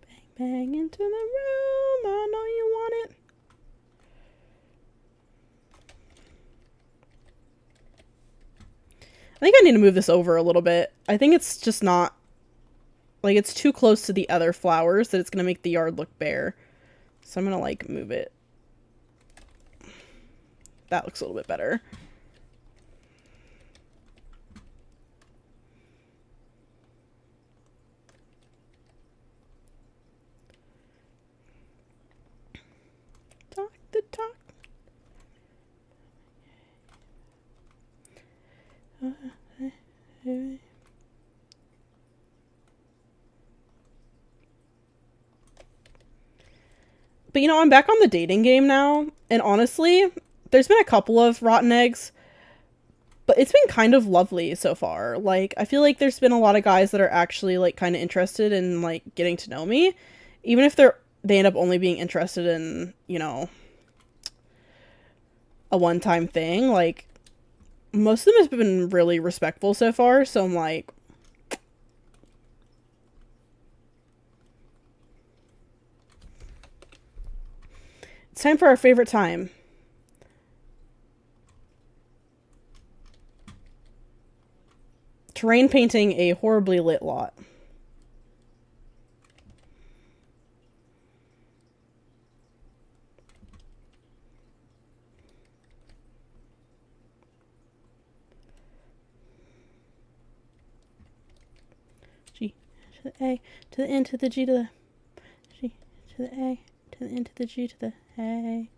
Bang, bang into the room. I know you want it. I think I need to move this over a little bit. I think it's just not, like, it's too close to the other flowers that it's going to make the yard look bare. So I'm going to, like, move it. That looks a little bit better. Talk the talk. But, you know, I'm back on the dating game now, and honestly, there's been a couple of rotten eggs, but it's been kind of lovely so far. Like, I feel like there's been a lot of guys that are actually, like, kind of interested in, like, getting to know me, even if they end up only being interested in, you know, a one-time thing. Like, most of them have been really respectful so far, so I'm like, it's time for our favorite time. Terrain painting a horribly lit lot. G to the A to the N to the G to the G to the A to the N to the G to the A.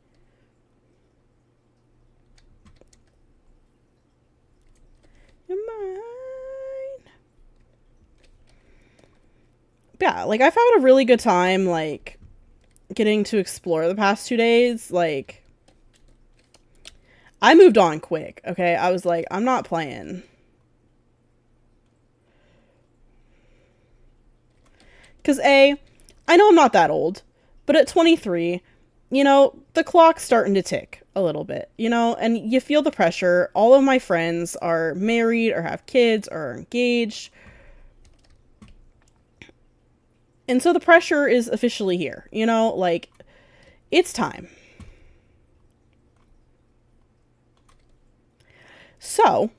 You're mine. Yeah, like, I've had a really good time, like, getting to explore the past 2 days. Like, I moved on quick, okay? I was like, I'm not playing. Because I know I'm not that old, but at 23, you know, the clock's starting to tick a little bit, you know, and you feel the pressure. All of my friends are married or have kids or are engaged. And so the pressure is officially here, you know, like, it's time. So,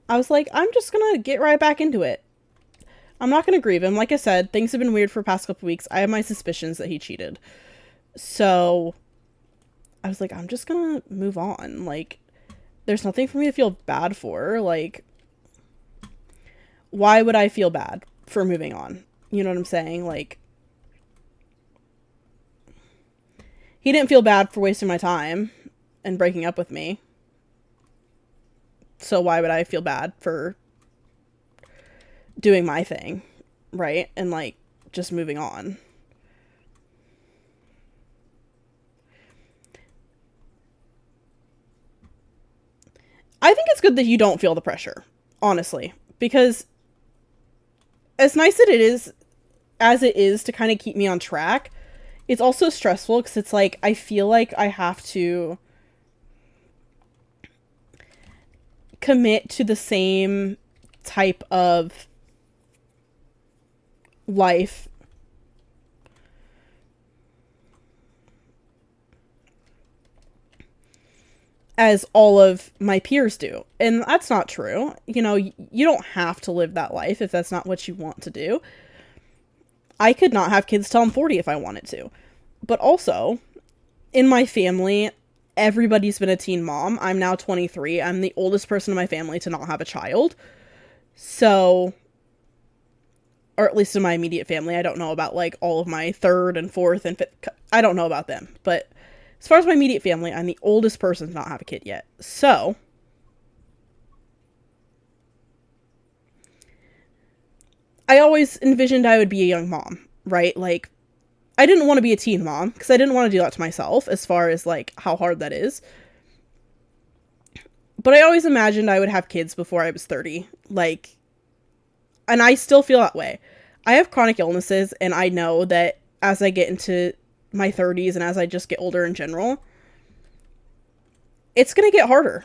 I was like, I'm just gonna get right back into it. I'm not gonna grieve him. Like I said, things have been weird for the past couple weeks. I have my suspicions that he cheated. So, I was like, I'm just gonna move on. Like, there's nothing for me to feel bad for. Like, why would I feel bad for moving on? You know what I'm saying? Like, he didn't feel bad for wasting my time and breaking up with me. So why would I feel bad for doing my thing, right? And, like, just moving on. I think it's good that you don't feel the pressure, honestly, because as nice as it is to kind of keep me on track, it's also stressful because it's like, I feel like I have to commit to the same type of life as all of my peers do. And that's not true. You know, you don't have to live that life if that's not what you want to do. I could not have kids till I'm 40 if I wanted to. But also, in my family, everybody's been a teen mom. I'm now 23. I'm the oldest person in my family to not have a child. So, or at least in my immediate family, I don't know about like all of my third and fourth and fifth. I don't know about them. But as far as my immediate family, I'm the oldest person to not have a kid yet. So, I always envisioned I would be a young mom, right? Like, I didn't want to be a teen mom because I didn't want to do that to myself as far as like how hard that is. But I always imagined I would have kids before I was 30. Like, and I still feel that way. I have chronic illnesses, and I know that as I get into my 30s and as I just get older in general, it's going to get harder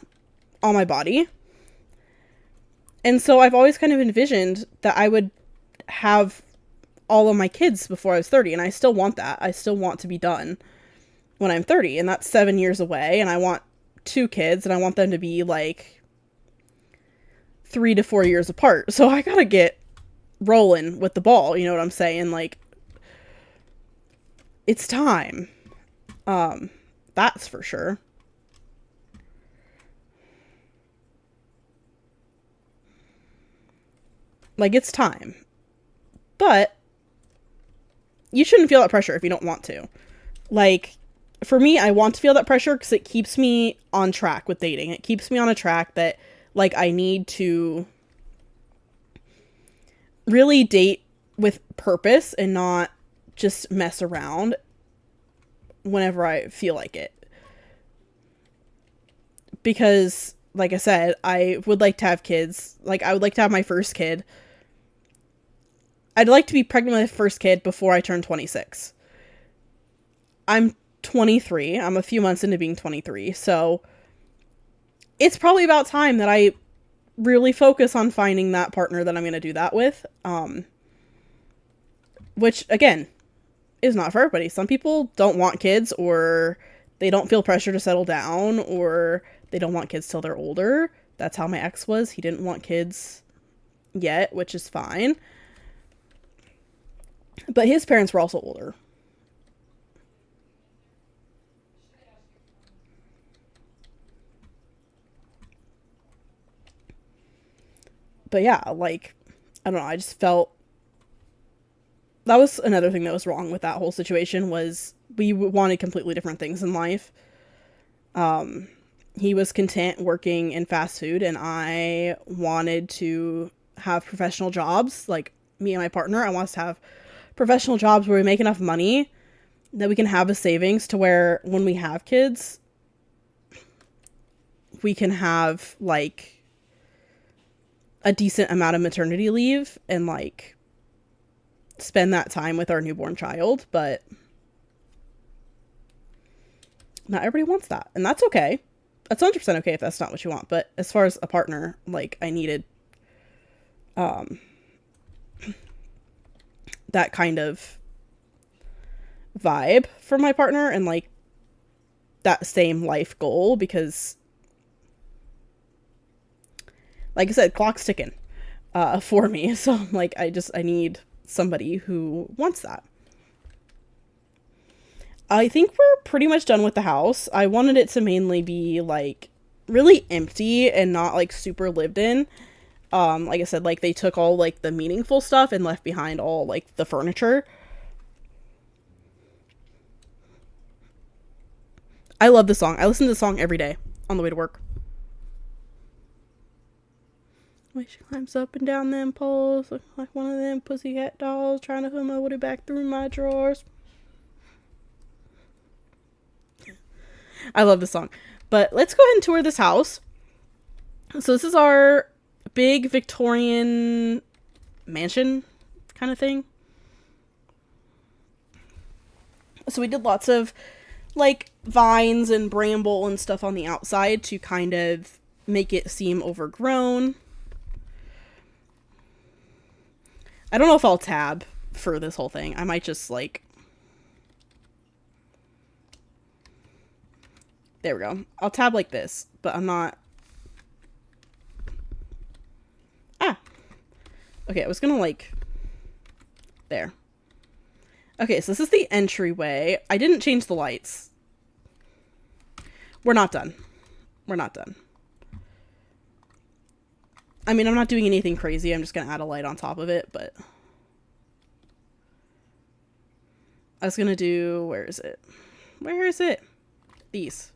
on my body. And so I've always kind of envisioned that I would have all of my kids before I was 30, and I still want that. I still want to be done when I'm 30, and that's 7 years away, and I want 2 kids, and I want them to be like 3 to 4 years apart. So I gotta get rolling with the ball, you know what I'm saying? Like, it's time. That's for sure. Like, it's time. But you shouldn't feel that pressure if you don't want to. Like, for me, I want to feel that pressure because it keeps me on track with dating. It keeps me on a track that, like, I need to really date with purpose and not just mess around whenever I feel like it. Because, like I said, I would like to have kids. Like, I would like to have my first kid. I'd like to be pregnant with my first kid before I turn 26. I'm 23. I'm a few months into being 23. So it's probably about time that I really focus on finding that partner that I'm going to do that with. Which, again, is not for everybody. Some people don't want kids, or they don't feel pressure to settle down, or they don't want kids till they're older. That's how my ex was. He didn't want kids yet, which is fine. But his parents were also older. But yeah, like, I don't know, I just felt that was another thing that was wrong with that whole situation was we wanted completely different things in life. He was content working in fast food, and I wanted to have professional jobs. Like, me and my partner, I want us to have professional jobs where we make enough money that we can have a savings to where when we have kids, we can have like a decent amount of maternity leave and like spend that time with our newborn child. But not everybody wants that, and that's okay. That's 100% okay if that's not what you want. But as far as a partner, like, I needed that kind of vibe for my partner, and like that same life goal, because like I said, clock's ticking for me. So I'm like, I need somebody who wants that. I think we're pretty much done with the house. I wanted it to mainly be like really empty and not like super lived in. Like I said, like they took all like the meaningful stuff and left behind all like the furniture. I love this song. I listen to this song every day on the way to work. Way she climbs up and down them poles, looking like one of them pussycat dolls, trying to put my woody back through my drawers. I love this song. But let's go ahead and tour this house. So this is our big Victorian mansion kind of thing. So we did lots of like vines and bramble and stuff on the outside to kind of make it seem overgrown. I don't know if I'll tab for this whole thing. I might just like... There we go. I'll tab like this, but I'm not... Ah! Okay, I was gonna like... There. Okay, so this is the entryway. I didn't change the lights. We're not done. We're not done. I mean, I'm not doing anything crazy. I'm just going to add a light on top of it, but I was going to do, where is it? Where is it? These.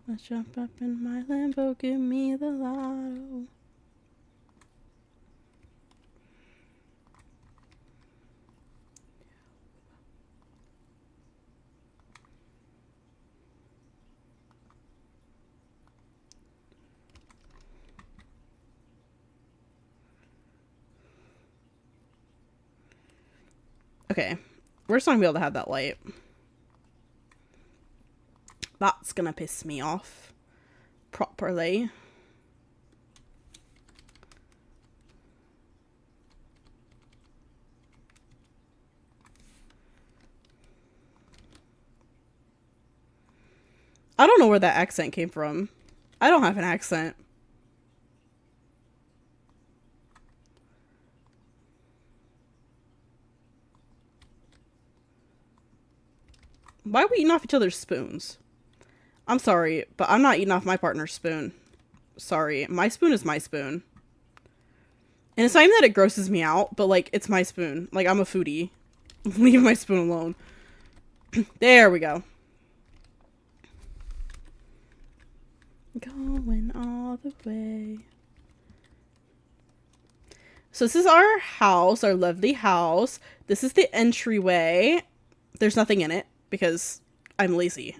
Let's jump up in my Lambo, give me the lotto. Okay, we're just not gonna be able to have that light. That's gonna piss me off properly. I don't know where that accent came from. I don't have an accent. Why are we eating off each other's spoons? I'm sorry, but I'm not eating off my partner's spoon. Sorry. My spoon is my spoon. And it's not even that it grosses me out, but, like, it's my spoon. Like, I'm a foodie. Leave my spoon alone. There we go. Going all the way. So this is our house, our lovely house. This is the entryway. There's nothing in it because I'm lazy.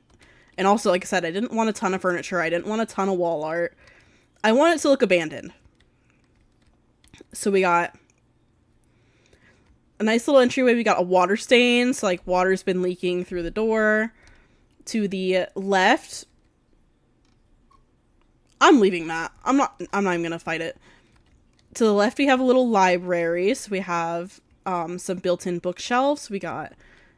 And also, like I said, I didn't want a ton of furniture. I didn't want a ton of wall art. I want it to look abandoned. So we got a nice little entryway. We got a water stain. So, like, water's been leaking through the door. To the left, I'm leaving that. I'm not even going to fight it. To the left, we have a little library. So we have some built-in bookshelves. We got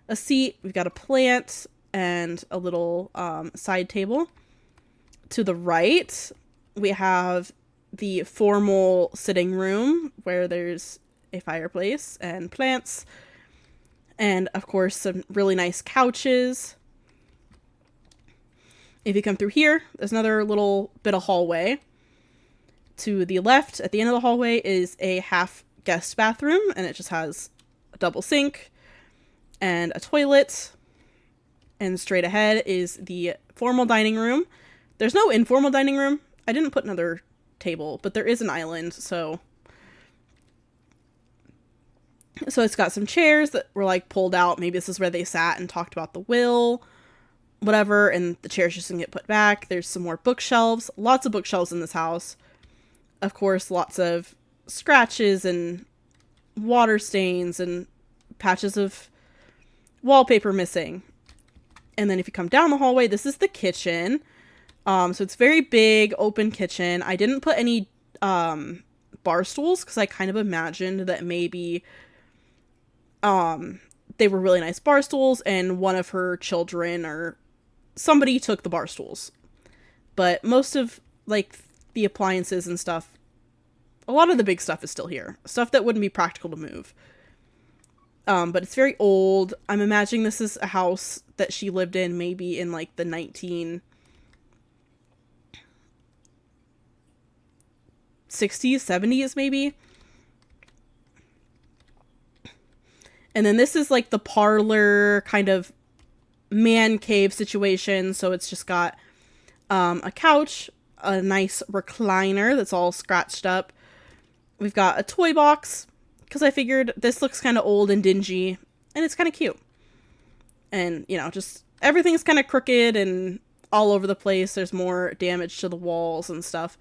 a seat. We've got a plant and a little side table. To the right, we have the formal sitting room where there's a fireplace and plants. And, of course, some really nice couches. If you come through here, there's another little bit of hallway. To the left, at the end of the hallway, is a half guest bathroom, and it just has a double sink and a toilet. And straight ahead is the formal dining room. There's no informal dining room. I didn't put another table, but there is an island, so it's got some chairs that were, like, pulled out. Maybe this is where they sat and talked about the will, whatever, and the chairs just didn't get put back. There's some more bookshelves. Lots of bookshelves in this house. Of course, lots of scratches and water stains and patches of wallpaper missing. And then if you come down the hallway, this is the kitchen. So it's very big, open kitchen. I didn't put any bar stools because I kind of imagined that maybe they were really nice bar stools and one of her children or somebody took the bar stools. But most of, like, the appliances and stuff, a lot of the big stuff is still here. Stuff that wouldn't be practical to move. But it's very old. I'm imagining this is a house that she lived in maybe in, like, the 1960s, 70s maybe. And then this is, like, the parlor kind of man cave situation. So it's just got a couch, a nice recliner that's all scratched up. We've got a toy box because I figured this looks kind of old and dingy and it's kind of cute. And, you know, just everything's kind of crooked and all over the place. There's more damage to the walls and stuff.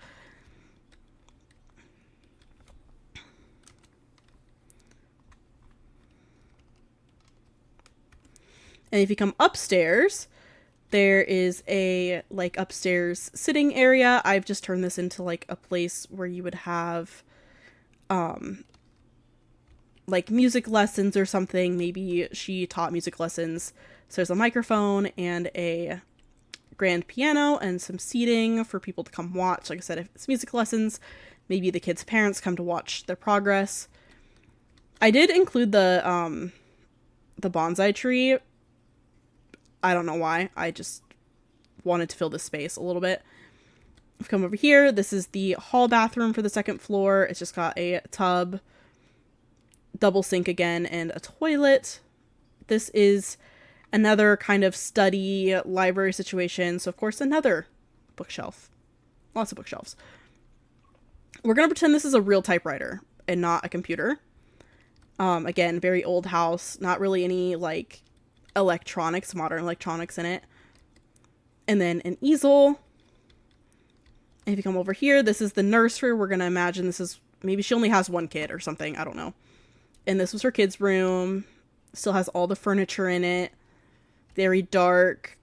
And if you come upstairs, there is a, like, upstairs sitting area. I've just turned this into, like, a place where you would have, like, music lessons or something. Maybe she taught music lessons. So there's a microphone and a grand piano and some seating for people to come watch. Like I said, if it's music lessons, maybe the kids' parents come to watch their progress. I did include the bonsai tree. I don't know why. I just wanted to fill this space a little bit. I've come over here. This is the hall bathroom for the second floor. It's just got a tub, double sink again, and a toilet. This is another kind of study library situation. So, of course, another bookshelf. Lots of bookshelves. We're going to pretend this is a real typewriter and not a computer. Again, very old house. Not really any, like, electronics, modern electronics in it. And then an easel. And if you come over here, this is the nursery. We're going to imagine this is, maybe she only has one kid or something. I don't know. And this was her kid's room. Still has all the furniture in it. Very dark,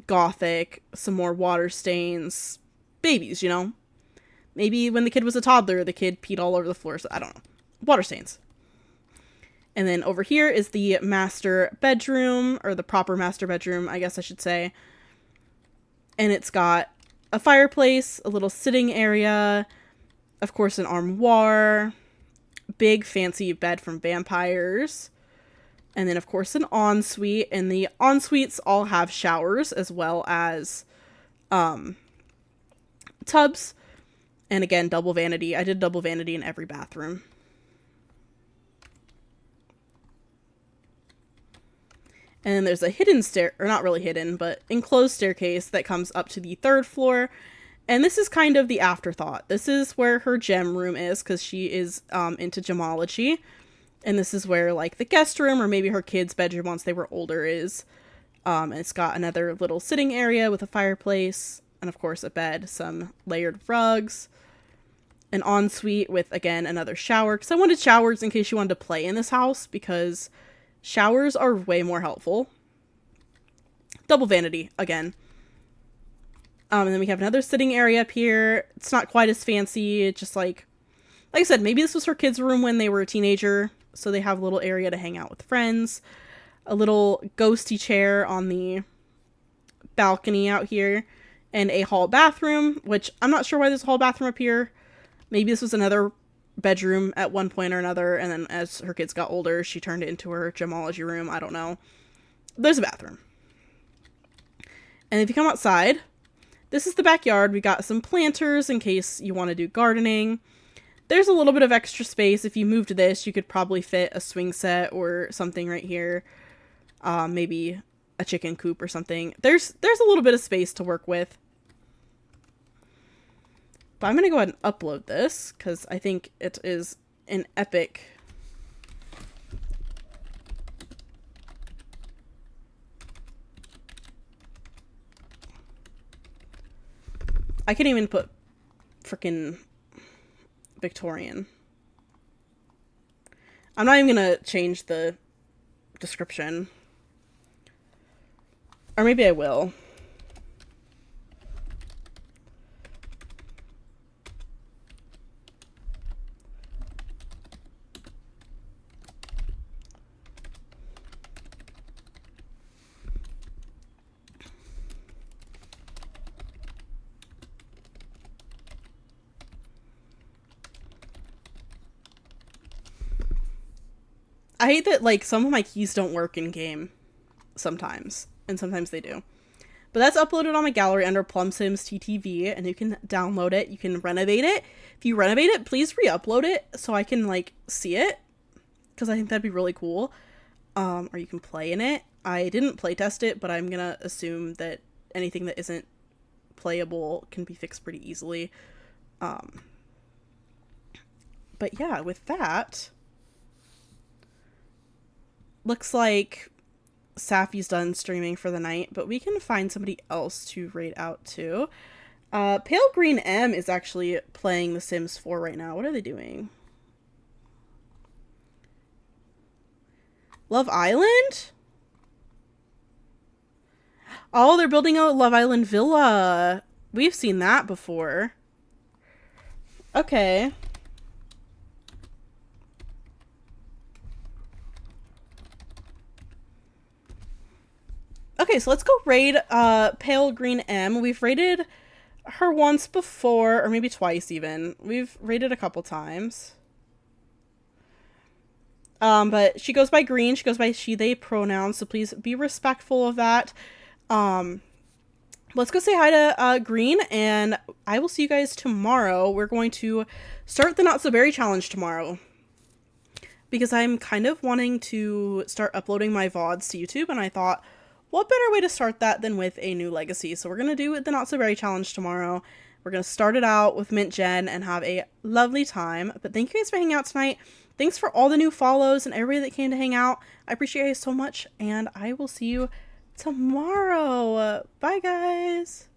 gothic, some more water stains. Babies, you know? Maybe when the kid was a toddler, the kid peed all over the floor. So I don't know. Water stains. And then over here is the master bedroom, or the proper master bedroom, I guess I should say. And it's got a fireplace, a little sitting area, of course an armoire, big fancy bed from Vampires, and then of course an ensuite. And the ensuites all have showers as well as tubs. And again, double vanity. I did double vanity in every bathroom. And then there's a hidden or not really hidden, but enclosed staircase that comes up to the third floor. And this is kind of the afterthought. This is where her gem room is, because she is into gemology. And this is where, like, the guest room, or maybe her kids' bedroom once they were older is. And it's got another little sitting area with a fireplace. And, of course, a bed, some layered rugs. An ensuite with, again, another shower. Because I wanted showers in case you wanted to play in this house, because showers are way more helpful. Double vanity, again. And then we have another sitting area up here. It's not quite as fancy. It's just like I said, maybe this was her kids' room when they were a teenager. So they have a little area to hang out with friends. A little ghosty chair on the balcony out here. And a hall bathroom, which I'm not sure why there's a hall bathroom up here. Maybe this was another bedroom at one point or another, and then as her kids got older, she turned it into her gemology room. I don't know. There's a bathroom. And if you come outside, this is the backyard. We got some planters in case you want to do gardening. There's a little bit of extra space. If you moved this, you could probably fit a swing set or something right here. Maybe a chicken coop or something. There's a little bit of space to work with. But I'm going to go ahead and upload this because I think it is an epic. I can't even put frickin' Victorian. I'm not even going to change the description. Or maybe I will. I hate that, like, some of my keys don't work in game sometimes, and sometimes they do. But that's uploaded on my gallery under Plum Sims TTV, and you can download it. You can renovate it. If you renovate it, please re-upload it so I can, like, see it, because I think that'd be really cool. Or you can play in it. I didn't play test it, but I'm gonna assume that anything that isn't playable can be fixed pretty easily. But yeah, with that, looks like Safi's done streaming for the night, but we can find somebody else to raid out to. Pale Green M is actually playing The Sims 4 right now. What are they doing? Love Island? Oh, they're building a Love Island villa. We've seen that before. Okay. Okay, so let's go raid Pale Green M. We've raided her once before, or maybe twice even. We've raided a couple times. But she goes by Green. She goes by she, they pronouns, so please be respectful of that. let's go say hi to Green, and I will see you guys tomorrow. We're going to start the Not So Berry Challenge tomorrow, because I'm kind of wanting to start uploading my VODs to YouTube, and I thought, what better way to start that than with a new legacy? So we're going to do the Not So Berry Challenge tomorrow. We're going to start it out with Mint Gen and have a lovely time. But thank you guys for hanging out tonight. Thanks for all the new follows and everybody that came to hang out. I appreciate you guys so much, and I will see you tomorrow. Bye, guys.